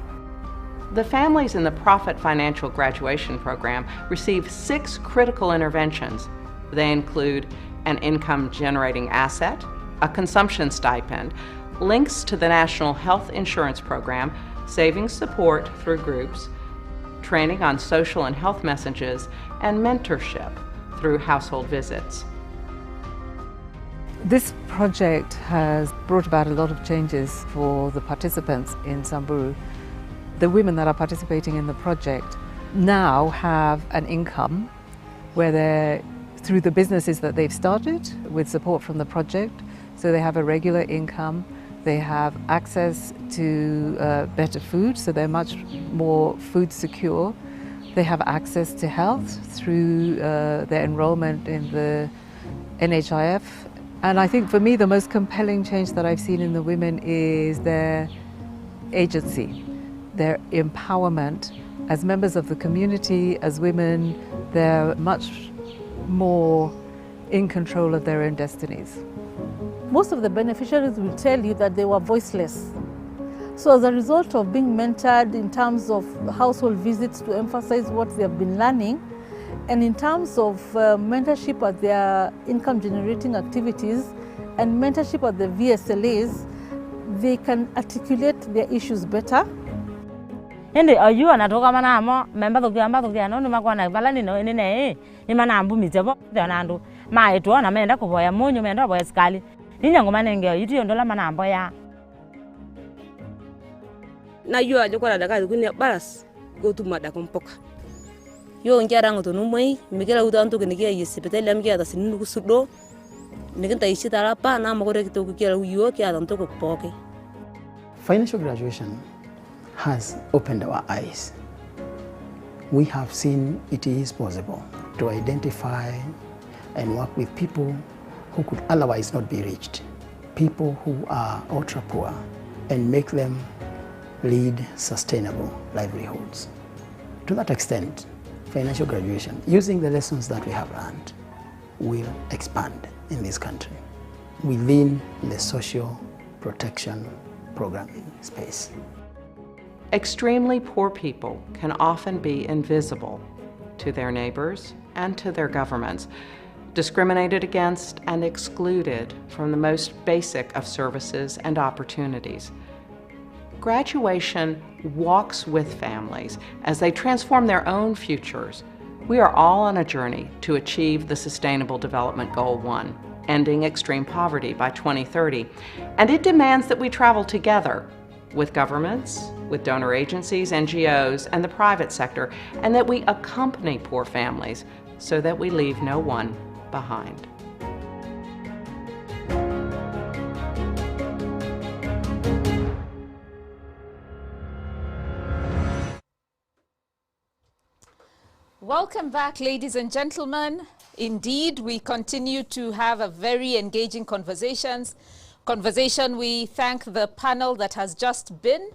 The families in the Profit Financial Graduation Program receive 6 critical interventions. They include an income-generating asset, a consumption stipend, links to the National Health Insurance Program, savings support through groups, training on social and health messages, and mentorship through household visits. This project has brought about a lot of changes for the participants in Samburu. The women that are participating in the project now have an income where they're, through the businesses that they've started with support from the project, so they have a regular income, they have access to better food, so they're much more food secure. They have access to health through their enrollment in the NHIF. And I think for me the most compelling change that I've seen in the women is their agency, their empowerment. As members of the community, as women, they're much more in control of their own destinies. Most of the beneficiaries will tell you that they were voiceless. So as a result of being mentored in terms of household visits to emphasize what they have been learning, and in terms of mentorship at their income generating activities and mentorship at the VSLAs, they can articulate their issues better. Ende ayu anatoka mana amo memba tukia no ni makwana bala ni no ni mana ambu mitebo anandu ma etu na menda kuboya munyu menda boya skali ninya ngoma nenge itu yondola mana ambo ya na yo ajo kwa daga kunya baras go tu mada kompoka yo njara ngoto numai mikela utanto kinikia yesipetele amkia ta sinu kusudo nikinta ishitara pa na makore kitoku kila uyo kia tanto kupoke. Financial graduation has opened our eyes. We have seen it is possible to identify and work with people who could otherwise not be reached, people who are ultra poor, and make them lead sustainable livelihoods. To that extent, financial graduation, using the lessons that we have learned, will expand in this country within the social protection programming space. Extremely poor people can often be invisible to their neighbors and to their governments, discriminated against and excluded from the most basic of services and opportunities. Graduation walks with families as they transform their own futures. We are all on a journey to achieve the Sustainable Development Goal 1, ending extreme poverty by 2030, and it demands that we travel together with governments, with donor agencies, NGOs, and the private sector, and that we accompany poor families so that we leave no one behind. Welcome back, ladies and gentlemen. Indeed, we continue to have a very engaging conversation. We thank the panel that has just been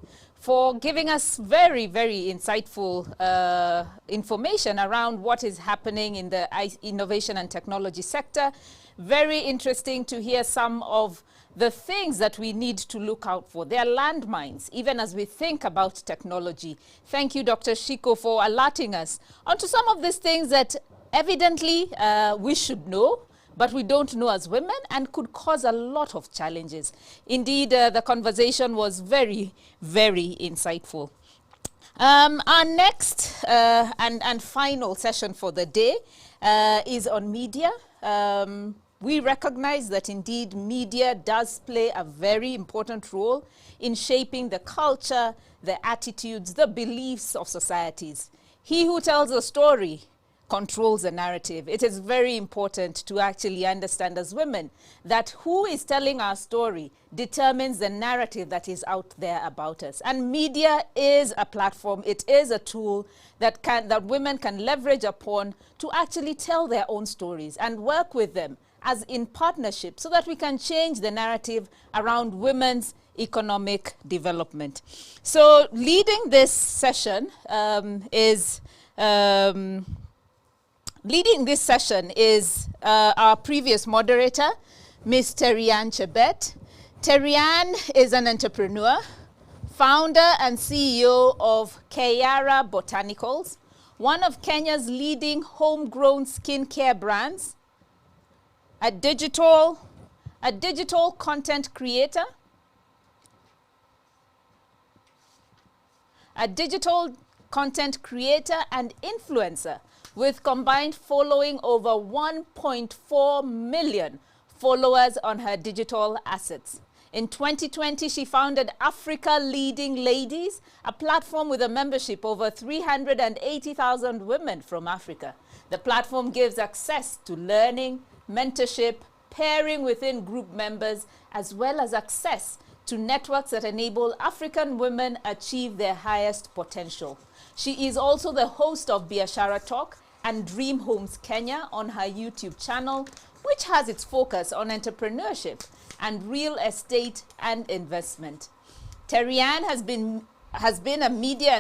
for giving us very, very insightful information around what is happening in the innovation and technology sector. Very interesting to hear some of the things that we need to look out for. They are landmines, even as we think about technology. Thank you, Dr. Shiko, for alerting us onto some of these things that evidently we should know, but we don't know as women, and could cause a lot of challenges. Indeed, the conversation was very, very insightful. Our next and final session for the day is on media. We recognize that indeed media does play a very important role in shaping the culture, the attitudes, the beliefs of societies. He who tells a story controls the narrative. It is very important to actually understand as women that who is telling our story determines the narrative that is out there about us. And media is a platform, it is a tool that women can leverage upon to actually tell their own stories and work with them as in partnership so that we can change the narrative around women's economic development. So leading this session is our previous moderator, Ms. Terianne Chebet. Terianne is an entrepreneur, founder and CEO of Kayara Botanicals, one of Kenya's leading homegrown skincare brands, a digital content creator, and influencer with combined following over 1.4 million followers on her digital assets. In 2020, she founded Africa Leading Ladies, a platform with a membership over 380,000 women from Africa. The platform gives access to learning, mentorship, pairing within group members, as well as access to networks that enable African women achieve their highest potential. She is also the host of Biashara Talk and Dream Homes Kenya on her YouTube channel, which has its focus on entrepreneurship and real estate and investment. Terianne has been media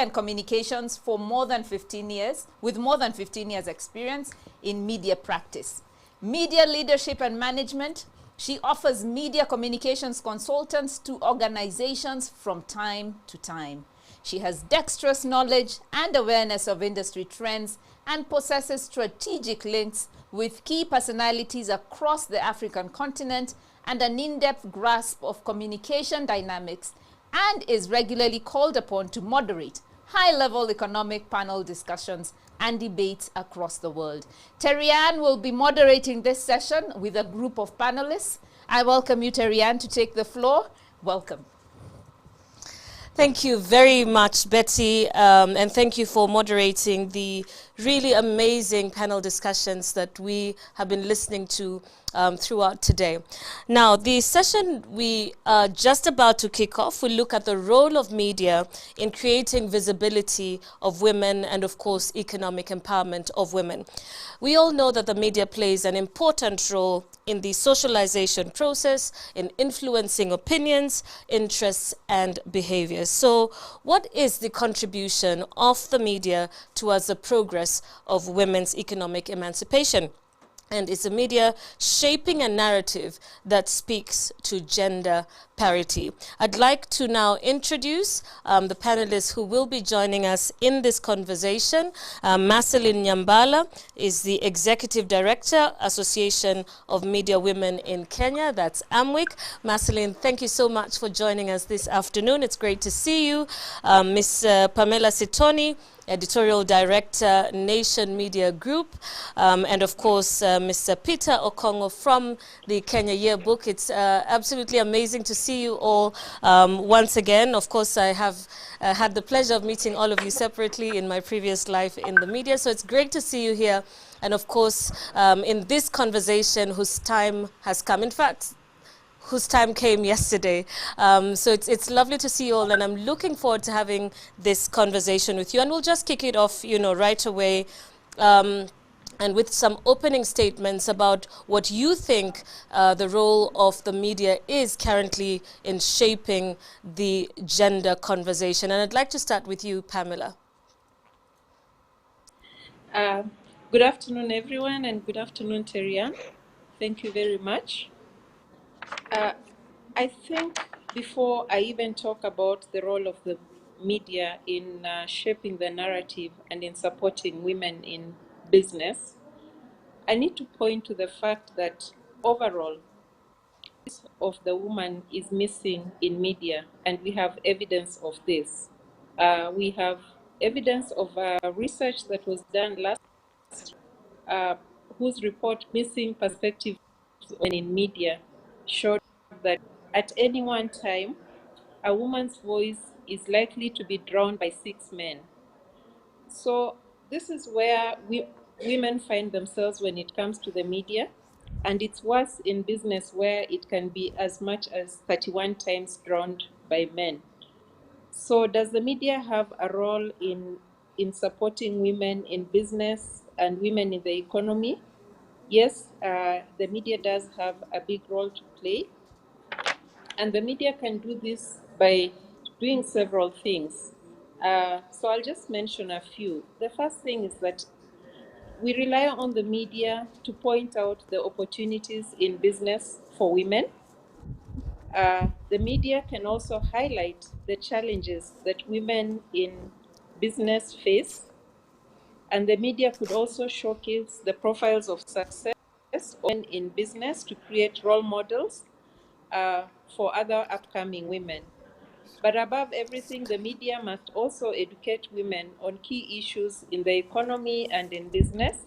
and communications for more than 15 years, with more than 15 years experience in media practice. Media leadership and management. She offers media communications consultants to organizations from time to time. She has dexterous knowledge and awareness of industry trends and possesses strategic links with key personalities across the African continent and an in-depth grasp of communication dynamics, and is regularly called upon to moderate high-level economic panel discussions and debates across the world. Terianne will be moderating this session with a group of panelists. I welcome you, Terianne, to take the floor. Welcome. Thank you very much, Betty, and thank you for moderating the really amazing panel discussions that we have been listening to throughout today. Now, the session we are just about to kick off will look at the role of media in creating visibility of women and, of course, economic empowerment of women. We all know that the media plays an important role in the socialization process, in influencing opinions, interests, and behaviors. So what is the contribution of the media towards the progress of women's economic emancipation? And is the media shaping a narrative that speaks to gender parity? I'd like to now introduce the panelists who will be joining us in this conversation. Marceline Nyambala is the Executive Director, Association of Media Women in Kenya, that's AMWIC. Marceline, thank you so much for joining us this afternoon. It's great to see you. Ms. Pamela Sitoni, Editorial Director, Nation Media Group, and of course, Mr. Peter Okongo from the Kenya Yearbook. It's absolutely amazing to see you all once again. Of course, I have had the pleasure of meeting all of you separately in my previous life in the media, so it's great to see you here. And of course, in this conversation whose time has come. In fact, whose time came yesterday. So it's lovely to see you all, and I'm looking forward to having this conversation with you. And we'll just kick it off, right away. and with some opening statements about what you think the role of the media is currently in shaping the gender conversation. And I'd like to start with you, Pamela. Good afternoon, everyone, and good afternoon, Terian. Thank you very much. I think before I even talk about the role of the media in shaping the narrative and in supporting women in business, I need to point to the fact that overall, of the woman is missing in media, and we have evidence of this. We have evidence of research that was done last whose report Missing Perspectives in Media showed that at any one time, a woman's voice is likely to be drowned by 6 men. So this is where women find themselves when it comes to the media, and it's worse in business where it can be as much as 31 times drowned by men. So does the media have a role in supporting women in business and women in the economy? Yes, the media does have a big role to play, and the media can do this by doing several things. So I'll just mention a few. The first thing is that we rely on the media to point out the opportunities in business for women. The media can also highlight the challenges that women in business face, and the media could also showcase the profiles of success in business to create role models for other upcoming women. But above everything, the media must also educate women on key issues in the economy and in business.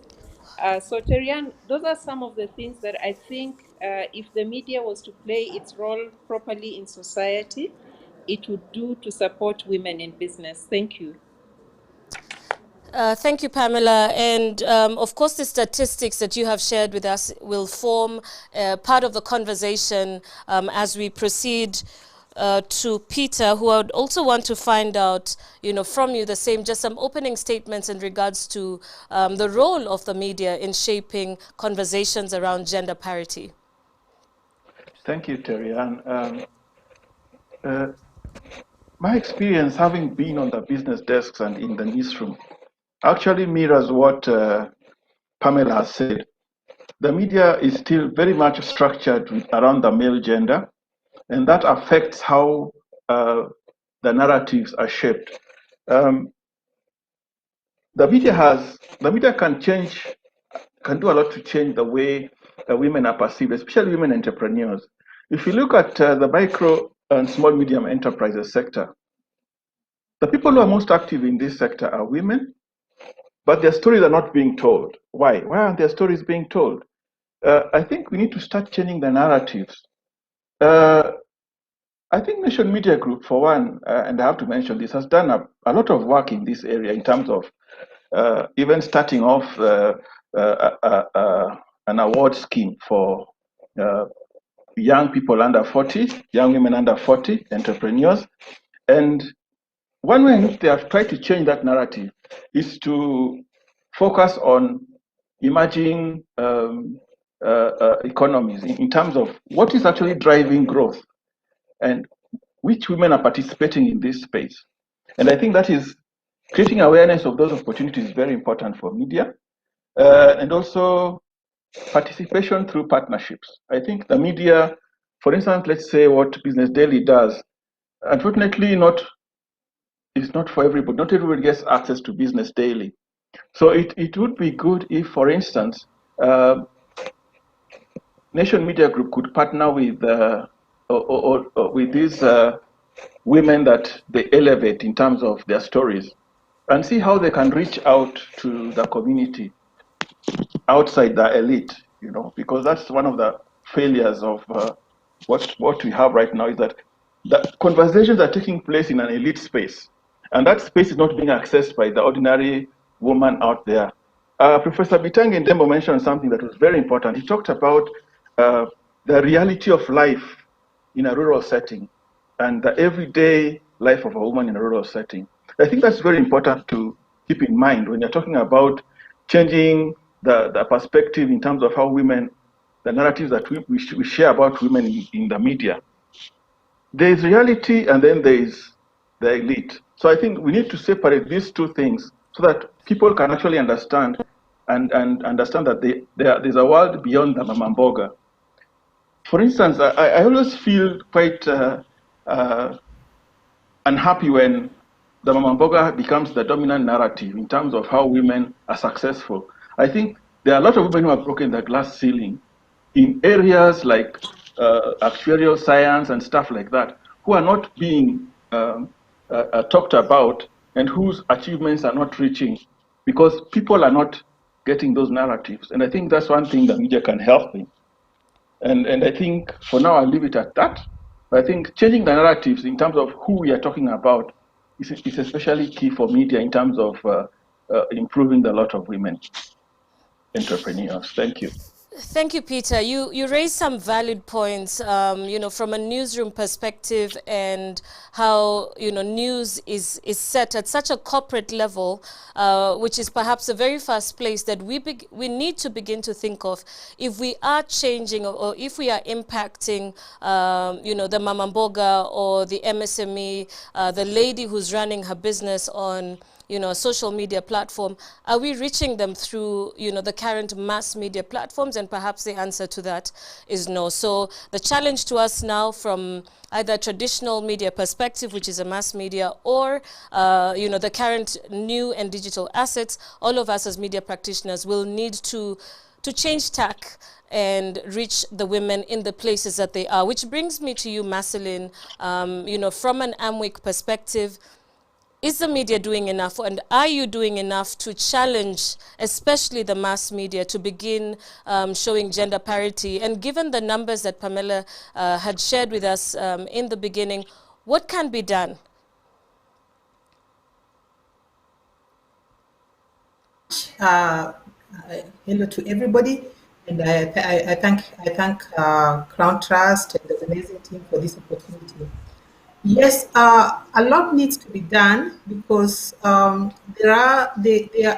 So Terian, those are some of the things that I think if the media was to play its role properly in society, it would do to support women in business. Thank you. Thank you, Pamela. And of course, the statistics that you have shared with us will form part of the conversation as we proceed to Peter, who I would also want to find out, from you just some opening statements in regards to the role of the media in shaping conversations around gender parity. Thank you, Terian. My experience having been on the business desks and in the newsroom actually mirrors what Pamela has said. The media is still very much structured around the male gender, and that affects how the narratives are shaped. The media can do a lot to change the way women are perceived, especially women entrepreneurs. If you look at the micro and small medium enterprises sector, the people who are most active in this sector are women, but their stories are not being told. Why? Why aren't their stories being told? I think we need to start changing the narratives. I think Nation Media Group, for one, and I have to mention this, has done a lot of work in this area in terms of even starting off an award scheme for young people under 40, young women under 40, entrepreneurs. And one way in which they have tried to change that narrative is to focus on emerging economies in terms of what is actually driving growth and which women are participating in this space. And I think that is creating awareness of those opportunities is very important for media, and also participation through partnerships. I think the media, for instance, let's say what Business Daily does, unfortunately it's not for everybody. Not everybody gets access to Business Daily. So it would be good if, for instance, Nation Media Group could partner with with these women that they elevate in terms of their stories and see how they can reach out to the community outside the elite, because that's one of the failures of what we have right now is that the conversations are taking place in an elite space, and that space is not being accessed by the ordinary woman out there. Professor Bitang and Dembo mentioned something that was very important. He talked about the reality of life in a rural setting and the everyday life of a woman in a rural setting. I think that's very important to keep in mind when you're talking about changing the perspective in terms of how women, the narratives that we share about women in the media. There is reality and then there is the elite. So I think we need to separate these two things so that people can actually understand and understand that there's a world beyond the mama mboga. For instance, I always feel quite unhappy when the mama mboga becomes the dominant narrative in terms of how women are successful. I think there are a lot of women who have broken the glass ceiling in areas like actuarial science and stuff like that, who are not being talked about and whose achievements are not reaching because people are not getting those narratives. And I think that's one thing the media can help in. And I think for now I'll leave it at that. But I think changing the narratives in terms of who we are talking about is especially key for media in terms of improving the lot of women entrepreneurs. Thank you. Thank you, Peter. You raised some valid points, from a newsroom perspective and how, news is set at such a corporate level, which is perhaps the very first place that we need to begin to think of if we are changing or if we are impacting, the mama mboga or the MSME, the lady who's running her business on a social media platform. Are we reaching them through, the current mass media platforms? And perhaps the answer to that is no. So the challenge to us now from either traditional media perspective, which is a mass media, or, the current new and digital assets, all of us as media practitioners will need to change tack and reach the women in the places that they are. Which brings me to you, Marceline, from an Amwick perspective, is the media doing enough, and are you doing enough to challenge, especially the mass media, to begin showing gender parity? And given the numbers that Pamela had shared with us in the beginning, what can be done? Hello to everybody, and I thank Crown Trust and the organizing team for this opportunity. Yes, a lot needs to be done because there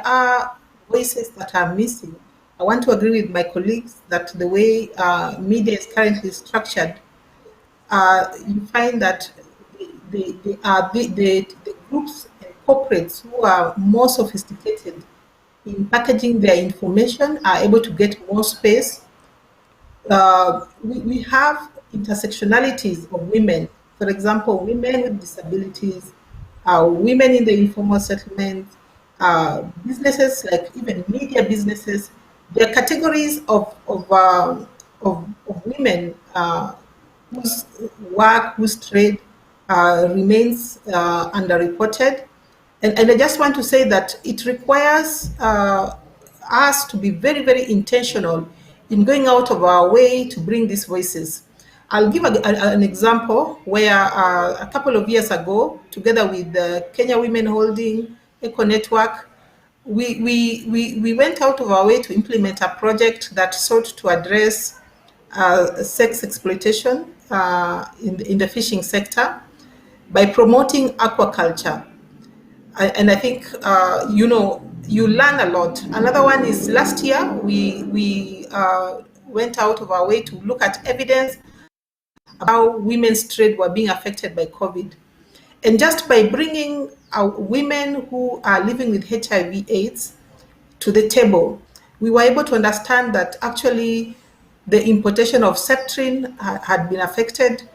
are voices that are missing. I want to agree with my colleagues that the way media is currently structured, you find that the groups and corporates who are more sophisticated in packaging their information are able to get more space. We have intersectionalities of women. For example, women with disabilities, women in the informal settlement, businesses like even media businesses. There are categories of women whose work, whose trade remains underreported. And I just want to say that it requires us to be very, very intentional in going out of our way to bring these voices. I'll give an example where a couple of years ago, together with the Kenya Women Holding Eco Network, we went out of our way to implement a project that sought to address sex exploitation in the fishing sector by promoting aquaculture. And I think, you learn a lot. Another one is last year, we went out of our way to look at evidence about how women's trade were being affected by COVID. And just by bringing women who are living with HIV/AIDS to the table, we were able to understand that actually the importation of Septrin had been affected.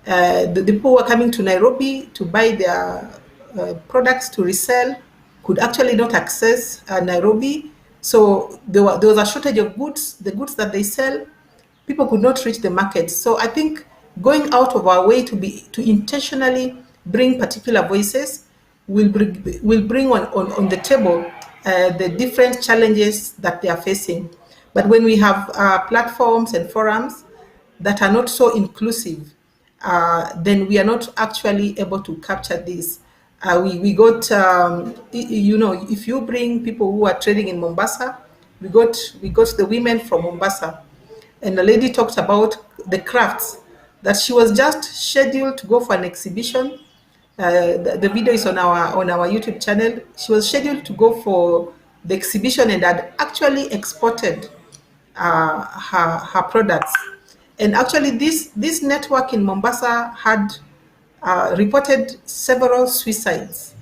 The people who were coming to Nairobi to buy their products to resell could actually not access Nairobi. So there was a shortage of goods. The goods that they sell, people could not reach the market. So I think going out of our way to intentionally bring particular voices will bring on the table the different challenges that they are facing. But when we have platforms and forums that are not so inclusive, then we are not actually able to capture this. We got, if you bring people who are trading in Mombasa, we got the women from Mombasa, and the lady talked about the crafts that she was just scheduled to go for an exhibition. The video is on our YouTube channel. She was scheduled to go for the exhibition and had actually exported her products. And actually, this network in Mombasa had reported several suicides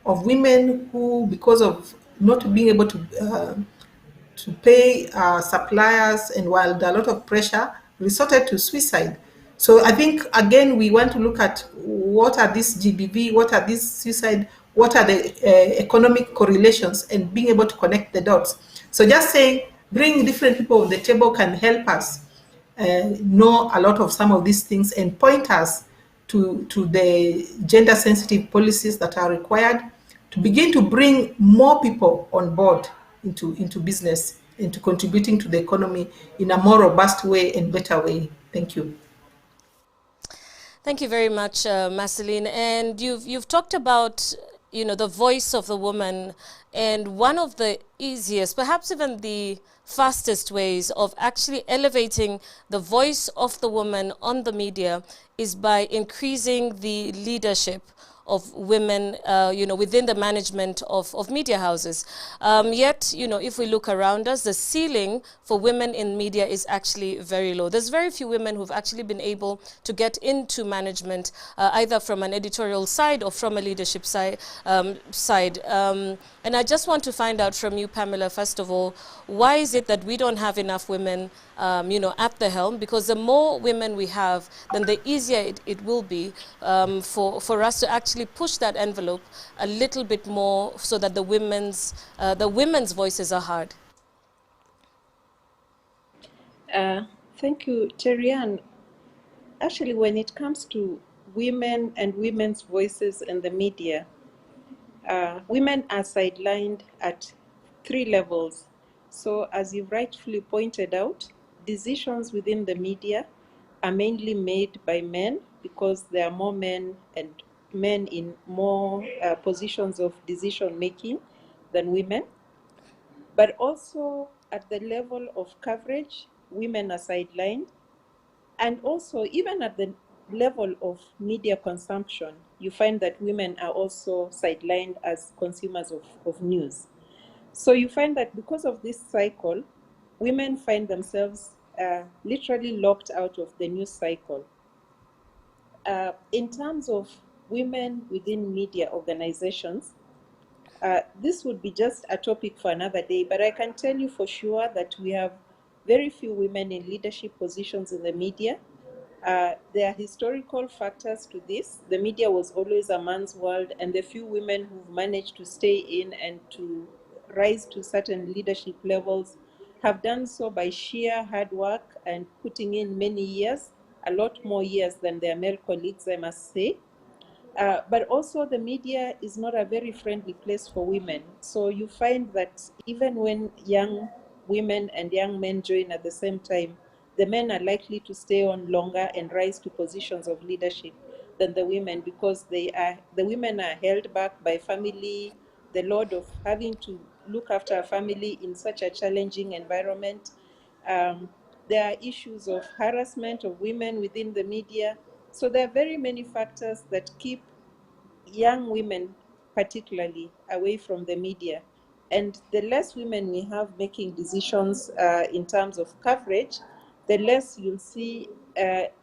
of women who, because of not being able to pay suppliers and while under a lot of pressure, resorted to suicide. So I think, again, we want to look at what are these GBV, what are these suicide, what are the economic correlations, and being able to connect the dots. So just saying, bring different people on the table can help us know a lot of some of these things and point us to the gender sensitive policies that are required to begin to bring more people on board into business, into contributing to the economy in a more robust way and better way. Thank you. Thank you very much, Marceline. And you've talked about, you know, the voice of the woman, and one of the easiest, perhaps even the fastest ways of actually elevating the voice of the woman on the media is by increasing the leadership of women, you know, within the management of media houses. Yet, you know, if we look around us, the ceiling for women in media is actually very low. There's very few women who've actually been able to get into management, either from an editorial side or from a leadership side. And I just want to find out from you, Pamela, first of all, why is it that we don't have enough women, you know, at the helm? Because the more women we have, then the easier it will be for us to actually push that envelope a little bit more, so that the women's voices are heard. Thank you, Terianne. Actually, when it comes to women and women's voices in the media, women are sidelined at 3 levels. So as you rightfully pointed out, decisions within the media are mainly made by men, because there are more men and men in more positions of decision making than women. But also at the level of coverage, women are sidelined. And also, even at the level of media consumption, you find that women are also sidelined as consumers of news. So you find that because of this cycle, women find themselves literally locked out of the news cycle. In terms of women within media organizations, this would be just a topic for another day, but I can tell you for sure that we have very few women in leadership positions in the media. There are historical factors to this. The media was always a man's world, and the few women who've managed to stay in and to rise to certain leadership levels have done so by sheer hard work and putting in many years, a lot more years than their male colleagues, I must say. But also the media is not a very friendly place for women. So you find that even when young women and young men join at the same time, the men are likely to stay on longer and rise to positions of leadership than the women, because the women are held back by family, the load of having to look after a family in such a challenging environment. There are issues of harassment of women within the media. So there are very many factors that keep young women particularly away from the media. And the less women we have making decisions in terms of coverage, the less you'll see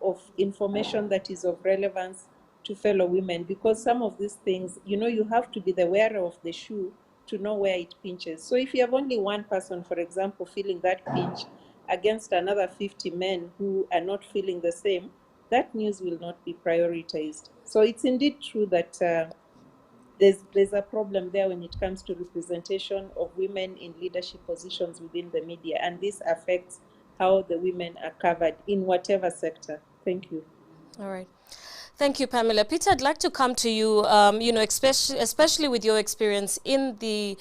of information that is of relevance to fellow women. Because some of these things, you know, you have to be the wearer of the shoe to know where it pinches. So if you have only one person, for example, feeling that pinch against another 50 men who are not feeling the same, that news will not be prioritized. So it's indeed true that there's a problem there when it comes to representation of women in leadership positions within the media, and this affects how the women are covered in whatever sector. Thank you. All right. Thank you, Pamela. Peter, I'd like to come to you, you know, especially with your experience in the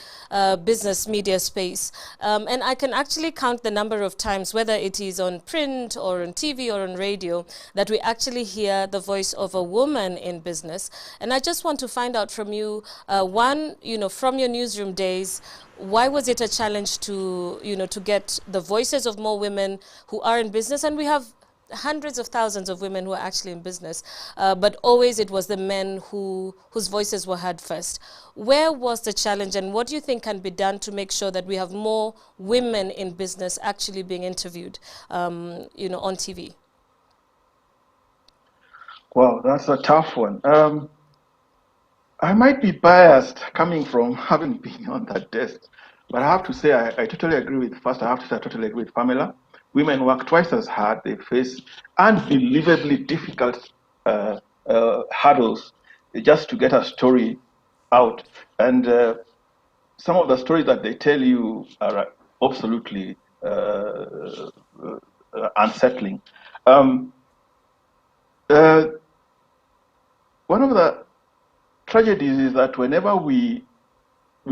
business media space. And I can actually count the number of times, whether it is on print or on TV or on radio, that we actually hear the voice of a woman in business. And I just want to find out from you, one, you know, from your newsroom days, why was it a challenge to, you know, to get the voices of more women who are in business? And we have hundreds of thousands of women who are actually in business, but always it was the men whose voices were heard first. Where was the challenge, and what do you think can be done to make sure that we have more women in business actually being interviewed, on TV? Well, that's a tough one. I might be biased coming from having been on that desk, but I have to say I totally agree with, first I have to say I totally agree with Pamela. Women work twice as hard. They face unbelievably difficult hurdles just to get a story out. And some of the stories that they tell you are absolutely unsettling. One of the tragedies is that whenever we